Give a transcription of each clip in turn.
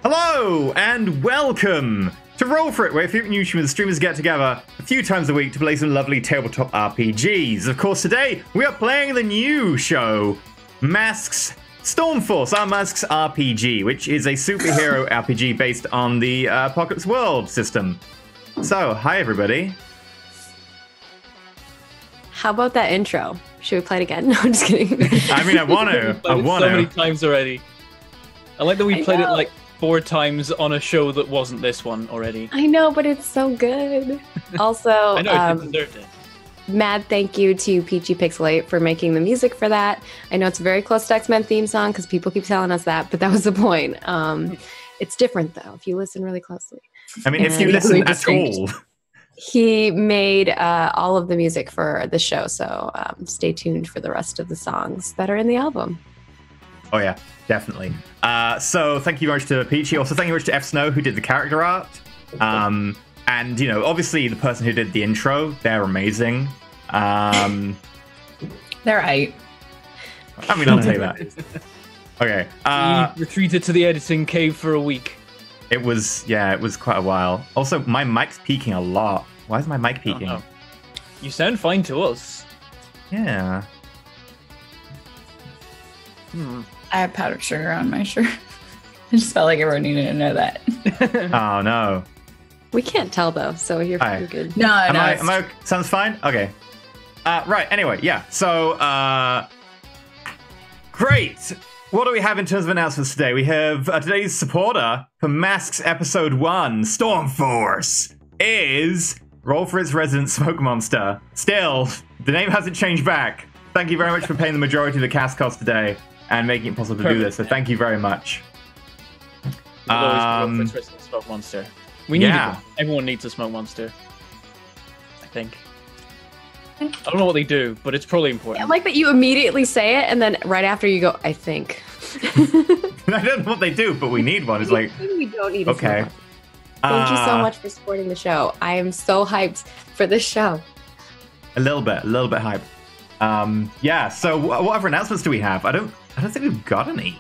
Hello and welcome to Roll4It, where favorite YouTubers and streamers get together a few times a week to play some lovely tabletop RPGs. Of course, today we are playing the new show, Masks Stormforce, our Masks RPG, which is a superhero RPG based on the Apocalypse World system. So, hi everybody. How about that intro? Should we play it again? No, I'm just kidding. I mean, I want to. So many times already. I like that we played it like 4 times on a show that wasn't this one already. I know, but it's so good. Also, I know, it deserved it. mad thank you to Peachy Pixelate for making the music for that. I know it's very close to X-Men theme song because people keep telling us that, but that was the point. It's different though if you listen really closely. I mean, if you listen at all. He made all of the music for the show, so stay tuned for the rest of the songs that are in the album. Oh yeah, definitely. So thank you very much to Peachy. Also thank you very much to F Snow who did the character art. And you know, obviously the person who did the intro, they're amazing. They're right. I mean, I'll say that. Okay. We retreated to the editing cave for a week. It was quite a while. Also, my mic's peaking a lot. Why is my mic peaking? Oh, no. You sound fine to us. Yeah. I have powdered sugar on my shirt. I just felt like everyone needed to know that. Oh no. We can't tell though, so you're good. No, Am I sounds fine? Okay. Right, anyway, yeah. So, great. What do we have in terms of announcements today? We have today's supporter for Masks Episode 1, Stormforce, is Roll4It's resident smoke monster. Still, the name hasn't changed back. Thank you very much for paying the majority of the cast cost today and making it possible to do this, so thank you very much. Roll4It's resident smoke monster. We need one. Everyone needs a smoke monster, I think. I don't know what they do, but it's probably important. I like that you immediately say it, and then right after you go, I think. I don't know what they do, but we need one. It's like, we don't need a okay. smoke. Thank you so much for supporting the show. I am so hyped for this show. A little bit hyped. Yeah. So, what other announcements do we have? I don't think we've got any.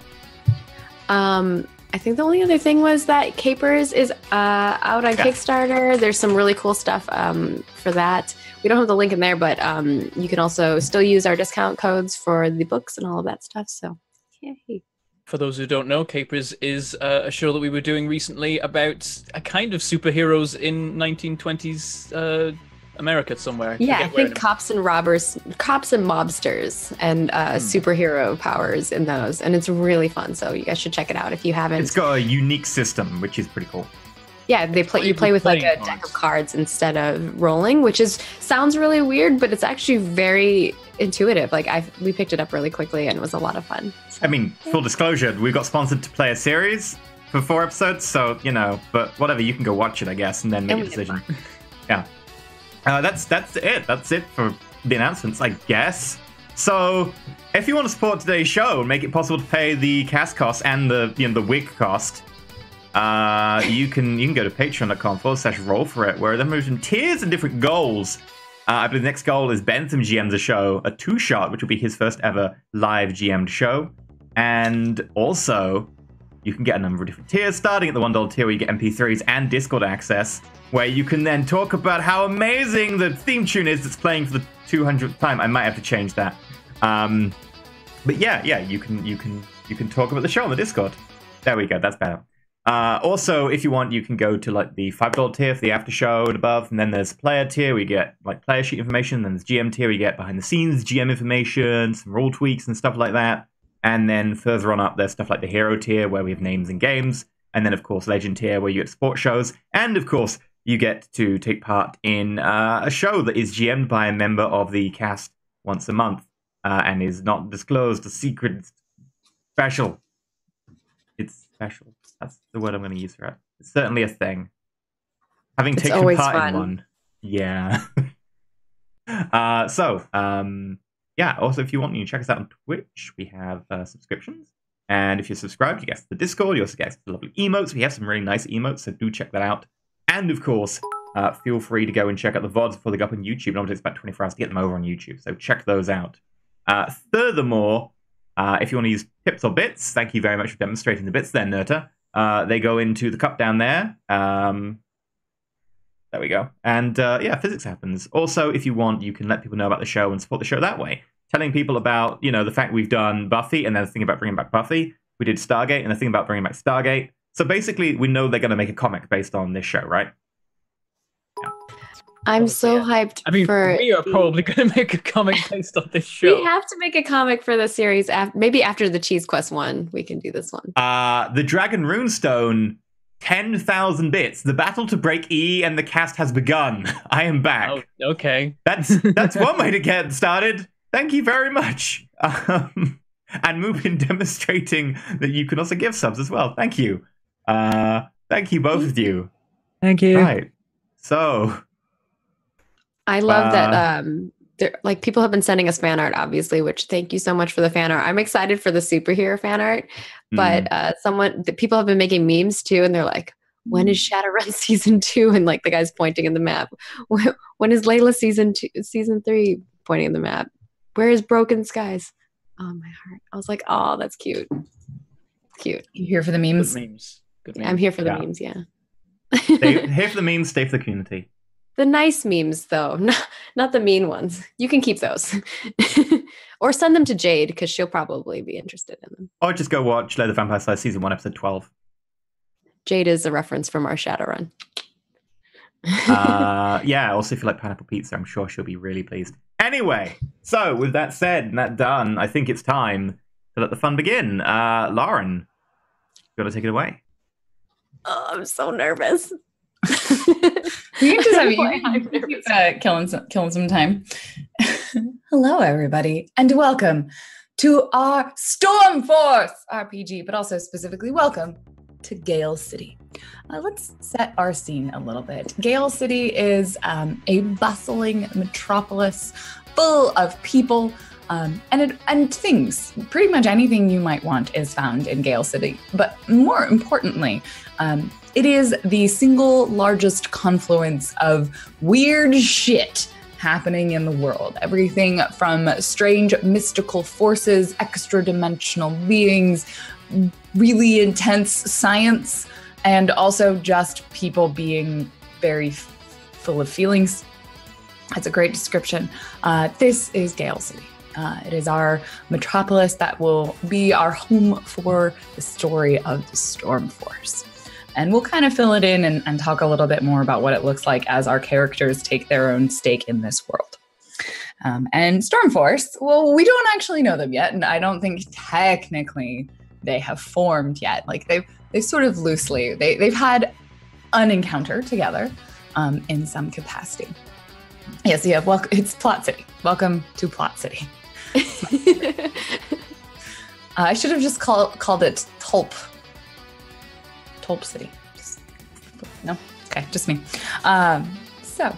I think the only other thing was that Capers is out on Kickstarter. There's some really cool stuff for that. We don't have the link in there, but you can also still use our discount codes for the books and all of that stuff. So, yay. For those who don't know, Capers is a show that we were doing recently about a kind of superheroes in 1920s America somewhere. Yeah, I think cops and mobsters and superhero powers in those. And it's really fun. So you guys should check it out if you haven't. It's got a unique system, which is pretty cool. Yeah, you play with like a deck of cards instead of rolling, which sounds really weird, but it's actually very intuitive. Like we picked it up really quickly and it was a lot of fun. So, I mean, full disclosure, we got sponsored to play a series for 4 episodes, so you know, but whatever, you can go watch it, I guess, and then make a decision. Yeah. That's it. That's it for the announcements, I guess. So, if you want to support today's show and make it possible to pay the cast cost and the wig cost, you can go to patreon.com/roll4it, where there are different tiers and different goals. I believe the next goal is Bentham GM's a show, a 2-shot, which will be his first ever live GM'd show. And also, you can get a number of different tiers, starting at the $1 tier where you get MP3s and Discord access, where you can then talk about how amazing the theme tune is that's playing for the 200th time. I might have to change that. But yeah, you can talk about the show on the Discord. There we go, that's better. Also, if you want, you can go to like the $5 tier for the after show and above, and then there's player tier where you get like player sheet information, then there's GM tier where you get behind the scenes GM information, some rule tweaks and stuff like that. And then further on up, there's stuff like the hero tier where we have names and games, and then of course legend tier where you get sports shows, and of course you get to take part in a show that is GM'd by a member of the cast once a month, and is not disclosed, a secret, special. It's special. That's the word I'm going to use for it. It's certainly a thing. Having taken part in one. Yeah. Yeah, also if you want, you can check us out on Twitch. We have subscriptions. And if you're subscribed, you get the Discord. You also get the lovely emotes. We have some really nice emotes, so do check that out. And of course, feel free to go and check out the VODs before they go up on YouTube. Normally it takes about 24 hours to get them over on YouTube, so check those out. Furthermore, if you want to use tips or bits, thank you very much for demonstrating the bits there, Nerta. They go into the cup down there. There we go. And physics happens. Also, if you want, you can let people know about the show and support the show that way. Telling people about, the fact we've done Buffy and then the thing about bringing back Buffy. We did Stargate and the thing about bringing back Stargate. So basically, we know they're going to make a comic based on this show, right? Yeah. I'm so hyped for... we are probably going to make a comic based on this show. We have to make a comic for the series. Maybe after the Cheese Quest one, we can do this one. The Dragon Runestone, 10,000 bits. The battle to break E and the cast has begun. I am back. Oh, okay. That's one way to get started. Thank you very much. And Mupin demonstrating that you can also give subs as well. Thank you. Thank you, both of you. Thank you. Right. So... I love that people have been sending us fan art, obviously, which thank you so much for the fan art. I'm excited for the superhero fan art, but people have been making memes too, and they're like, when is Shadowrun season 2? And like the guy's pointing in the map. When is Layla season 3 pointing in the map? Where is Broken Skies? Oh, my heart. I was like, oh, that's cute. Cute. You here for the memes? Good memes. Good memes. I'm here for the memes, yeah. Here for the memes, stay for the community. The nice memes, though, not the mean ones. You can keep those. Or send them to Jade, because she'll probably be interested in them. Or just go watch Lair the Vampire Slayer Season 1, Episode 12. Jade is a reference from our Shadowrun. Also if you like pineapple pizza, I'm sure she'll be really pleased. Anyway, so with that said and that done, I think it's time to let the fun begin. Lauren, you got to take it away. Oh, I'm so nervous. We can just have killing some time. Hello, everybody, and welcome to our Stormforce RPG, but also specifically welcome to Gale City. Let's set our scene a little bit. Gale City is a bustling metropolis full of people and things. Pretty much anything you might want is found in Gale City. But more importantly, it is the single largest confluence of weird shit happening in the world. Everything from strange mystical forces, extra-dimensional beings, really intense science, and also just people being very full of feelings. That's a great description. This is Gale City. It is our metropolis that will be our home for the story of the Stormforce. And we'll kind of fill it in and talk a little bit more about what it looks like as our characters take their own stake in this world. And Stormforce, well, we don't actually know them yet, and I don't think technically they have formed yet. Like they've sort of loosely, they've had an encounter together in some capacity. Yes, yeah, it's Plot City. Welcome to Plot City. I should have just called it Tulp City. No? Okay, just me. So,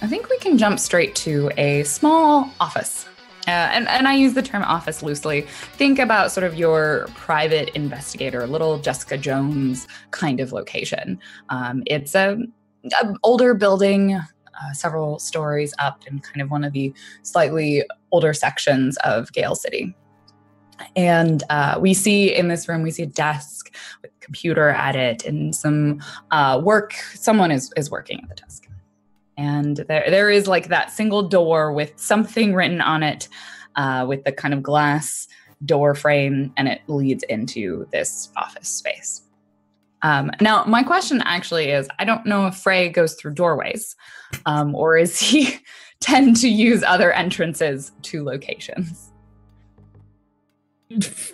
I think we can jump straight to a small office. And I use the term office loosely. Think about sort of your private investigator, little Jessica Jones kind of location. It's an older building, several stories up in kind of one of the slightly older sections of Gale City. And we see in this room, we see a desk with a computer at it and some work. Someone is working at the desk. And there is like that single door with something written on it with the kind of glass door frame, and it leads into this office space. Now, my question actually is, I don't know if Frey goes through doorways, or is he tend to use other entrances to locations?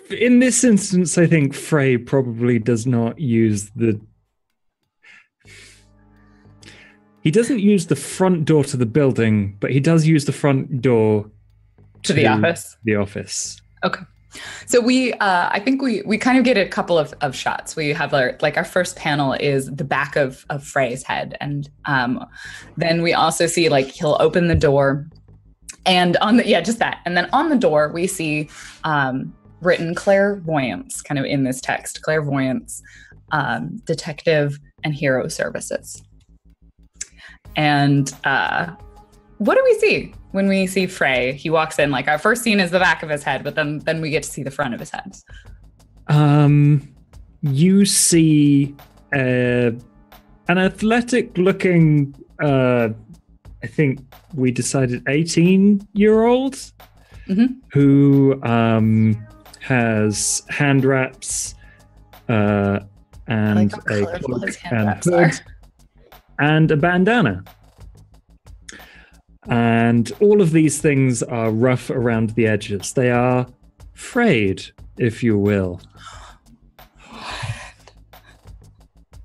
In this instance, I think Frey probably does not use He doesn't use the front door to the building, but he does use the front door to the office. The office. Okay. So I think we kind of get a couple of shots. We have our first panel is the back of Frey's head. And then we also see he'll open the door and just that. And then on the door, we see written clairvoyance kind of in this text, clairvoyance, detective and hero services. And what do we see when we see Frey? He walks in, our first scene is the back of his head, but then we get to see the front of his head. you see an athletic-looking, I think we decided 18-year-old who has hand wraps and like a cloak and hood and a bandana. And all of these things are rough around the edges. They are frayed, if you will.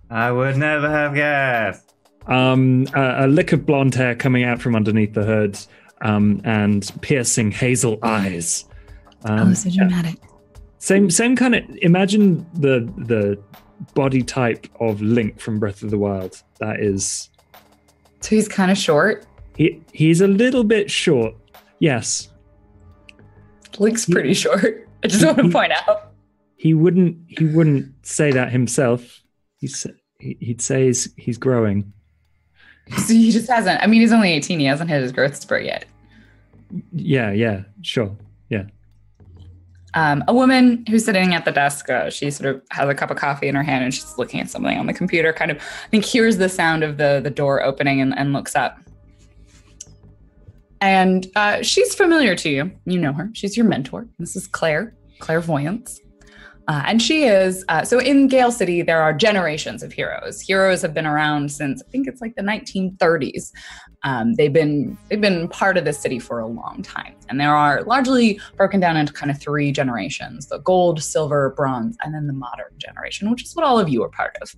I would never have guessed. A lick of blonde hair coming out from underneath the hood, and piercing hazel eyes. So dramatic. Same kind of. Imagine the body type of Link from Breath of the Wild. That is. So he's kind of short. He's a little bit short. Yes. Link's pretty short. I just want to point out. He wouldn't say that himself. He'd say he's growing. So he just hasn't. I mean, he's only 18. He hasn't hit his growth spurt yet. Yeah, sure. Yeah. A woman who's sitting at the desk, she sort of has a cup of coffee in her hand and she's looking at something on the computer, kind of, I think, hears the sound of the door opening and looks up. And she's familiar to you. You know her. She's your mentor. This is Clairvoyance. And she is, so in Gale City, there are generations of heroes. Heroes have been around since, I think it's like the 1930s. They've been part of the city for a long time. And there are largely broken down into kind of 3 generations: the gold, silver, bronze, and then the modern generation, which is what all of you are part of.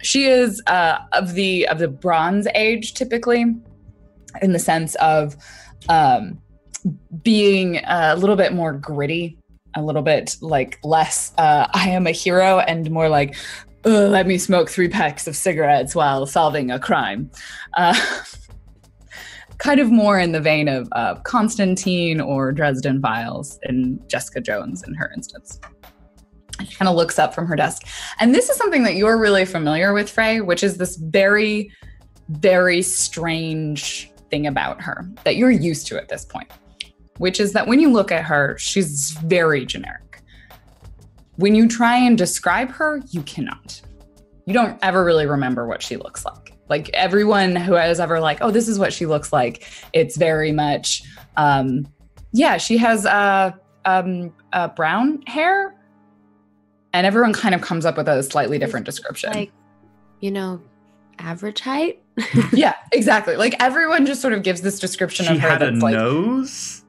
She is of the Bronze Age, typically, in the sense of being a little bit more gritty, a little bit like less I am a hero, and more like, let me smoke 3 packs of cigarettes while solving a crime. Kind of more in the vein of Constantine or Dresden Files in Jessica Jones in her instance. She kind of looks up from her desk. And this is something that you're really familiar with, Frey, which is this very, very strange thing about her that you're used to at this point, which is that when you look at her, she's very generic. When you try and describe her, you cannot. You don't ever really remember what she looks like. Like everyone who has ever like, oh, this is what she looks like. It's very much, she has brown hair, and everyone kind of comes up with a slightly different description. Like, average height? Yeah, exactly. Like everyone just sort of gives this description of her. She had a that's like, nose?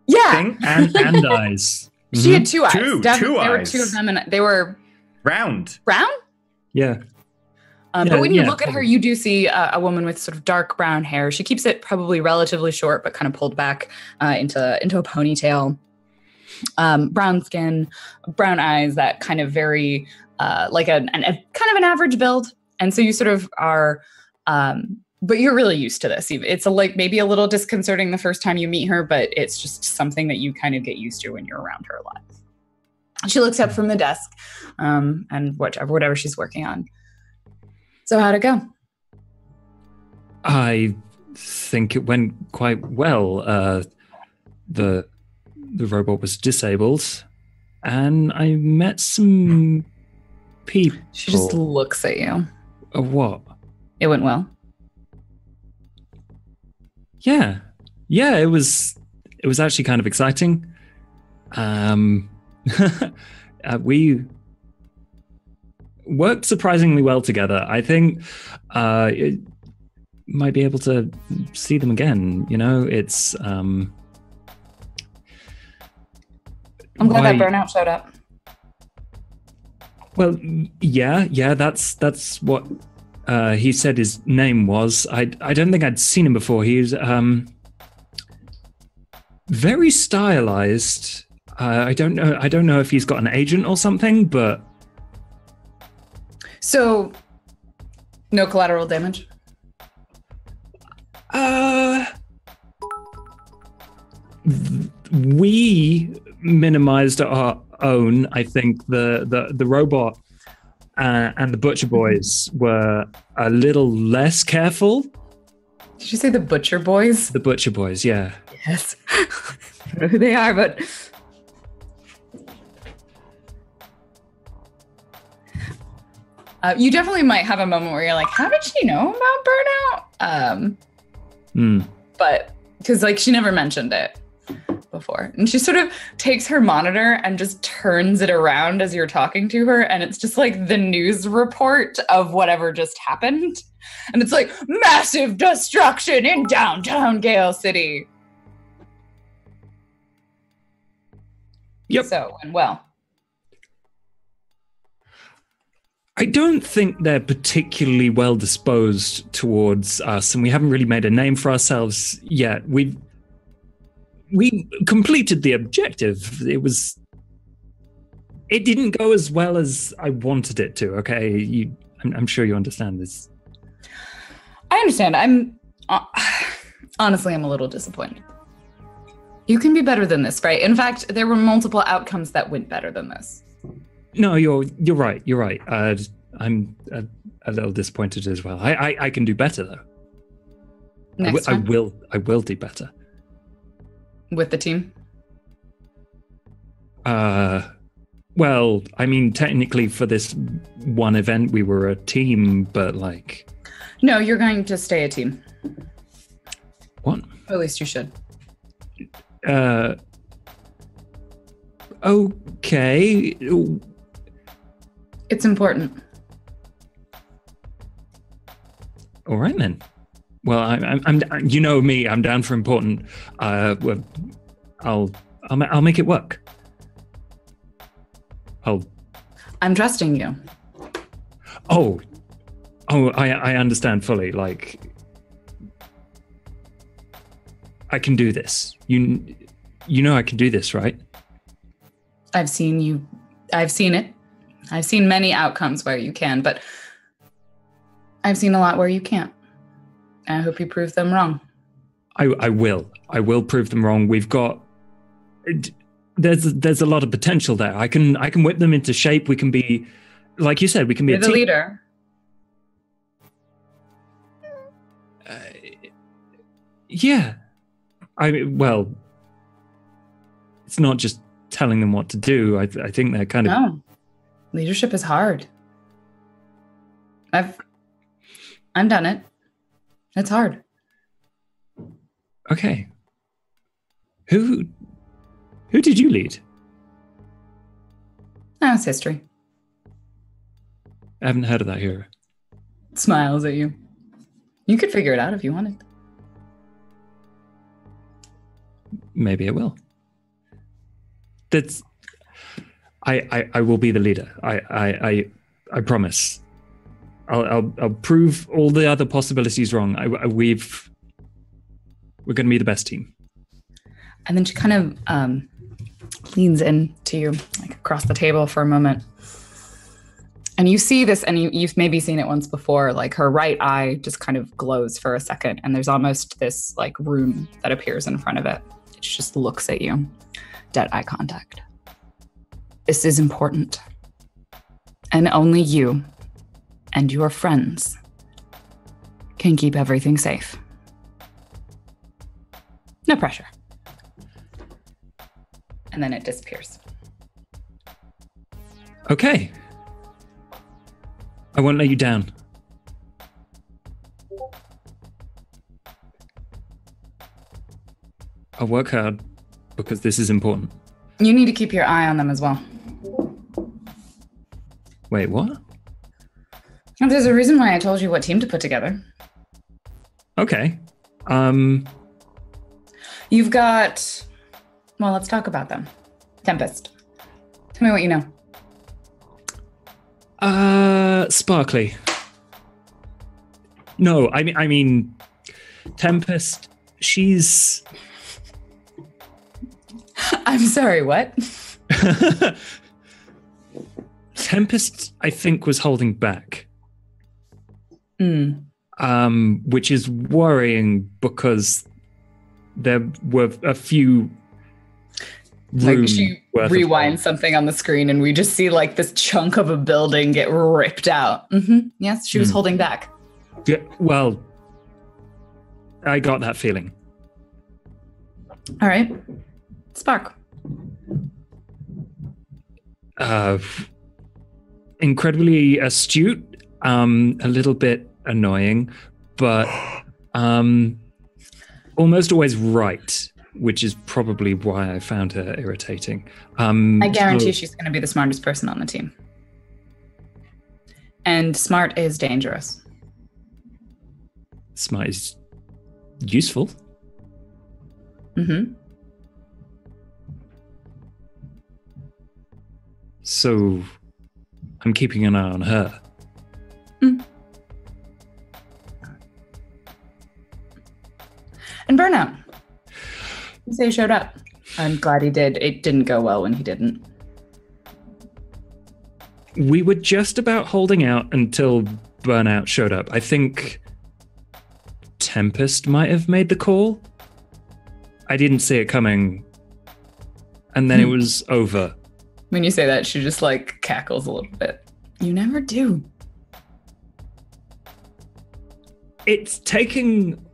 yeah. And eyes. She had 2 eyes. Two There were eyes. 2 of them, and they were Round. brown? Yeah. But when you look at her, you do see a woman with sort of dark brown hair. She keeps it probably relatively short, but kind of pulled back into a ponytail. Brown skin, brown eyes, that kind of very like a kind of an average build. And so you sort of are, but you're really used to this. It's like maybe a little disconcerting the first time you meet her, but it's just something that you kind of get used to when you're around her a lot. She looks up from the desk and whatever she's working on. So how'd it go? I think it went quite well. The robot was disabled, and I met some people. She just looks at you. What? It went well. Yeah, it was actually kind of exciting. We worked surprisingly well together. I think it might be able to see them again. It's I'm glad that burnout showed up. Well, yeah, that's what he said his name was. I don't think I'd seen him before. He's very stylized. I don't know if he's got an agent or something, but so no collateral damage. We minimized our own. I think the robot and the Butcher Boys were a little less careful. Did you say the Butcher Boys? The Butcher Boys, yeah. Yes. I don't know who they are, but You definitely might have a moment where you're like, how did she know about burnout? But because like she never mentioned it before. And she sort of takes her monitor and just turns it around as you're talking to her. And it's just like the news report of whatever just happened. And it's like massive destruction in downtown Gale City. Yep. So, and well. I don't think they're particularly well disposed towards us, and we haven't really made a name for ourselves yet. We completed the objective. It didn't go as well as I wanted it to. Okay, I'm sure you understand this. I understand. Honestly, I'm a little disappointed. You can be better than this, right? In fact, there were multiple outcomes that went better than this. No, you're right. You're right. I'm a little disappointed as well. I can do better though. Next time? I will do better. With the team? Well, I mean, technically for this one event we were a team, but like. No, you're going to stay a team. What? Or at least you should. Okay. It's important. All right then. Well, I'm you know me. I'm down for important. Well, I'll make it work. I'm trusting you. Oh, I understand fully. Like, I can do this. You know I can do this, right? I've seen it. I've seen many outcomes where you can, but I've seen a lot where you can't. I hope you prove them wrong. I will. I will prove them wrong. We've got. There's a lot of potential there. I can whip them into shape. We can be, like you said, we can be You're the leader. Yeah. Well, it's not just telling them what to do. I think they're kind of. No, leadership is hard. I've done it. It's hard. Okay. Who did you lead? That's history. I haven't heard of that hero. Smiles at you. You could figure it out if you wanted. Maybe I will. I will be the leader. I promise. I'll prove all the other possibilities wrong. We're going to be the best team. And then she kind of leans in to you, like across the table for a moment. And you see this, and you've maybe seen it once before, like her right eye just kind of glows for a second, and there's almost this like rune that appears in front of it. It just looks at you. Dead eye contact. This is important. And only you and your friends can keep everything safe. No pressure. And then it disappears. Okay. I won't let you down. I'll work hard because this is important. You need to keep your eye on them as well. Wait, what? And there's a reason why I told you what team to put together. Okay. You've got... Well, let's talk about them. Tempest. Tell me what you know. Sparkly. No, I mean, Tempest, she's... I'm sorry, what? Tempest, I think, was holding back. Which is worrying because there were a few... Like she rewinds something on the screen and we just see like this chunk of a building get ripped out. Mm-hmm. Yes, she was holding back. Yeah, well, I got that feeling. All right. Spark. Incredibly astute a little bit annoying, but almost always right, which is probably why I found her irritating. I guarantee she's going to be the smartest person on the team. And smart is dangerous. Smart is useful. Mm-hmm. So I'm keeping an eye on her. Mm. And Burnout. You say he showed up. I'm glad he did. It didn't go well when he didn't. We were just about holding out until Burnout showed up. I think Tempest might have made the call. I didn't see it coming. And then it was over. When you say that, she just like cackles a little bit. You never do. It's taking...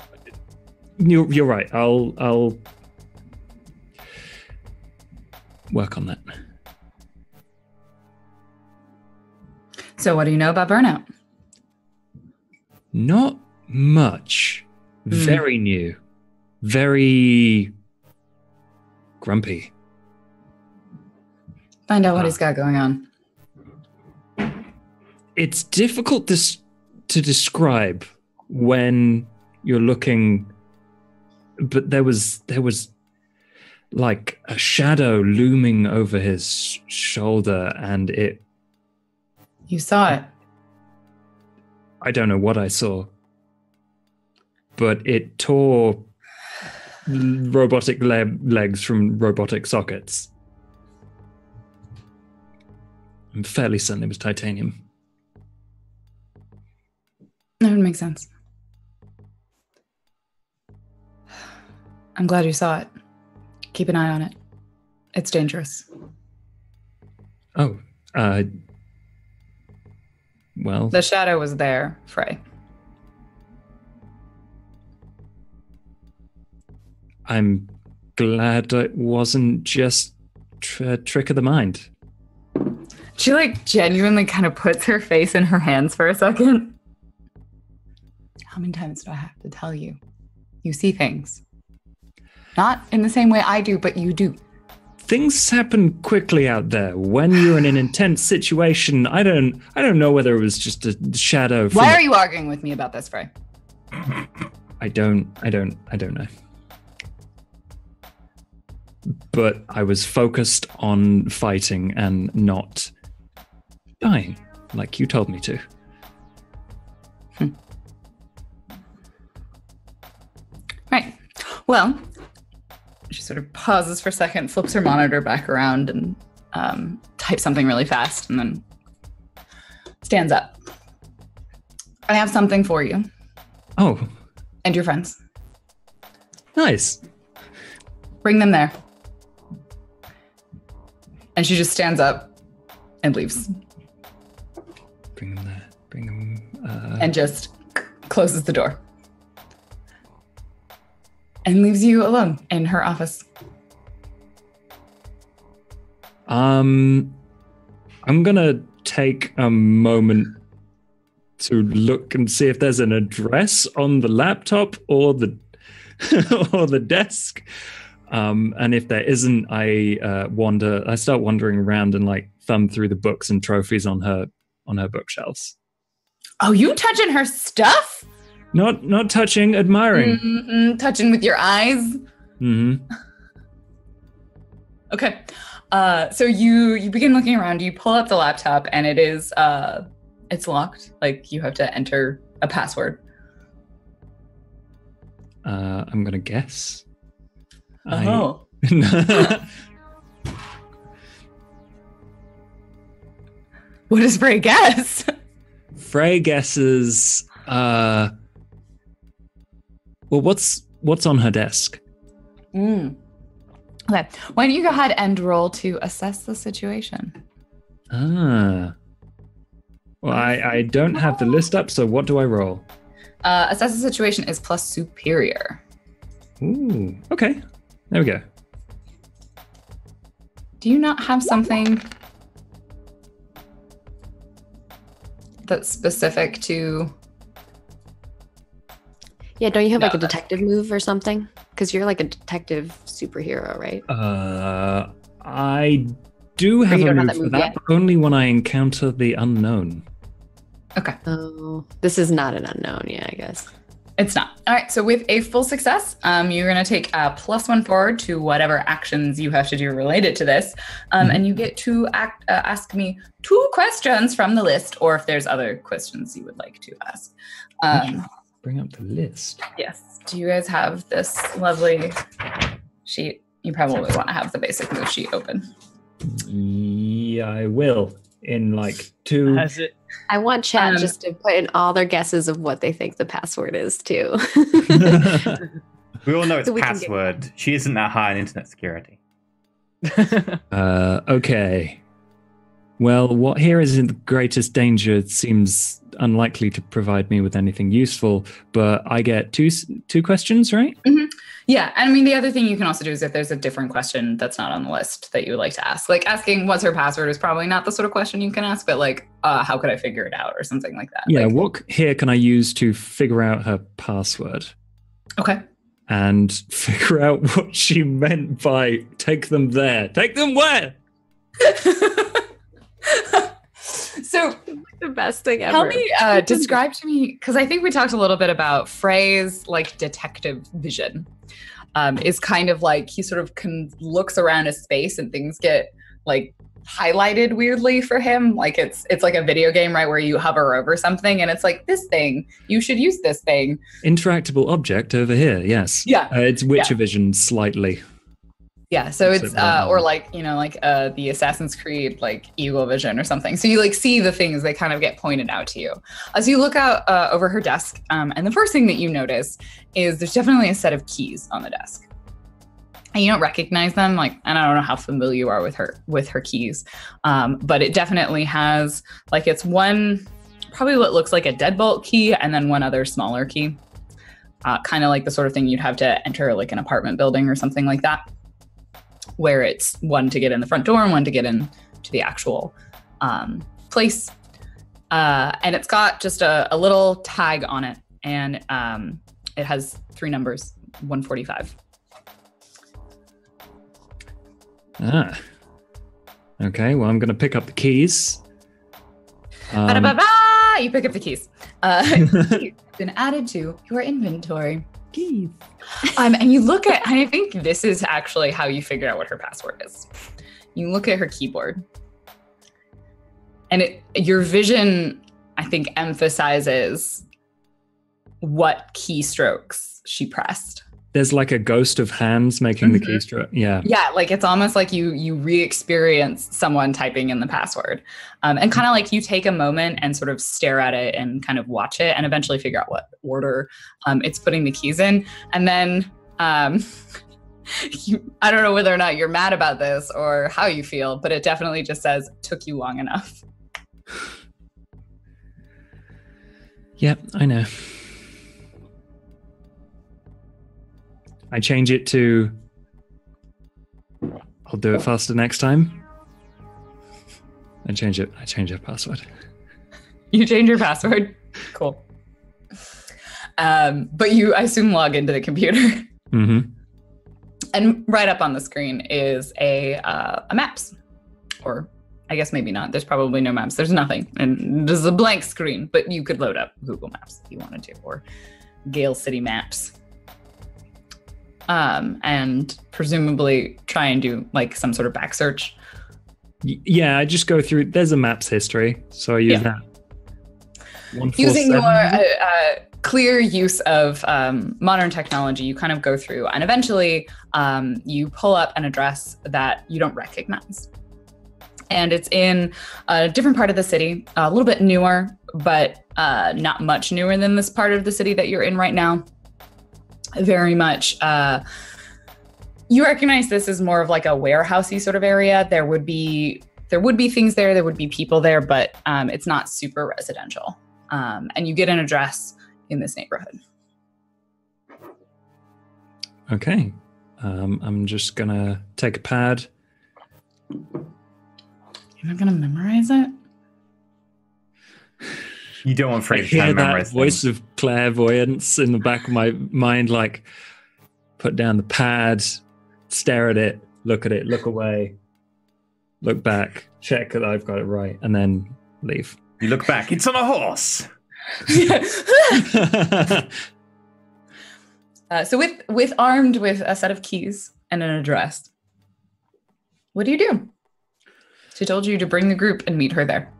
You're right. I'll work on that. So what do you know about Burnout? Not much. Very new. Very grumpy. Find out what he's got going on. It's difficult to describe when you're looking, but there was like a shadow looming over his shoulder, and it... You saw it. I don't know what I saw, but it tore robotic legs from robotic sockets. I'm fairly certain it was titanium. That would make sense. I'm glad you saw it. Keep an eye on it. It's dangerous. Oh, well... The shadow was there, Frey. I'm glad it wasn't just a trick of the mind. She like genuinely kind of puts her face in her hands for a second. How many times do I have to tell you? You see things. Not in the same way I do, but you do. Things happen quickly out there. When you're in an intense situation, I don't know whether it was just a shadow. Why are you arguing with me about this, Frey? I don't know. But I was focused on fighting and not dying, like you told me to. Right. Well, she sort of pauses for a second, flips her monitor back around, and types something really fast, and then stands up. I have something for you. Oh. And your friends. Nice. Bring them there. And she just stands up and leaves. Bring them there. Bring them... And just closes the door. And leaves you alone in her office. I'm gonna take a moment to look and see if there's an address on the laptop or the or the desk. And if there isn't, I start wandering around and like thumb through the books and trophies on her bookshelves. Oh, you touching her stuff? Not touching, admiring. Mm-hmm. Touching with your eyes? Mm-hmm. Okay. So you begin looking around, you pull up the laptop, and it is it's locked. Like you have to enter a password. I'm gonna guess. Oh. What does Frey guess? Frey guesses well, what's on her desk? Okay. Why don't you go ahead and roll to assess the situation? Well, I don't have the list up, so what do I roll? Assess the situation is plus superior. Ooh, okay. There we go. Do you not have something that's specific to? Yeah, don't you have like a detective move or something? Because you're like a detective superhero, right? I do have a move for that, but only when I encounter the unknown. Okay. Oh, this is not an unknown, yeah, I guess. It's not. All right, so with a full success, you're going to take a +1 forward to whatever actions you have to do related to this. And you get to ask me 2 questions from the list, or if there's other questions you would like to ask. Bring up the list. Yes. Do you guys have this lovely sheet? You probably want to have the basic move sheet open. Yeah, I will. In like 2. Has it? I want chat just to put in all their guesses of what they think the password is too. We all know it's password. She isn't that high in internet security. Okay. Well, what here is in the greatest danger. It seems unlikely to provide me with anything useful, but I get two questions, right? Mm-hmm. Yeah, and I mean, the other thing you can also do is if there's a different question that's not on the list that you would like to ask, like asking what's her password is probably not the sort of question you can ask, but like, how could I figure it out or something like that. Yeah, like, what here can I use to figure out her password? Okay. And figure out what she meant by take them there. Take them where? So the best thing ever. Tell me, describe to me, because I think we talked a little bit about Frey's like detective vision. Is kind of like he sort of looks around a space and things get like highlighted weirdly for him. Like it's like a video game, right, where you hover over something and it's like this thing. You should use this thing. Interactable object over here. Yes. Yeah. It's Witcher vision slightly. Yeah, so it's or like, you know, like the Assassin's Creed like Eagle Vision or something. So you like see the things, they kind of get pointed out to you. As you look out over her desk, and the first thing that you notice is there's definitely a set of keys on the desk. And you don't recognize them, like, and I don't know how familiar you are with her keys, but it definitely has like it's one, probably what looks like a deadbolt key, and then one other smaller key, kind of like the sort of thing you'd have to enter like an apartment building or something like that, where it's one to get in the front door and one to get in to the actual place. And it's got just a little tag on it, and it has 3 numbers, 145. Okay, well, I'm going to pick up the keys. You pick up the keys. Keys have been added to your inventory. Keys. And you look at, and I think this is actually how you figure out what her password is. You look at her keyboard, and your vision, I think, emphasizes what keystrokes she pressed. There's like a ghost of hands making the keystroke. Yeah. Yeah, like it's almost like you re-experience someone typing in the password. And kind of like you take a moment and sort of stare at it and kind of watch it and eventually figure out what order it's putting the keys in. And then I don't know whether or not you're mad about this or how you feel, but it definitely just says, took you long enough. Yep, I know. I change it to, I'll do it faster next time. I change her password. You change your password? Cool. But you, I assume, log into the computer. Mm-hmm. And right up on the screen is a maps. Or I guess maybe not. There's probably no maps. There's nothing. And there's a blank screen, but you could load up Google Maps if you wanted to, or Gale City Maps. And presumably try and do like some sort of back search. Yeah, I just go through, there's a maps history, so I use that. Using your clear use of modern technology, you kind of go through and eventually you pull up an address that you don't recognize. And it's in a different part of the city, a little bit newer, but not much newer than this part of the city that you're in right now. Very much, you recognize this as more of like a warehousey sort of area. There would be things there, there would be people there, but it's not super residential. And you get an address in this neighborhood. Okay, I'm just gonna take a pad. You're not gonna memorize it? You don't want Frey I to try hear and that memorize voice things. of clairvoyance in the back of my mind, like, put down the pad, stare at it, look away, look back, check that I've got it right, and then leave. You look back. It's on a horse. So with armed with a set of keys and an address, what do? She told you to bring the group and meet her there.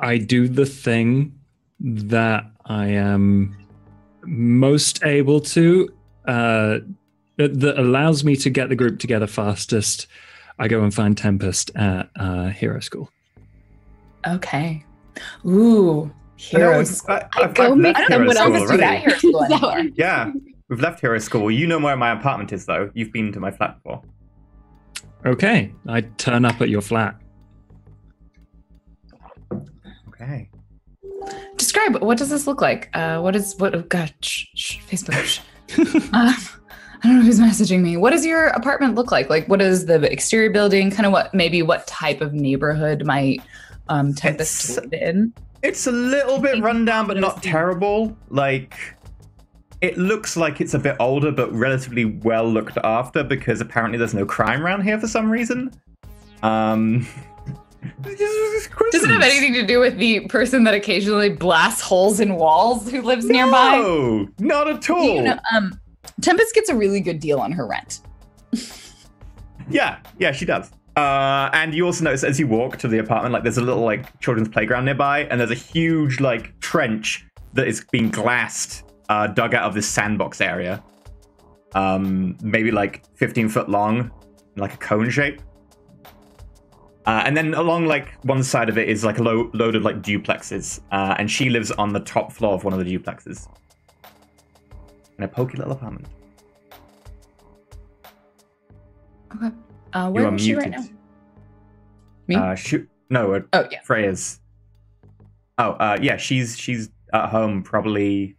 I do the thing that I am most able to, that allows me to get the group together fastest. I go and find Tempest at Hero School. Okay. Ooh, Hero School. I've left Hero School already. Hero School anymore. Yeah, we've left Hero School. You know where my apartment is, though. You've been to my flat before. Okay, I turn up at your flat. Okay. Describe, what does this look like? Oh God, Facebook. I don't know who's messaging me. What does your apartment look like? Like, what is the exterior building? Kind of what type of neighborhood might Tempest live in? It's a little bit rundown, but not terrible. Like, it looks like it's a bit older, but relatively well looked after because apparently there's no crime around here for some reason. Does it have anything to do with the person that occasionally blasts holes in walls who lives nearby? No, not at all. You know, Tempest gets a really good deal on her rent. Yeah, she does. And you also notice as you walk to the apartment, like there's a little like children's playground nearby, and there's a huge like trench that is being glassed, dug out of this sandbox area. Maybe like 15 foot long, like a cone shape. And then along like one side of it is like a load of like duplexes, and she lives on the top floor of one of the duplexes. In a pokey little apartment. Okay. Where is she right now? Me? Yeah. Freya's. Yeah, she's at home, probably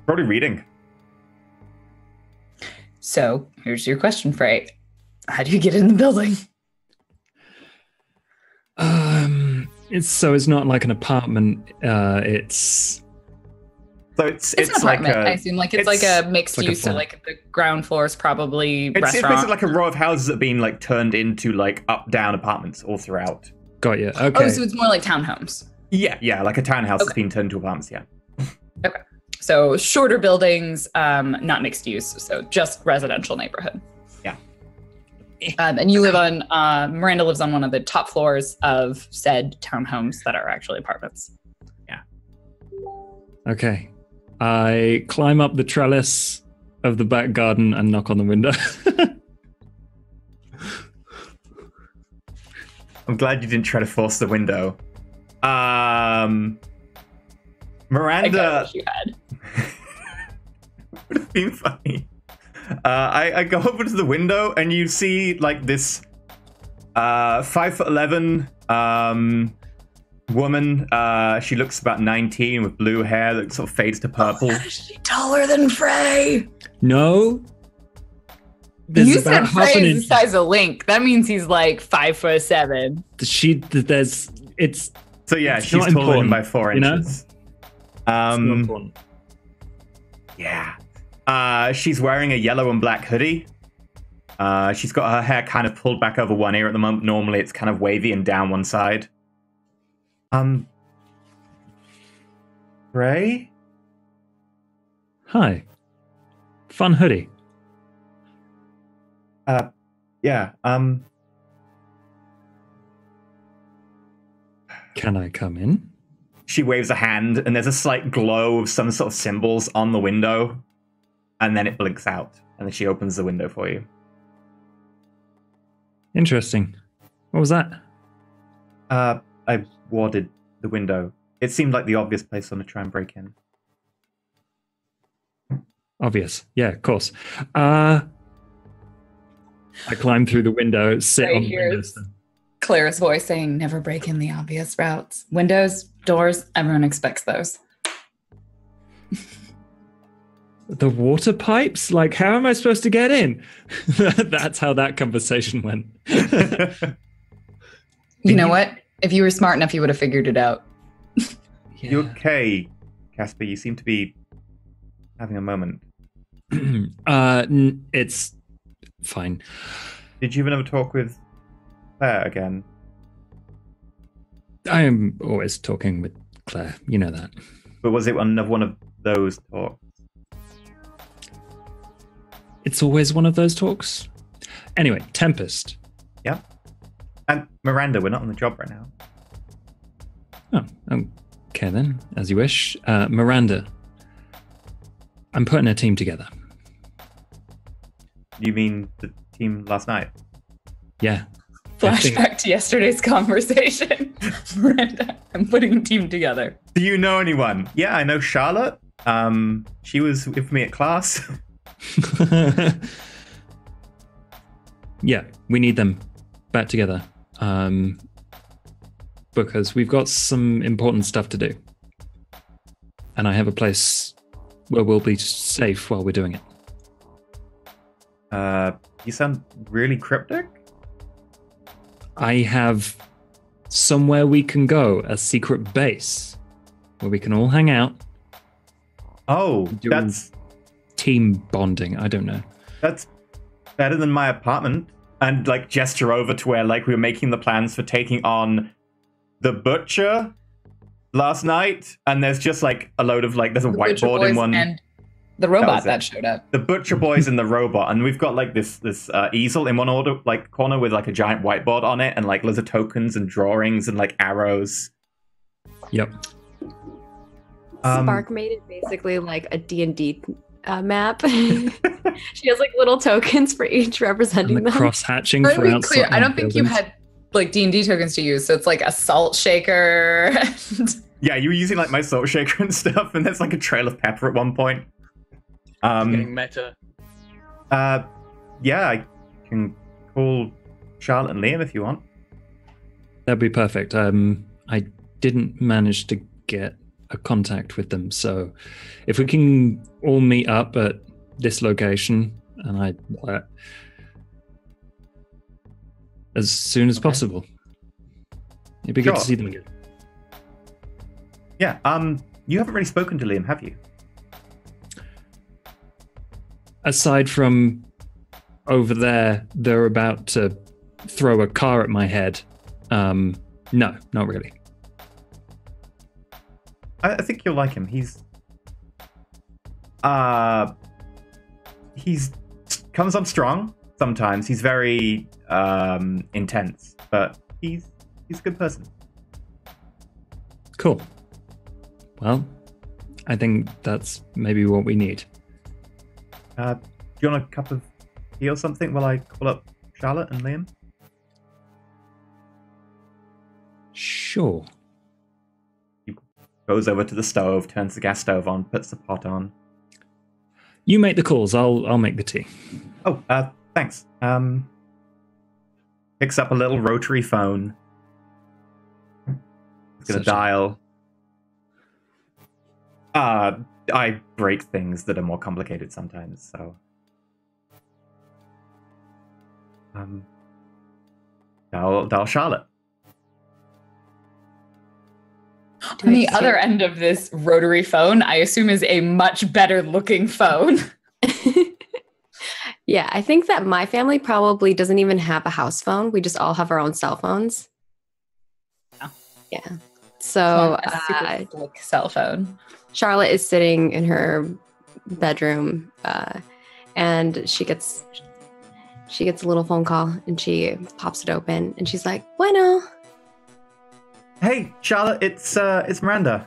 reading. So here's your question, Frey. How do you get in the building? It's not like an apartment. It's an apartment. like I assume it's like a mixed like use. So like the ground floor is probably it's restaurant. basically like a row of houses that have been like turned into like up down apartments all throughout. Got you. Okay. Oh, so it's more like townhomes. Yeah, like a townhouse that's been turned into apartments. Yeah. Okay. So shorter buildings, not mixed use. So just residential neighborhood. Yeah. And you live on, Miranda lives on one of the top floors of said townhomes that are actually apartments. Yeah. Okay. I climb up the trellis of the back garden and knock on the window. I'm glad you didn't try to force the window. Miranda. I wish you had. Would have been funny. I go over to the window and you see like this 5'11" woman. She looks about 19 with blue hair that sort of fades to purple. Oh, is she taller than Frey? No. You said Frey is the size of Link. That means he's like 5'7". So yeah, she's taller than by 4 inches. Yeah. She's wearing a yellow and black hoodie. She's got her hair kind of pulled back over one ear at the moment. Normally it's kind of wavy and down one side. Ray? Hi. Fun hoodie. Yeah, Can I come in? She waves a hand, and there's a slight glow of some sort of symbols on the window, and then it blinks out, and then she opens the window for you. Interesting. What was that? I warded the window. It seemed like the obvious place to try and break in. Obvious. Yeah, of course. I climb through the window, sit on the window. Claire's voice saying, never break in the obvious routes. Windows, doors, everyone expects those. The water pipes? Like, how am I supposed to get in? That's how that conversation went. You know what? If you were smart enough, you would have figured it out. Yeah. You okay, Casper? You seem to be having a moment. It's fine. Did you even ever talk with Claire again? I am always talking with Claire. You know that. But was it another one of those talks? It's always one of those talks. Anyway, Tempest. Yeah. And Miranda, we're not on the job right now. Oh, okay then, as you wish. Miranda, I'm putting a team together. You mean the team last night? Yeah. Flashback to yesterday's conversation. Miranda, I'm putting a team together. Do you know anyone? Yeah, I know Charlotte. She was with me at class. Yeah, we need them back together. Because we've got some important stuff to do. And I have a place where we'll be safe while we're doing it. You sound really cryptic. I have somewhere we can go, a secret base, where we can all hang out. Oh, that's team bonding. I don't know. That's better than my apartment. And like gesture over to where like we were making the plans for taking on the butcher last night, and there's just like a load of like there's a whiteboard in one. And the robot that showed up. The butcher boys and the robot, and we've got like this easel in one corner with like a giant whiteboard on it, and like loads of tokens and drawings and like arrows. Yep. Spark made it basically like a D&D map. She has like little tokens for each representing and the them. cross-hatching Let for me be outside clear, I don't think you buildings. had like D&D tokens to use, so it's like a salt shaker. Yeah, you were using like my salt shaker and stuff, and there's like a trail of pepper at one point. Getting meta. Yeah, I can call Charlotte and Liam if you want. That'd be perfect. I didn't manage to get a contact with them, so if we can all meet up at this location, and as soon as possible, it'd be good to Sure. see them again. Yeah. You haven't really spoken to Liam, have you? Aside from over there, they're about to throw a car at my head. No, not really. I think you'll like him. He's comes on strong sometimes. He's very intense, but he's a good person. Cool. Well, I think that's maybe what we need. Do you want a cup of tea or something while I call up Charlotte and Liam? Sure. He goes over to the stove, turns the gas stove on, puts the pot on. You make the calls. I'll make the tea. Oh, thanks. Picks up a little rotary phone. He's gonna dial. I break things that are more complicated sometimes, so. Dial Charlotte. On the other end of this rotary phone, I assume is a much better looking phone. Yeah, I think that my family probably doesn't even have a house phone. We just all have our own cell phones. Oh. Yeah. So a super slick cell phone. Charlotte is sitting in her bedroom, and she gets a little phone call, and she pops it open, and she's like, "Bueno." Hey, Charlotte, it's Miranda.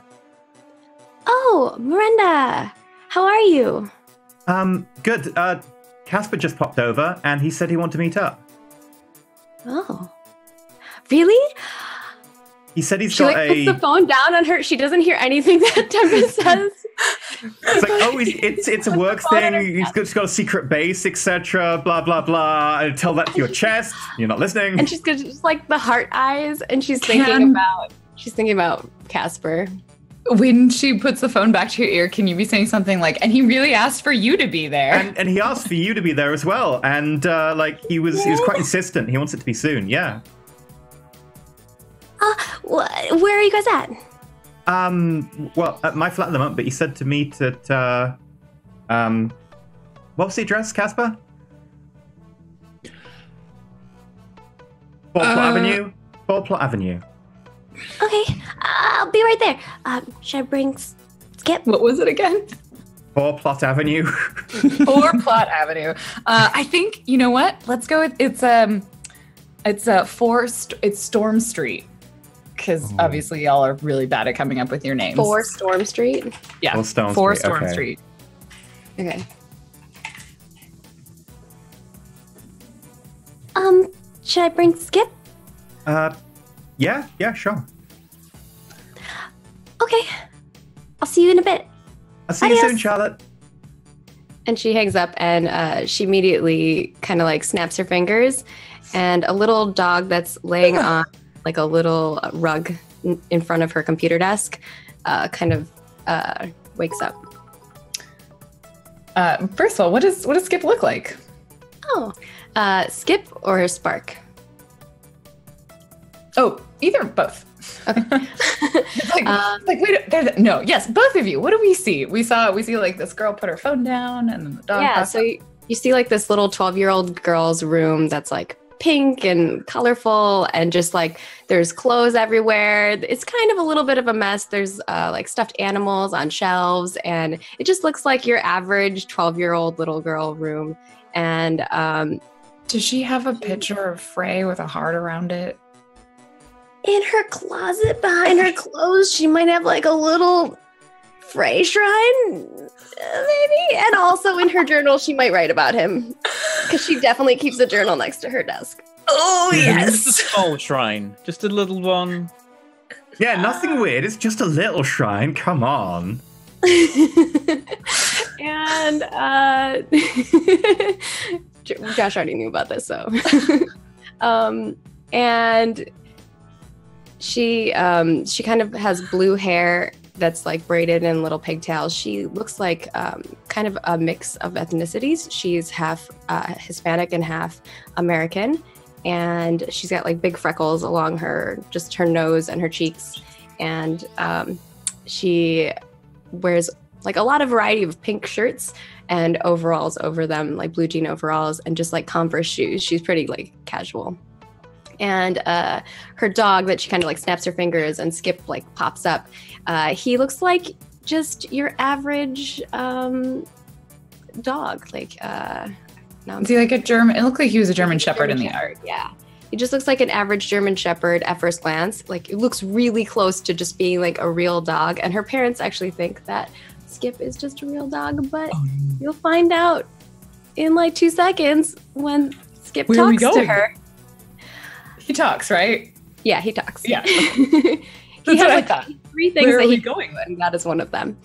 Oh, Miranda, how are you? Good. Casper just popped over, and he said he wanted to meet up. Oh, really? He said he's She got puts the phone down on her. She doesn't hear anything that Tempest says. It's like, oh, it's a work thing. He's got a secret base, etc. Blah blah blah. I tell that to your chest. You're not listening. And she's got just like the heart eyes, and she's thinking about Casper. When she puts the phone back to your ear, can you be saying something like, and he really asked for you to be there? And he asked for you to be there as well. And like he was quite insistent. He wants it to be soon. Yeah. Where are you guys at? Well, at my flat at the moment, but he said to meet at what was the address, Casper? Ballplot Avenue. Okay, I'll be right there. Should I bring Skip? What was it again? Ballplot Avenue. Plot Avenue. I think, you know what? Let's go with it's Storm Street. Because obviously y'all are really bad at coming up with your names. 4 Storm Street? Yeah, 4 Storm Street. Okay. Should I bring Skip? Yeah, sure. Okay. I'll see you in a bit. I'll see you soon, Charlotte. And she hangs up and she immediately kind of like snaps her fingers, and a little dog that's laying on like a little rug in front of her computer desk kind of wakes up. First of all, what does Skip look like? Oh, Skip or Spark? Oh, either, both. Okay. Yes, both of you. What do we see? We see like this girl put her phone down, and then the dog. Yeah, so you see like this little 12-year-old girl's room that's like pink and colorful, and just like there's clothes everywhere. It's kind of a little bit of a mess. There's like stuffed animals on shelves, and it just looks like your average 12-year-old little girl room. And does she have a picture of Frey with a heart around it? In her closet behind her clothes, she might have like a little Frey shrine, maybe. And also in her journal, she might write about him, because she definitely keeps a journal next to her desk. Oh, yes. Just a small shrine. Just a little one. Yeah, nothing weird. It's just a little shrine. Come on. And Josh already knew about this, so. And she kind of has blue hair that's like braided in little pigtails. She looks like kind of a mix of ethnicities. She's half Hispanic and half American, and she's got like big freckles along her nose and her cheeks, and she wears like a lot of variety of pink shirts and overalls over them, like blue jean overalls, and just like Converse shoes. She's pretty like casual. And her dog that she kind of like snaps her fingers and Skip like pops up. He looks like just your average dog. Like, is he like a German? It looked like he was a German Shepherd in the art. Yeah. He just looks like an average German Shepherd at first glance. Like, it looks really close to just being like a real dog. And her parents actually think that Skip is just a real dog, but you'll find out in like 2 seconds when Skip talks to her. He talks, right? Yeah, he talks. Yeah. He has like 3 things that he going with, and that is one of them.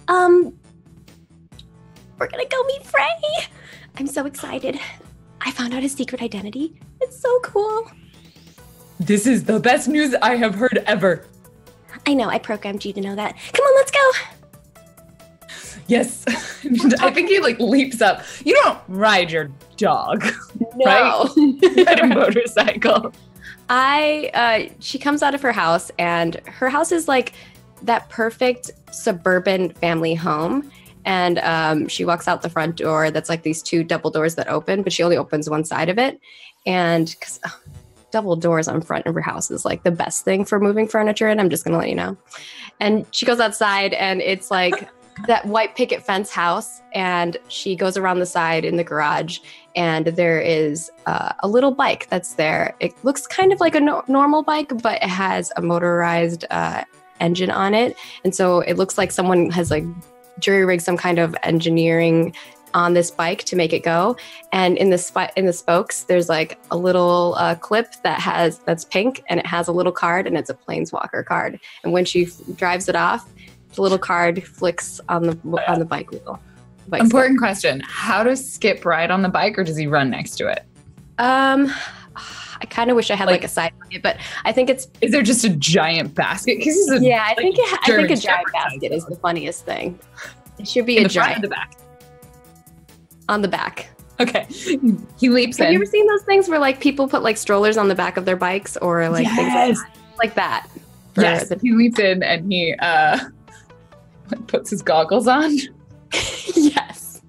We're gonna go meet Frey. I'm so excited. I found out his secret identity. It's so cool. This is the best news I have heard ever. I know, I programmed you to know that. Come on, let's go. Yes. I think he like leaps up. You don't ride your dog. No. Right? You ride a motorcycle. She comes out of her house, and her house is like that perfect suburban family home. And she walks out the front door that's like these 2 double doors that open, but she only opens one side of it. And because double doors on front of her house is like the best thing for moving furniture in. I'm just going to let you know. And she goes outside, and it's like that white picket fence house. And she goes around the side in the garage, and there is a little bike that's there. It looks kind of like a normal bike, but it has a motorized engine on it. And so it looks like someone has like jury-rigged some kind of engineering on this bike to make it go. And in the spokes, there's like a little clip that's pink, and it has a little card, and it's a Planeswalker card. And when she drives it off, the little card flicks on the bike wheel. Important question. How does Skip ride on the bike, or does he run next to it? I I kind of wish I had like a side bucket, but I think it's. Is there just a giant basket? Yeah, I think a giant basket is the funniest thing. It should be in a the front giant. or the back? On the back. Okay. He leaps in. Have you ever seen those things where like people put like strollers on the back of their bikes or like things like that? Yes. He leaps in and he puts his goggles on. Yes.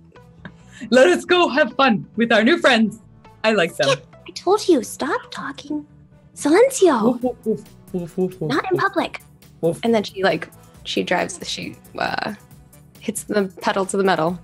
Let us go have fun with our new friends. I like them. I told you, stop talking. Silencio. Not in public. And then she hits the pedal to the metal.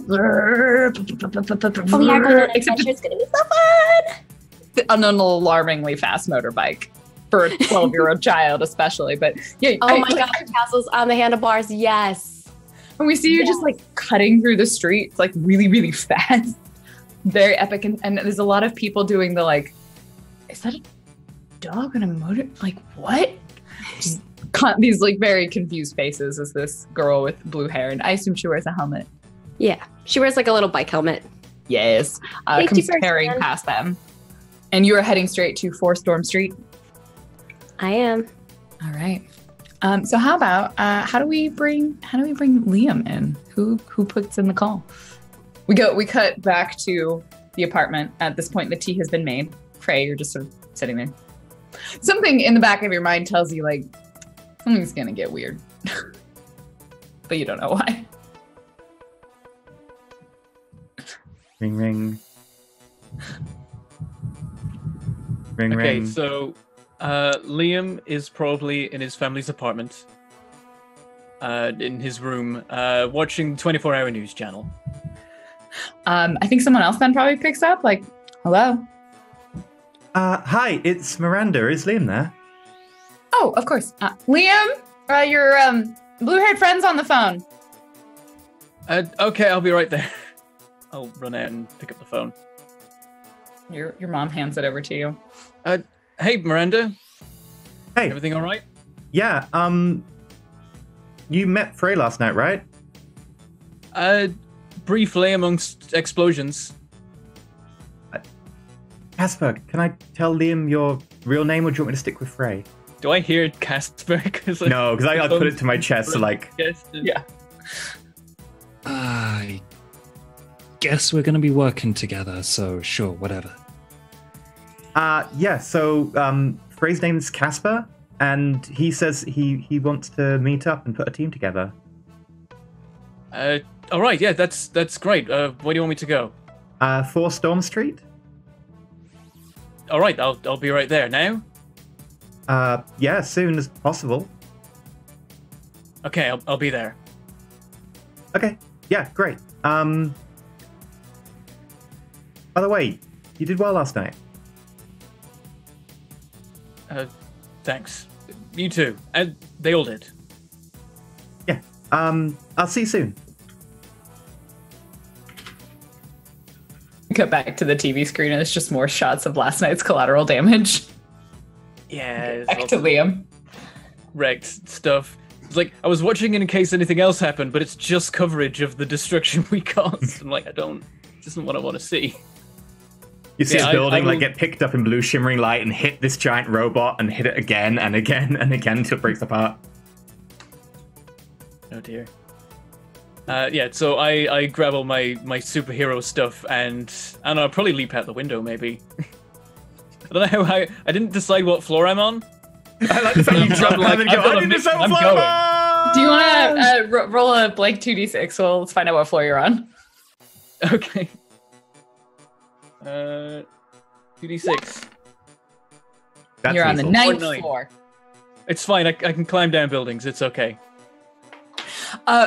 We are going on an adventure. It's going to be so fun. On an alarmingly fast motorbike for a 12-year-old child, especially. But yeah. Oh my God, castles on the handlebars. Yes. And we see you just like cutting through the streets, like really, really fast. Very epic. And there's a lot of people doing the like, is that a dog on a motor? Like, what? Just these like very confused faces as this girl with blue hair. And I assume she wears a helmet. Yeah. She wears like a little bike helmet. Yes. Comes tearing past them. And you are heading straight to 4 Storm Street? I am. All right. So how about how do we bring Liam in? Who puts in the call? We cut back to the apartment. At this point, the tea has been made. Frey, you're just sort of sitting there. Something in the back of your mind tells you like something's gonna get weird, but you don't know why. Ring ring. Ring okay, ring. So Liam is probably in his family's apartment, in his room, watching 24-hour news channel. I think someone else then probably picks up, like, hello? Hi, it's Miranda. Is Liam there? Oh, of course. Liam, your blue-haired friend's on the phone. Okay, I'll be right there. I'll run out and pick up the phone. Your mom hands it over to you. Hey, Miranda. Hey. Everything all right? Yeah, you met Frey last night, right? Briefly amongst explosions. Casper, can I tell Liam your real name, or do you want me to stick with Frey? Do I hear Casper? No, because I put it to my chest to like... Yeah. I guess we're going to be working together, so sure, whatever. Yeah, so Frey's name's Casper, and he says he wants to meet up and put a team together. All right, yeah, that's great. Where do you want me to go? 4 Storm Street? All right, I'll be right there. Now? Yeah, as soon as possible. Okay, I'll be there. Okay, yeah, great. By the way, you did well last night. Thanks. You too. And they all did. Yeah. I'll see you soon. Cut back to the TV screen and it's just more shots of last night's collateral damage. Yeah. Back to Liam. Wrecked stuff. It's like, I was watching it in case anything else happened, but it's just coverage of the destruction we caused. I'm like, this isn't what I want to see. You see a building get picked up in blue shimmering light and hit this giant robot and hit it again and again and again until it breaks apart. Oh dear. Yeah, so I grab all my superhero stuff and I don't know, I'll probably leap out the window maybe. I don't know how I didn't decide what floor I'm on. I like the fact you jump like, and go, I didn't decide what floor I'm on! Do you want to roll a blank 2d6? Well, let's find out what floor you're on. Okay. 2d6. You're on the 9th floor. It's fine. I can climb down buildings. It's okay.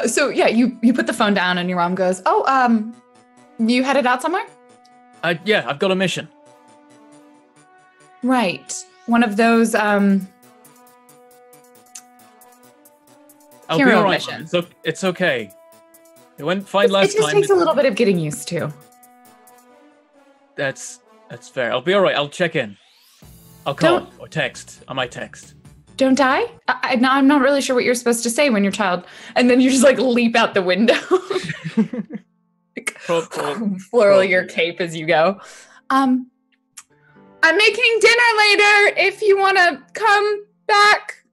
So yeah, you put the phone down and your mom goes, "Oh, you headed out somewhere?" Yeah, I've got a mission. Right. One of those I'll be all right. missions. It's okay. It went fine last time. It just takes a little bit of getting used to. That's fair. I'll be all right. I'll check in. I'll call or text. I might text. Don't die? I'm not really sure what you're supposed to say when you're a child. And then you just like leap out the window. Floral your cape as you go. I'm making dinner later if you want to come back.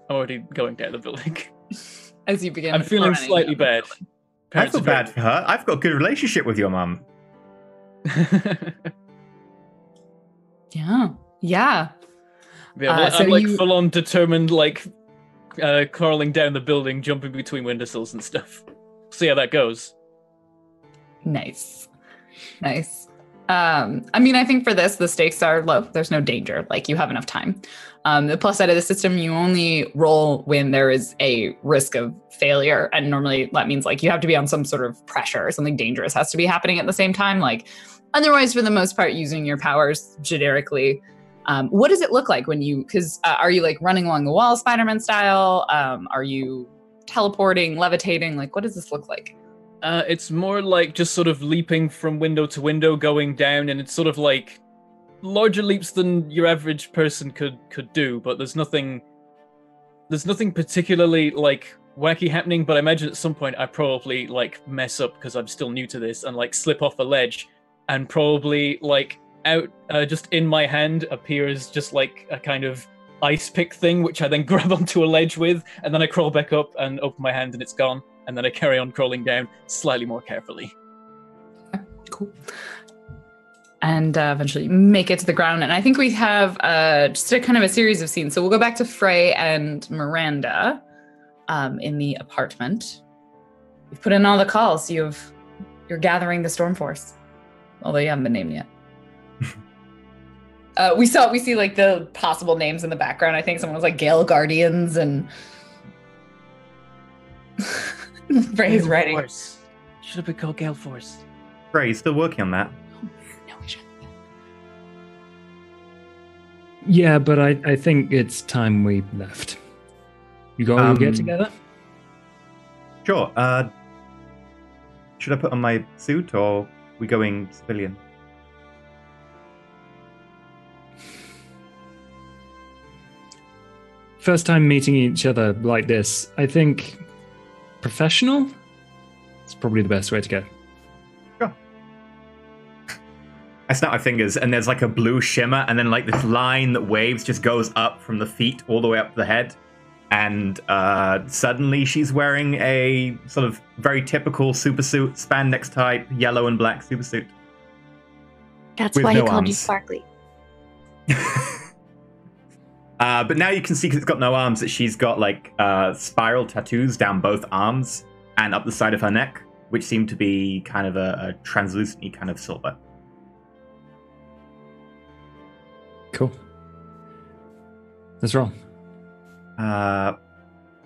I'm already going down the building. As you begin, I'm feeling slightly bad. I feel bad for her. I've got a good relationship with your mum. Yeah. Yeah, I'm like full on determined, like crawling down the building, jumping between windowsills and stuff. See how that goes. Nice. I mean, I think for this, the stakes are low. There's no danger. Like, you have enough time. The plus side of the system, you only roll when there is a risk of failure. And normally that means like you have to be on some sort of pressure or something dangerous has to be happening at the same time. Like, otherwise, for the most part, using your powers generically. What does it look like when are you like running along the wall, Spider-Man style? Are you teleporting, levitating? Like, what does this look like? It's more like just sort of leaping from window to window, going down, and it's sort of like larger leaps than your average person could do, but there's nothing particularly like wacky happening. But I imagine at some point I probably like mess up because I'm still new to this and like slip off a ledge, and probably like out just in my hand appears just like a kind of ice pick thing, which I then grab onto a ledge with, and then I crawl back up and open my hand and it's gone, and then I carry on crawling down slightly more carefully. Cool. And eventually make it to the ground. And I think we have just a kind of a series of scenes. So we'll go back to Frey and Miranda in the apartment. You've put in all the calls. You're gathering the Storm Force, although you haven't been named yet. We see like the possible names in the background. I think someone was like Gale Guardians and Frey's writing. Force. Should have been called Gale Force. Frey, you still working on that? No, we shouldn't. Yeah, but I think it's time we left. You got all get together? Sure. Should I put on my suit or we going civilian? First time meeting each other like this, I think professional is probably the best way to go. Sure. I snap my fingers and there's like a blue shimmer and then like this line that waves just goes up from the feet all the way up to the head. And suddenly she's wearing a sort of very typical supersuit, spandex type, yellow and black supersuit. That's why he called you Sparkly. But now you can see, because it's got no arms, that she's got like spiral tattoos down both arms and up the side of her neck, which seem to be kind of a translucent kind of silver. Cool. Let's roll.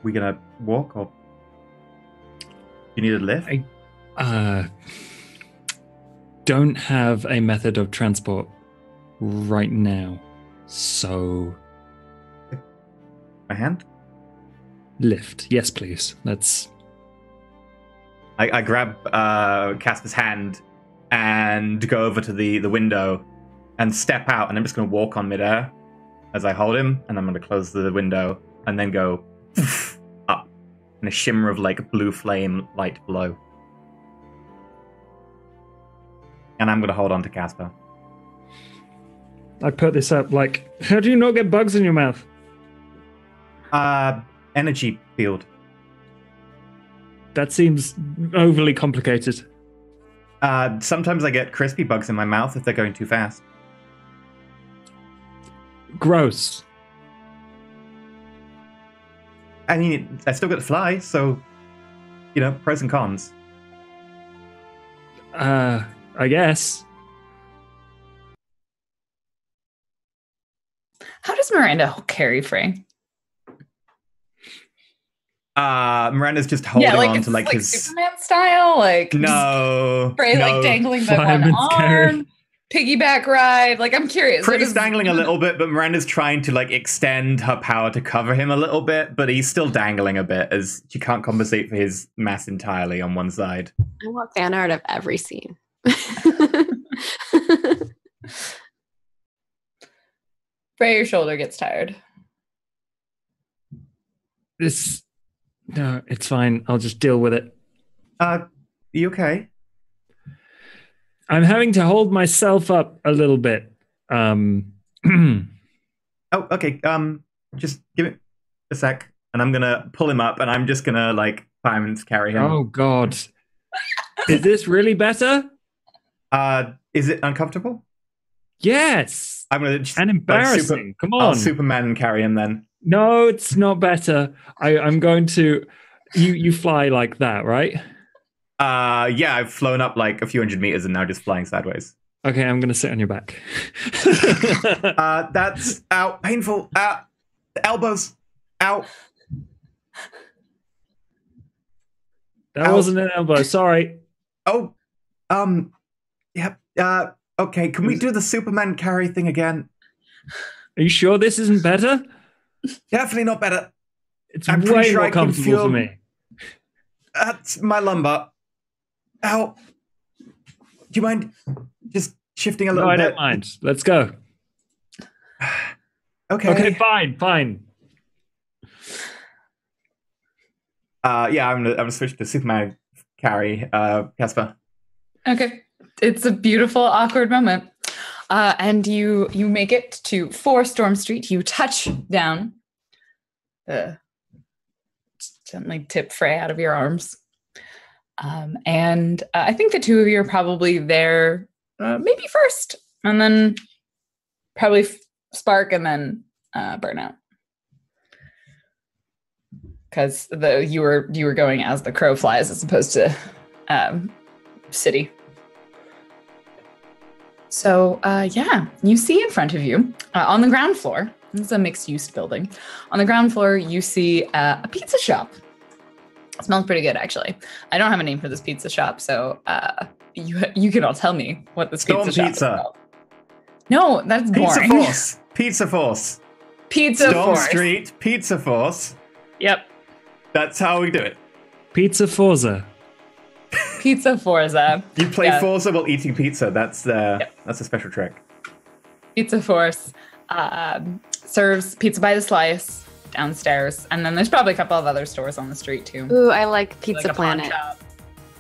We gonna walk or you need a lift? I don't have a method of transport right now, so my hand? Lift, yes, please. Let's. I grab Casper's hand and go over to the window and step out, and I'm just gonna walk on midair as I hold him, and I'm gonna close the window and then go up in a shimmer of like blue flame light below. And I'm gonna hold on to Casper. I put this up like, how do you not get bugs in your mouth? Energy field. That seems overly complicated. Sometimes I get crispy bugs in my mouth if they're going too fast. Gross. I mean, I still get to fly, so, you know, pros and cons. I guess. How does Miranda carry Frey? Miranda's just holding on to like his Superman style, like no, Frey no. like dangling by one arm, piggyback ride. Like, I'm curious. Frey's dangling a little bit, but Miranda's trying to like extend her power to cover him a little bit, but he's still dangling a bit as she can't compensate for his mass entirely on one side. I want fan art of every scene. Frey, your shoulder gets tired. No, it's fine. I'll just deal with it. You okay? I'm having to hold myself up a little bit. Oh, okay. Just give it a sec, and I'm gonna pull him up, and I'm just gonna like fireman's carry him. Oh God, is this really better? Is it uncomfortable? Yes. I'm gonna just, and embarrassing. Come on, I'll Superman carry him then. No, it's not better. I'm going to. You fly like that, right? Yeah, I've flown up like a few hundred meters and now just flying sideways. Okay, I'm gonna sit on your back. That's painful. Elbows, ow. That wasn't an elbow. Sorry. Oh, yep. Okay, can we do the Superman carry thing again? Are you sure this isn't better? Definitely not better. I'm way more comfortable for me. That's my lumbar. Ow. Do you mind just shifting a little bit? No, I don't mind. Let's go. Okay, fine. Yeah, I'm gonna switch to Superman carry, Casper. Okay. It's a beautiful, awkward moment. And you make it to 4 Storm Street. You touch down. Gently tip Frey out of your arms. And I think the two of you are probably there maybe first. And then probably Spark and then Burnout. Because you were going as the crow flies as opposed to City. So, yeah, you see in front of you, on the ground floor, this is a mixed-use building. On the ground floor, you see a pizza shop. It smells pretty good, actually. I don't have a name for this pizza shop, so you can all tell me what this pizza shop is called. No, that's boring. Pizza Force. Storm Street, Pizza Force. Yep. That's how we do it. Pizza Forza. Pizza Forza. You play Forza while eating pizza. That's a special trick. Pizza Force serves pizza by the slice downstairs, and then there's probably a couple of other stores on the street too. Ooh, I like Pizza Planet.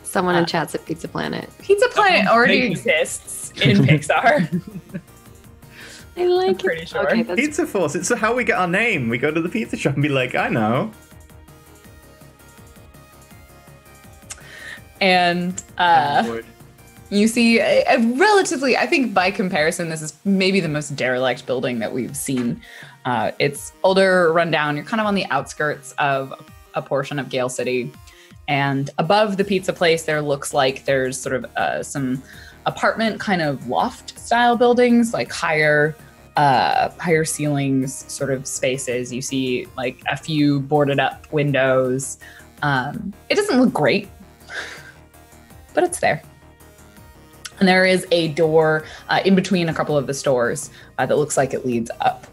Someone in chat said Pizza Planet. Pizza Planet already exists in Pixar. I like I'm pretty sure. Okay, Pizza Force. It's how we get our name. We go to the pizza shop and be like, I know. And you see a relatively, I think by comparison, this is maybe the most derelict building that we've seen. It's older, rundown. You're kind of on the outskirts of a portion of Gale City. And above the pizza place, there looks like there's sort of some apartment kind of loft style buildings, like higher ceilings sort of spaces. You see like a few boarded up windows. It doesn't look great, but it's there. And there is a door in between a couple of the stores that looks like it leads up.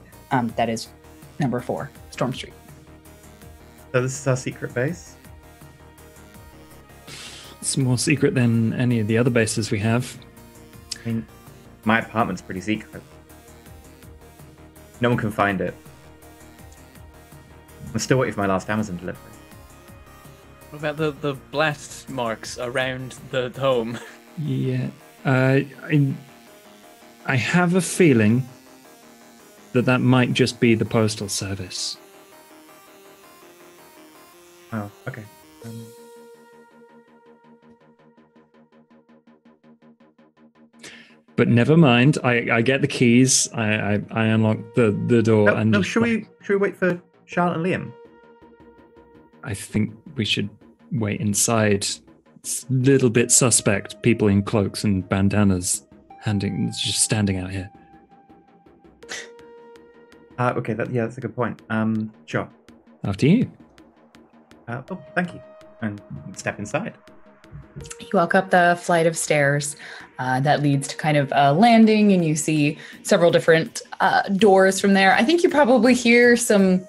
That is number 4, Storm Street. So this is our secret base? It's more secret than any of the other bases we have. I mean, my apartment's pretty secret. No one can find it. I'm still waiting for my last Amazon delivery. What about the blast marks around the home? Yeah. I have a feeling that might just be the postal service. Oh, okay. But never mind. I get the keys. I unlock the door. No, should we wait for Charlotte and Liam? I think we should wait inside. It's a little bit suspect. People in cloaks and bandanas, just standing out here. Okay, that's a good point. Sure. After you. Thank you. And step inside. You walk up the flight of stairs that leads to kind of a landing, and you see several different doors from there. I think you probably hear some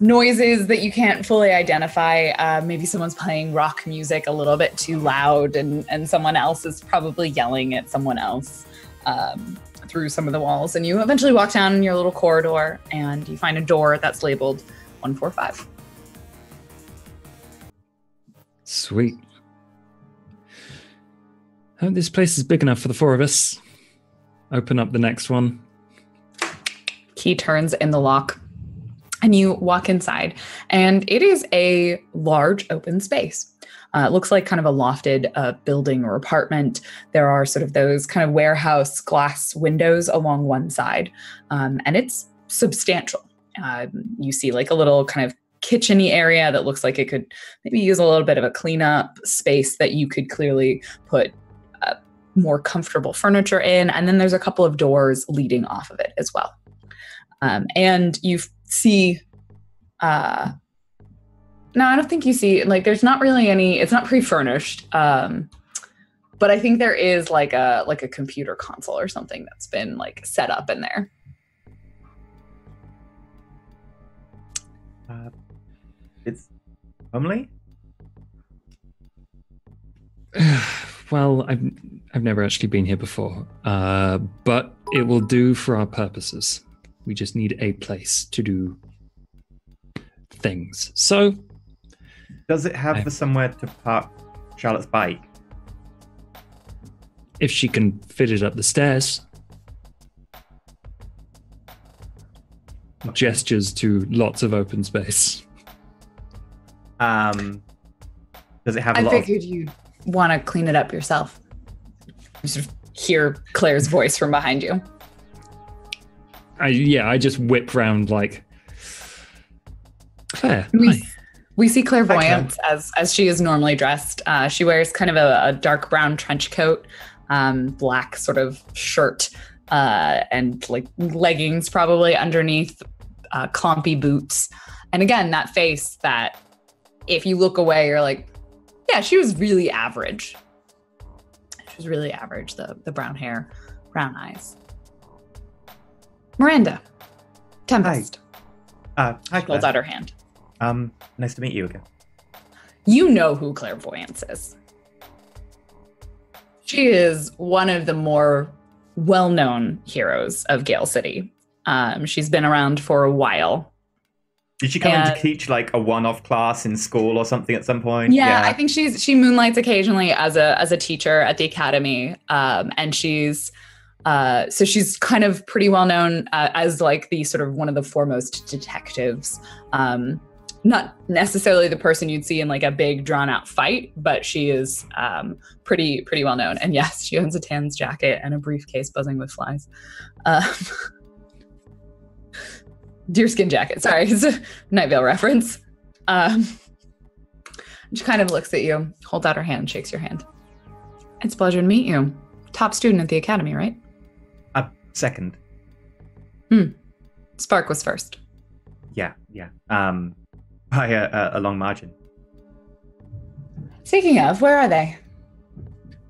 noises that you can't fully identify. Maybe someone's playing rock music a little bit too loud, and someone else is probably yelling at someone else through some of the walls. And you eventually walk down in your little corridor, and you find a door that's labeled 145. Sweet. This place is big enough for the four of us. Open up the next one. Key turns in the lock, and you walk inside, and it is a large open space. It looks like kind of a lofted building or apartment. There are sort of those kind of warehouse glass windows along one side, and it's substantial. You see like a little kind of kitchen-y area that looks like it could maybe use a little bit of a cleanup space that you could clearly put more comfortable furniture in. And then there's a couple of doors leading off of it as well. And you see... No, I don't think you see, like, there's not really any, it's not pre-furnished. But I think there is like a computer console or something that's been like set up in there. It's homely? Well, I've never actually been here before. But it will do for our purposes. We just need a place to do things. So... Does it have somewhere to park Charlotte's bike? If she can fit it up the stairs. Gestures to lots of open space. Does it have I figured you'd want to clean it up yourself. You sort of hear Claire's voice from behind you. I just whip round like... Claire, hi. We see Clairvoyance as she is normally dressed. She wears kind of a dark brown trench coat, black sort of shirt, and like leggings probably underneath, clumpy boots. And again, that face that if you look away, you're like, yeah, she was really average. She was really average, the brown hair, brown eyes. Miranda, Tempest. Hi, Claire. Holds out her hand. Nice to meet you again. You know who Clairvoyance is. She is one of the more well-known heroes of Gale City. She's been around for a while. Did she come in to teach like a one-off class in school or something at some point? Yeah, I think she moonlights occasionally as a teacher at the academy, and she's so she's kind of pretty well known as like the sort of one of the foremost detectives. Not necessarily the person you'd see in like a big drawn out fight, but she is pretty well known. And yes, she owns a Tan's jacket and a briefcase buzzing with flies. Deerskin jacket. Sorry, it's a Night Vale reference. She kind of looks at you, holds out her hand, shakes your hand. It's a pleasure to meet you. Top student at the academy, right? Second. Spark was first. Yeah. By a long margin. Speaking of, where are they?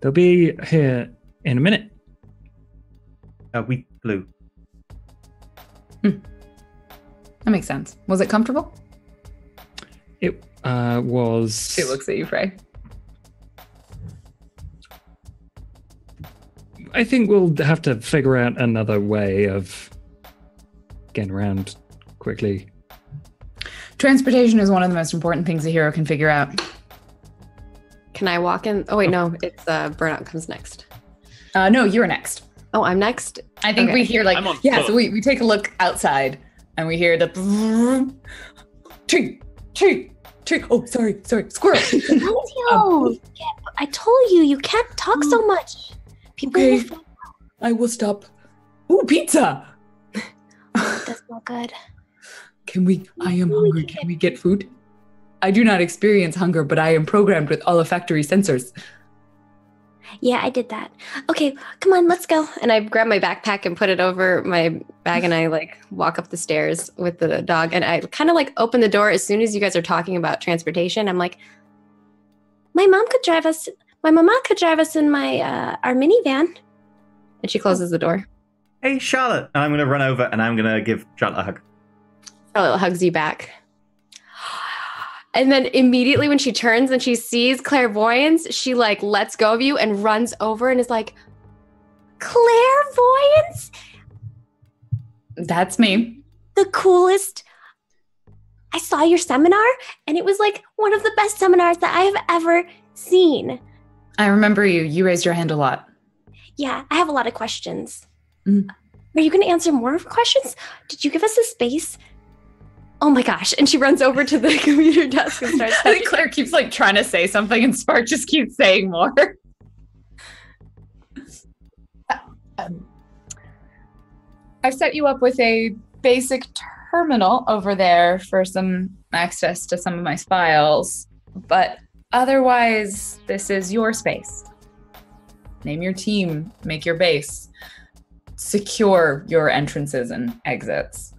They'll be here in a minute. We flew. That makes sense. Was it comfortable? It was... She looks at you, Frey. I think we'll have to figure out another way of getting around quickly. Transportation is one of the most important things a hero can figure out. Can I walk in? Oh, wait, no. It's Burnout comes next. No, you're next. Oh, I'm next? I think we hear like... Yeah, so we take a look outside and we hear the... Tree. Oh, sorry. Squirrel. I told you can't talk so much. People Okay. I will stop. Ooh, pizza. That's not good. I am hungry. Can we get food? I do not experience hunger, but I am programmed with olfactory sensors. Yeah, I did that. Okay, come on, let's go. And I grab my backpack and put it over my bag, and I like walk up the stairs with the dog, and I kind of like open the door as soon as you guys are talking about transportation. I'm like, My mama could drive us in my our minivan. And she closes the door. Hey, Charlotte. And I'm going to run over and I'm going to give Charlotte a hug. Charlotte hugs you back. And then immediately when she turns and she sees Clairvoyance, she like lets go of you and runs over and is like, Clairvoyance? That's me. The coolest. I saw your seminar and it was like one of the best seminars that I have ever seen. I remember you. You raised your hand a lot. Yeah, I have a lot of questions. Are you going to answer more questions? Did you give us a space? Oh my gosh. And she runs over to the computer desk and starts... I think Claire keeps like trying to say something and Spark just keeps saying more. I've set you up with a basic terminal over there for some access to some of my files, but otherwise, this is your space. Name your team, make your base, secure your entrances and exits.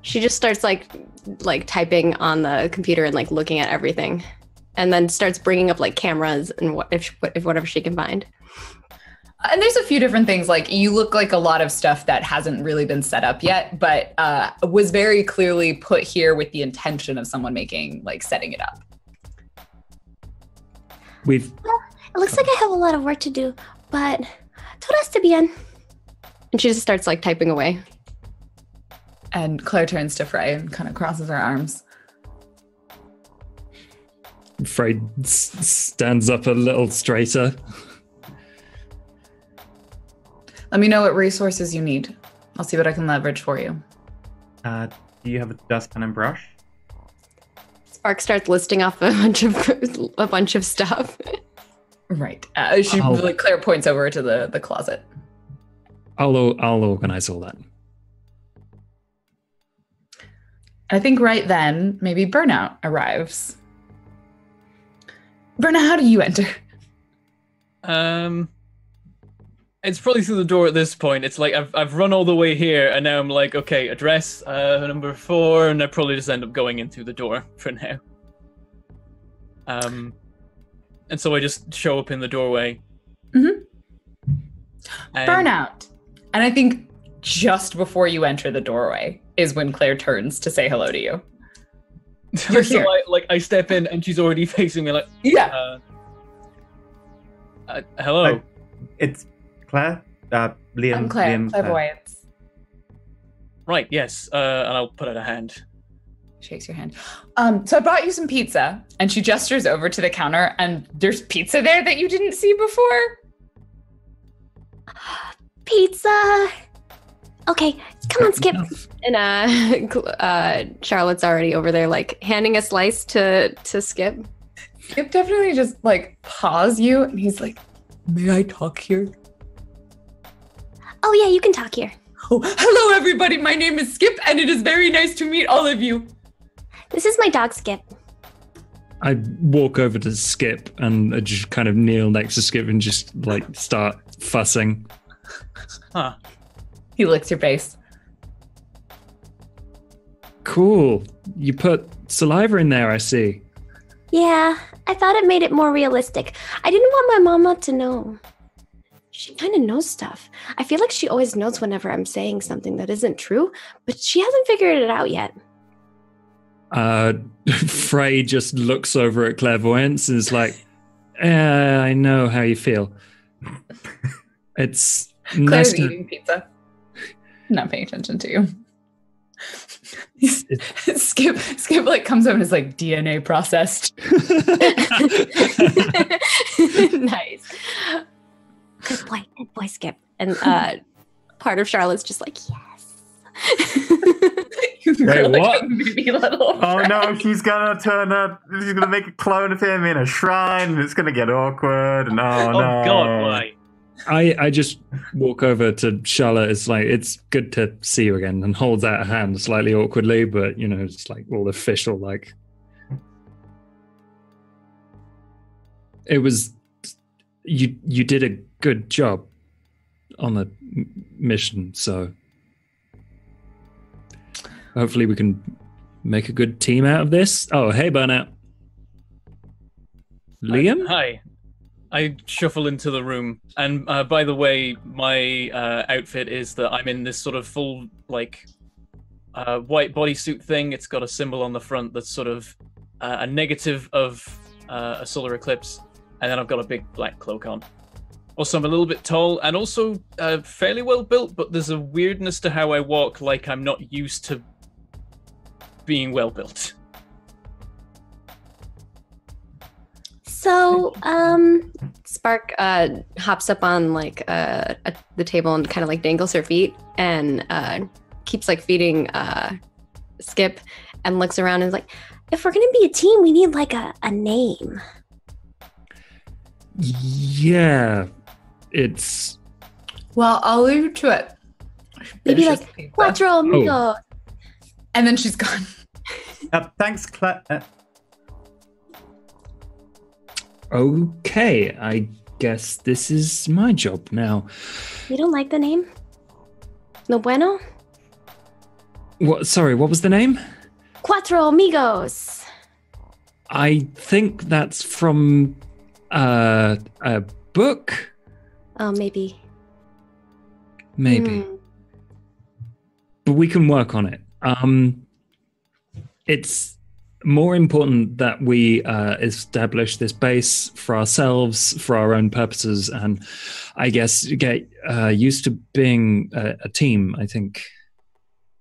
She just starts like typing on the computer and like looking at everything, and then starts bringing up like cameras and if whatever she can find. And there's a few different things. Like you look like a lot of stuff that hasn't really been set up yet, but was very clearly put here with the intention of someone setting it up. It looks like I have a lot of work to do, but todo está bien. And she just starts like typing away. And Claire turns to Frey and kind of crosses her arms. Frey stands up a little straighter. Let me know what resources you need. I'll see what I can leverage for you. Do you have a dustpan and brush? Spark starts listing off a bunch of stuff. Right. Claire points over to the closet. I'll organize all that. I think right then, maybe Burnout arrives. Burnout, how do you enter? It's probably through the door at this point. It's like I've run all the way here, and now I'm like, okay, address number 4, and I probably just end up going in through the door for now. And so I just show up in the doorway. Mm-hmm. Burnout. And I think just before you enter the doorway is when Claire turns to say hello to you. You're so here. I step in, and she's already facing me like, yeah. Hello. It's Claire? Liam. I'm Claire, Liam, clairvoyance. Right, yes. And I'll put out a hand. Shakes your hand. So I brought you some pizza, and she gestures over to the counter, and there's pizza there that you didn't see before. Pizza. Okay, come on, Skip. And Charlotte's already over there, like handing a slice to Skip. Skip definitely just like paws you, and he's like, "May I talk here?" Oh yeah, you can talk here. Oh, hello everybody. My name is Skip, and it is very nice to meet all of you. This is my dog, Skip. I walk over to Skip and I just kind of kneel next to Skip and just like start fussing. Huh. He licks your face. Cool. You put saliva in there, I see. Yeah, I thought it made it more realistic. I didn't want my mama to know. She kind of knows stuff. I feel like she always knows whenever I'm saying something that isn't true, but she hasn't figured it out yet. Frey just looks over at Clairvoyance and is like, I know how you feel. It's Claire's nice eating pizza. Not paying attention to you. Skip like comes up and is like DNA processed. Nice. Good boy, Skip. And part of Charlotte's just like, yes. Wait, what? Oh no, she's gonna make a clone of him in a shrine, and it's gonna get awkward, and no. God, why? I just walk over to Charlotte. It's like, it's good to see you again, and holds out a hand slightly awkwardly, but you know, it's like all official. Like, it was, you did a good job on the mission, so hopefully we can make a good team out of this. Oh, hey, Burnout. Liam? Hi. I shuffle into the room, and by the way, my outfit is that I'm in this sort of full, like, white bodysuit thing. It's got a symbol on the front that's sort of a negative of a solar eclipse, and then I've got a big black cloak on. Also, I'm a little bit tall, and also fairly well built, but there's a weirdness to how I walk, like I'm not used to being well built. So, Spark hops up on like the table and kind of like dangles her feet and keeps like feeding Skip and looks around and is like, if we're gonna be a team, we need like a name. Yeah, it's. Well, I'll leave you to it. Maybe like Cuatro Amigos. Oh. And then she's gone. Thanks, Claire. Okay, I guess this is my job now. You don't like the name? No bueno? What? Sorry, what was the name? Cuatro Amigos. I think that's from a book. Oh, maybe. Maybe. But we can work on it. It's more important that we establish this base for ourselves, for our own purposes, and I guess get used to being a team. I think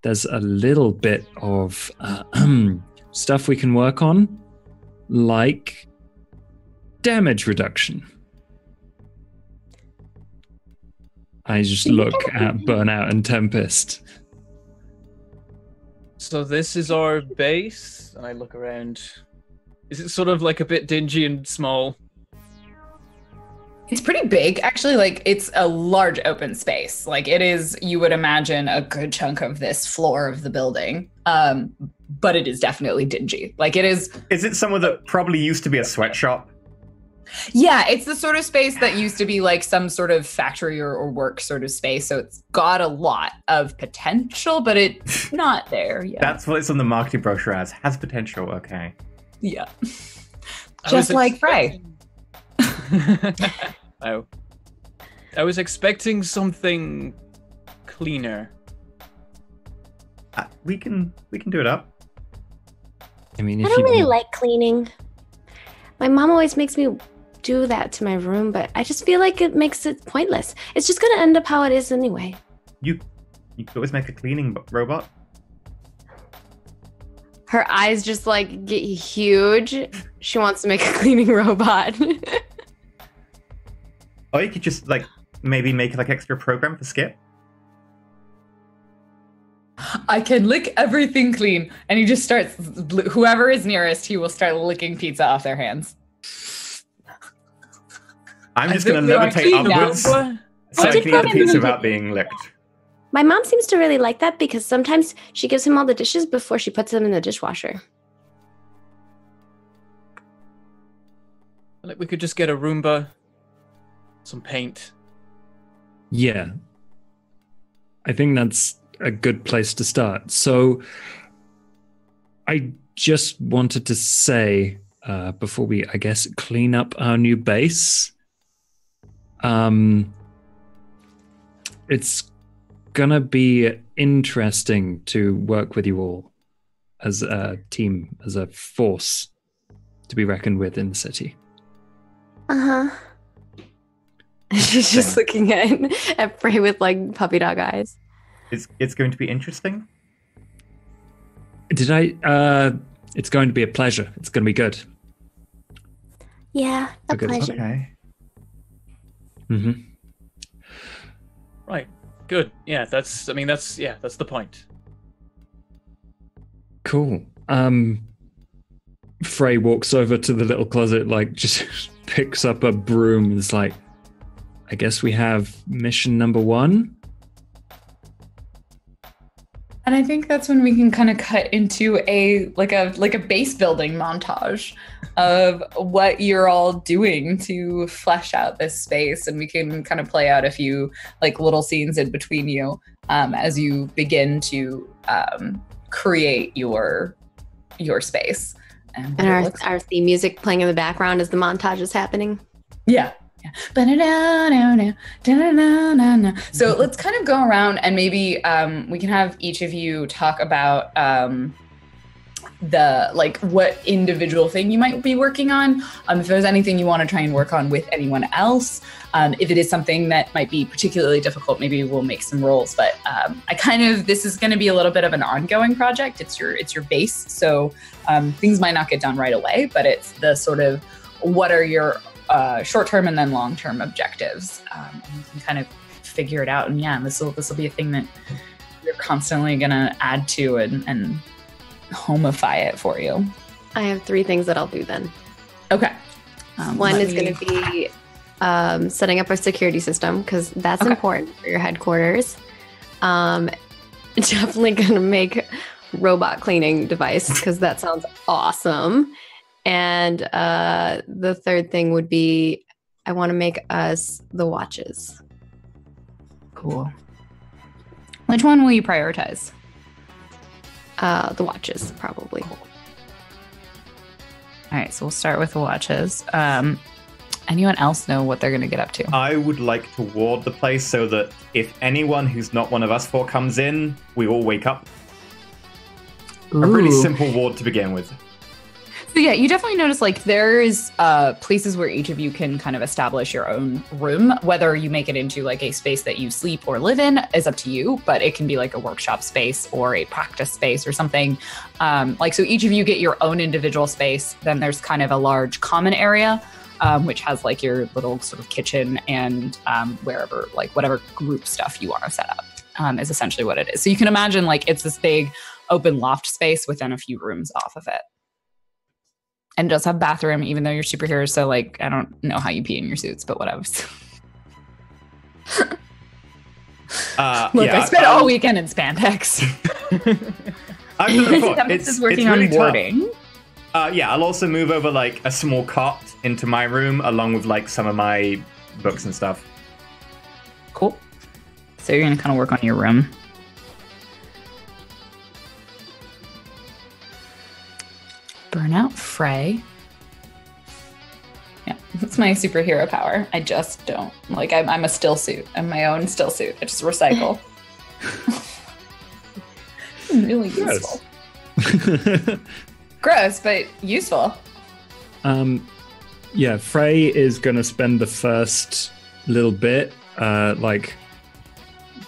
there's a little bit of stuff we can work on, like damage reduction. I just look at Burnout and Tempest. So this is our base, and I look around. Is it sort of like a bit dingy and small? It's pretty big, actually. Like, it's a large open space. Like, it is, you would imagine, a good chunk of this floor of the building. But it is definitely dingy. Like, it is. Is it somewhere that probably used to be a sweatshop? Yeah, it's the sort of space that used to be like some sort of factory or work sort of space. So it's got a lot of potential, but it's not there yet. That's what it's on the marketing brochure as. Has potential, okay. Yeah. Just like Frey. Oh. I was expecting something cleaner. We can do it up. I mean, I don't really like cleaning. My mom always makes me do that to my room, but I just feel like it makes it pointless. It's just gonna end up how it is anyway. You could always make a cleaning robot. her eyes just like get huge. She wants to make a cleaning robot. Or you could just like maybe make like extra program for Skip. I can lick everything clean. And he just starts, whoever is nearest, he will start licking pizza off their hands. I'm just going to levitate upwards so I can eat the pizza without being licked. My mom seems to really like that because sometimes she gives him all the dishes before she puts them in the dishwasher. Like we could just get a Roomba, some paint. Yeah. I think that's a good place to start. So I just wanted to say, before we, I guess, clean up our new base, it's gonna be interesting to work with you all as a team, as a force to be reckoned with in the city. Uh-huh. She's just looking at Frey with like puppy dog eyes. It's going to be interesting. It's going to be a pleasure. It's going to be good. Yeah, a pleasure. Okay. Mm-hmm. Right. Good. Yeah, that's the point. Cool. Frey walks over to the little closet, like just picks up a broom and is like, I guess we have mission number 1. And I think that's when we can kind of cut into a base building montage of what you're all doing to flesh out this space, and we can kind of play out a few like little scenes in between you as you begin to create your space. And our theme music playing in the background as the montage is happening. Yeah. So let's kind of go around and maybe we can have each of you talk about the like what individual thing you might be working on. If there's anything you want to try and work on with anyone else, if it is something that might be particularly difficult, maybe we'll make some rolls. But this is going to be a little bit of an ongoing project. It's your base, so things might not get done right away, but it's the sort of what are your short-term and then long-term objectives, and you can kind of figure it out. And yeah, this will be a thing that you're constantly gonna add to and homify it for you. I have 3 things that I'll do then. Okay. One is going to be setting up a security system, because that's important for your headquarters. Definitely going to make robot cleaning device, because that sounds awesome. And the third thing would be I want to make us the watches. Cool. Which one will you prioritize? The watches, probably. Cool. All right, so we'll start with the watches. Anyone else know what they're going to get up to? I would like to ward the place so that if anyone who's not one of us 4 comes in, we all wake up. Ooh. A pretty simple ward to begin with. So yeah, you definitely notice like there's places where each of you can kind of establish your own room. Whether you make it into like a space that you sleep or live in is up to you, but it can be like a workshop space or a practice space or something. So each of you get your own individual space. Then there's kind of a large common area, which has like your little sort of kitchen and wherever, like whatever group stuff you want to set up is essentially what it is. So you can imagine like it's this big open loft space within a few rooms off of it. And it does have bathroom, even though you're superheroes. So, like, I don't know how you pee in your suits, but whatever. I spent all weekend in spandex. I've done it before. It's working on warding. I'll also move over, like, a small cot into my room, along with, like, some of my books and stuff. Cool. So you're going to kind of work on your room. Burnout Frey. Yeah, that's my superhero power. I just don't. Like, I'm a still suit. I'm my own still suit. I just recycle. Really useful. Gross, but useful. Frey is going to spend the first little bit, like,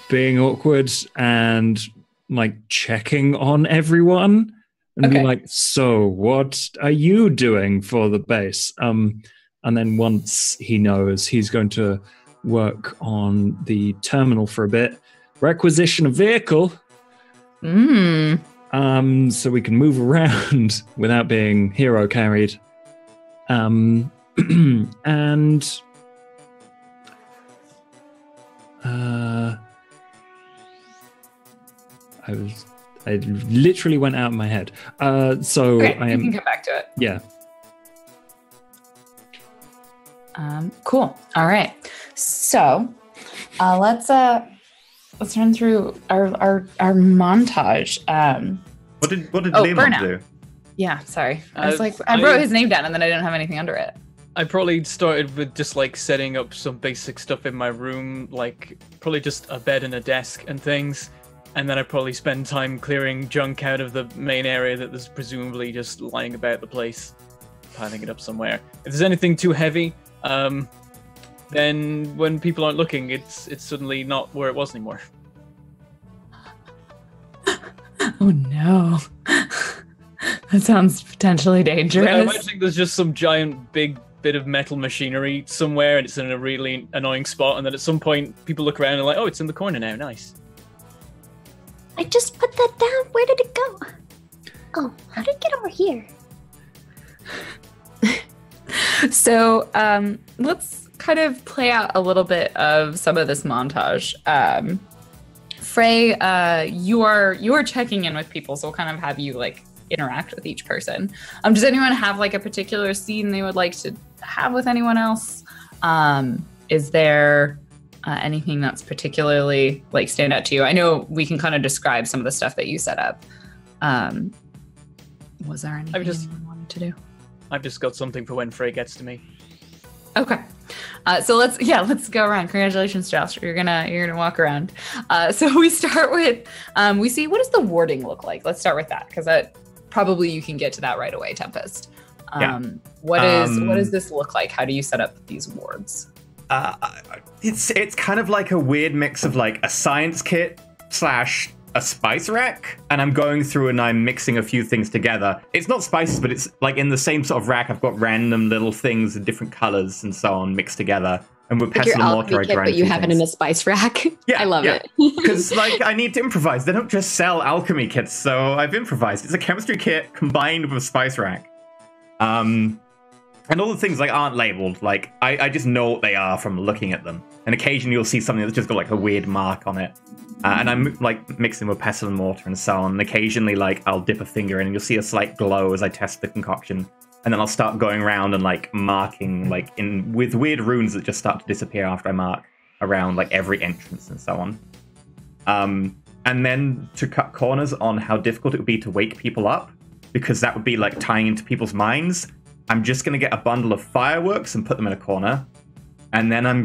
being awkward and, like, checking on everyone. And be like, so what are you doing for the base? And then once he knows, he's going to work on the terminal for a bit. Requisition a vehicle. So we can move around without being hero carried. And I literally went out of my head. So okay, I am. You can come back to it. Yeah. Cool. All right. So let's run through our montage. What did Leon do? Yeah. Sorry. I wrote his name down and then I didn't have anything under it. I probably started with just like setting up some basic stuff in my room, like probably just a bed and a desk and things. And then I probably spend time clearing junk out of the main area that was presumably just lying about the place, piling it up somewhere. If there's anything too heavy, then when people aren't looking, it's suddenly not where it was anymore. Oh no. That sounds potentially dangerous. Like, I imagine there's just some giant big bit of metal machinery somewhere and it's in a really annoying spot, and then at some point people look around and like, oh, it's in the corner now, nice. I just put that down. Where did it go? Oh, how did it get over here? So let's kind of play out a little bit of some of this montage. Frey, you are checking in with people, so we'll kind of have you like interact with each person. Does anyone have like a particular scene they would like to have with anyone else? Is there anything that's particularly like stand out to you? I know we can kind of describe some of the stuff that you set up. Was there anything you wanted to do? I've just got something for when Frey gets to me. Okay. So let's go around. Congratulations, Josh. You're gonna walk around. So we start with we see, what does the warding look like? Let's start with that, because that probably you can get to that right away, Tempest. What does this look like? How do you set up these wards? It's kind of like a weird mix of like a science kit / a spice rack, and I'm going through and I'm mixing a few things together. It's not spices, but it's like in the same sort of rack. I've got random little things in different colors and so on mixed together. And with pestle and mortar, I grind but you have it in a spice rack. Yeah, I love it. Because like I need to improvise. They don't just sell alchemy kits, so I've improvised. It's a chemistry kit combined with a spice rack. And all the things like aren't labeled. Like I just know what they are from looking at them. And occasionally you'll see something that's just got like a weird mark on it. And I'm like mixing with pestle and mortar and so on. And occasionally like I'll dip a finger in and you'll see a slight glow as I test the concoction. And then I'll start going around and like marking like with weird runes that just start to disappear after I mark around like every entrance and so on. And then to cut corners on how difficult it would be to wake people up, because that would be like tying into people's minds. I'm just going to get a bundle of fireworks and put them in a corner. And then I'm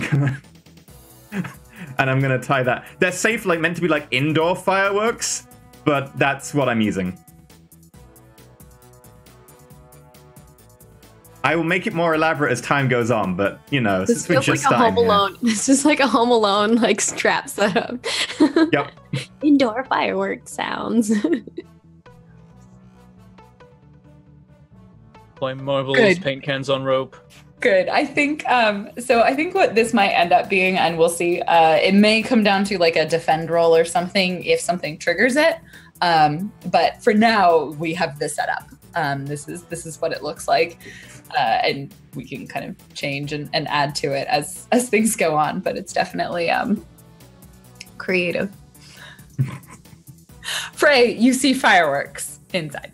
going to tie that. They're safe, like meant to be like indoor fireworks, but that's what I'm using. I will make it more elaborate as time goes on, but you know, this feels like a Home Alone. This is like a Home Alone like strap setup. Yep. Indoor fireworks sounds. Play marbles, paint cans on rope. Good. I think so. I think what this might end up being, and we'll see. It may come down to like a defend roll or something if something triggers it. But for now, we have this set up. This is what it looks like, and we can kind of change and add to it as things go on. But it's definitely creative. Frey, you see fireworks inside.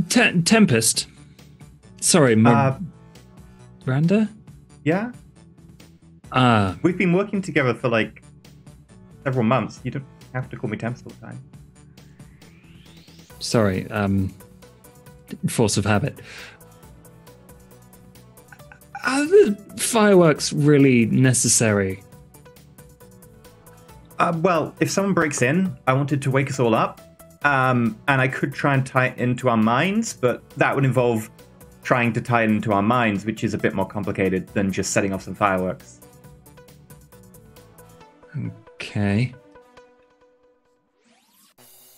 Tempest. Sorry, Miranda? Yeah? We've been working together for like several months. You don't have to call me Tempest all the time. Sorry, force of habit. Are the fireworks really necessary? Well, if someone breaks in, I wanted to wake us all up. And I could try and tie it into our minds, but that would involve trying to tie it into our minds, which is a bit more complicated than just setting off some fireworks. Okay.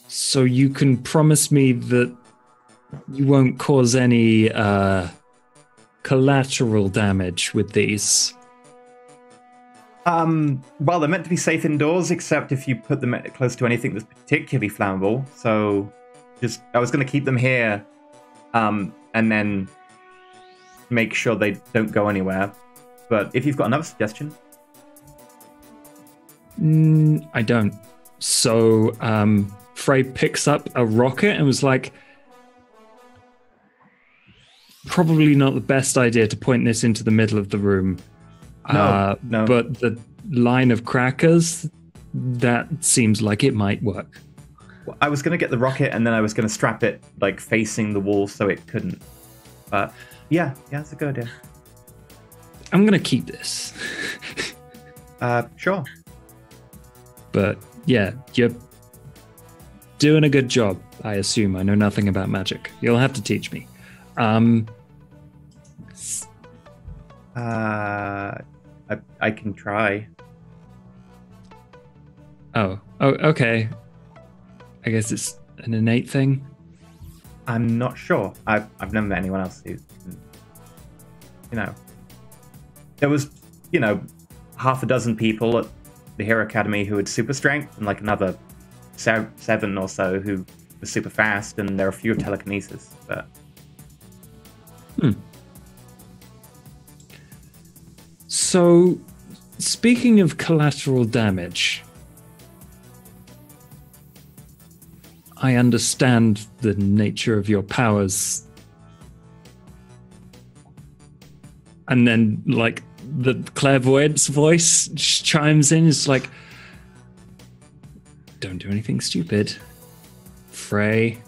So you can promise me that you won't cause any collateral damage with these? Well, they're meant to be safe indoors, except if you put them close to anything that's particularly flammable. So, I was going to keep them here, and then make sure they don't go anywhere. But if you've got another suggestion. I don't. So, Frey picks up a rocket and was like, probably not the best idea to point this into the middle of the room. No. But the line of crackers, that seems like it might work. Well, I was going to get the rocket and then I was going to strap it like facing the wall so it couldn't. But yeah, it's a good idea. I'm going to keep this. Sure. But yeah, you're doing a good job, I assume. I know nothing about magic. You'll have to teach me. I can try. Oh, okay. I guess it's an innate thing. I'm not sure. I've never met anyone else who, there was, half a dozen people at the Hero Academy who had super strength, and like another 7 or so who were super fast, and there are a few of telekinesis, but. So, speaking of collateral damage, I understand the nature of your powers. And then, like, the clairvoyant's voice chimes in. It's like, don't do anything stupid, Frey.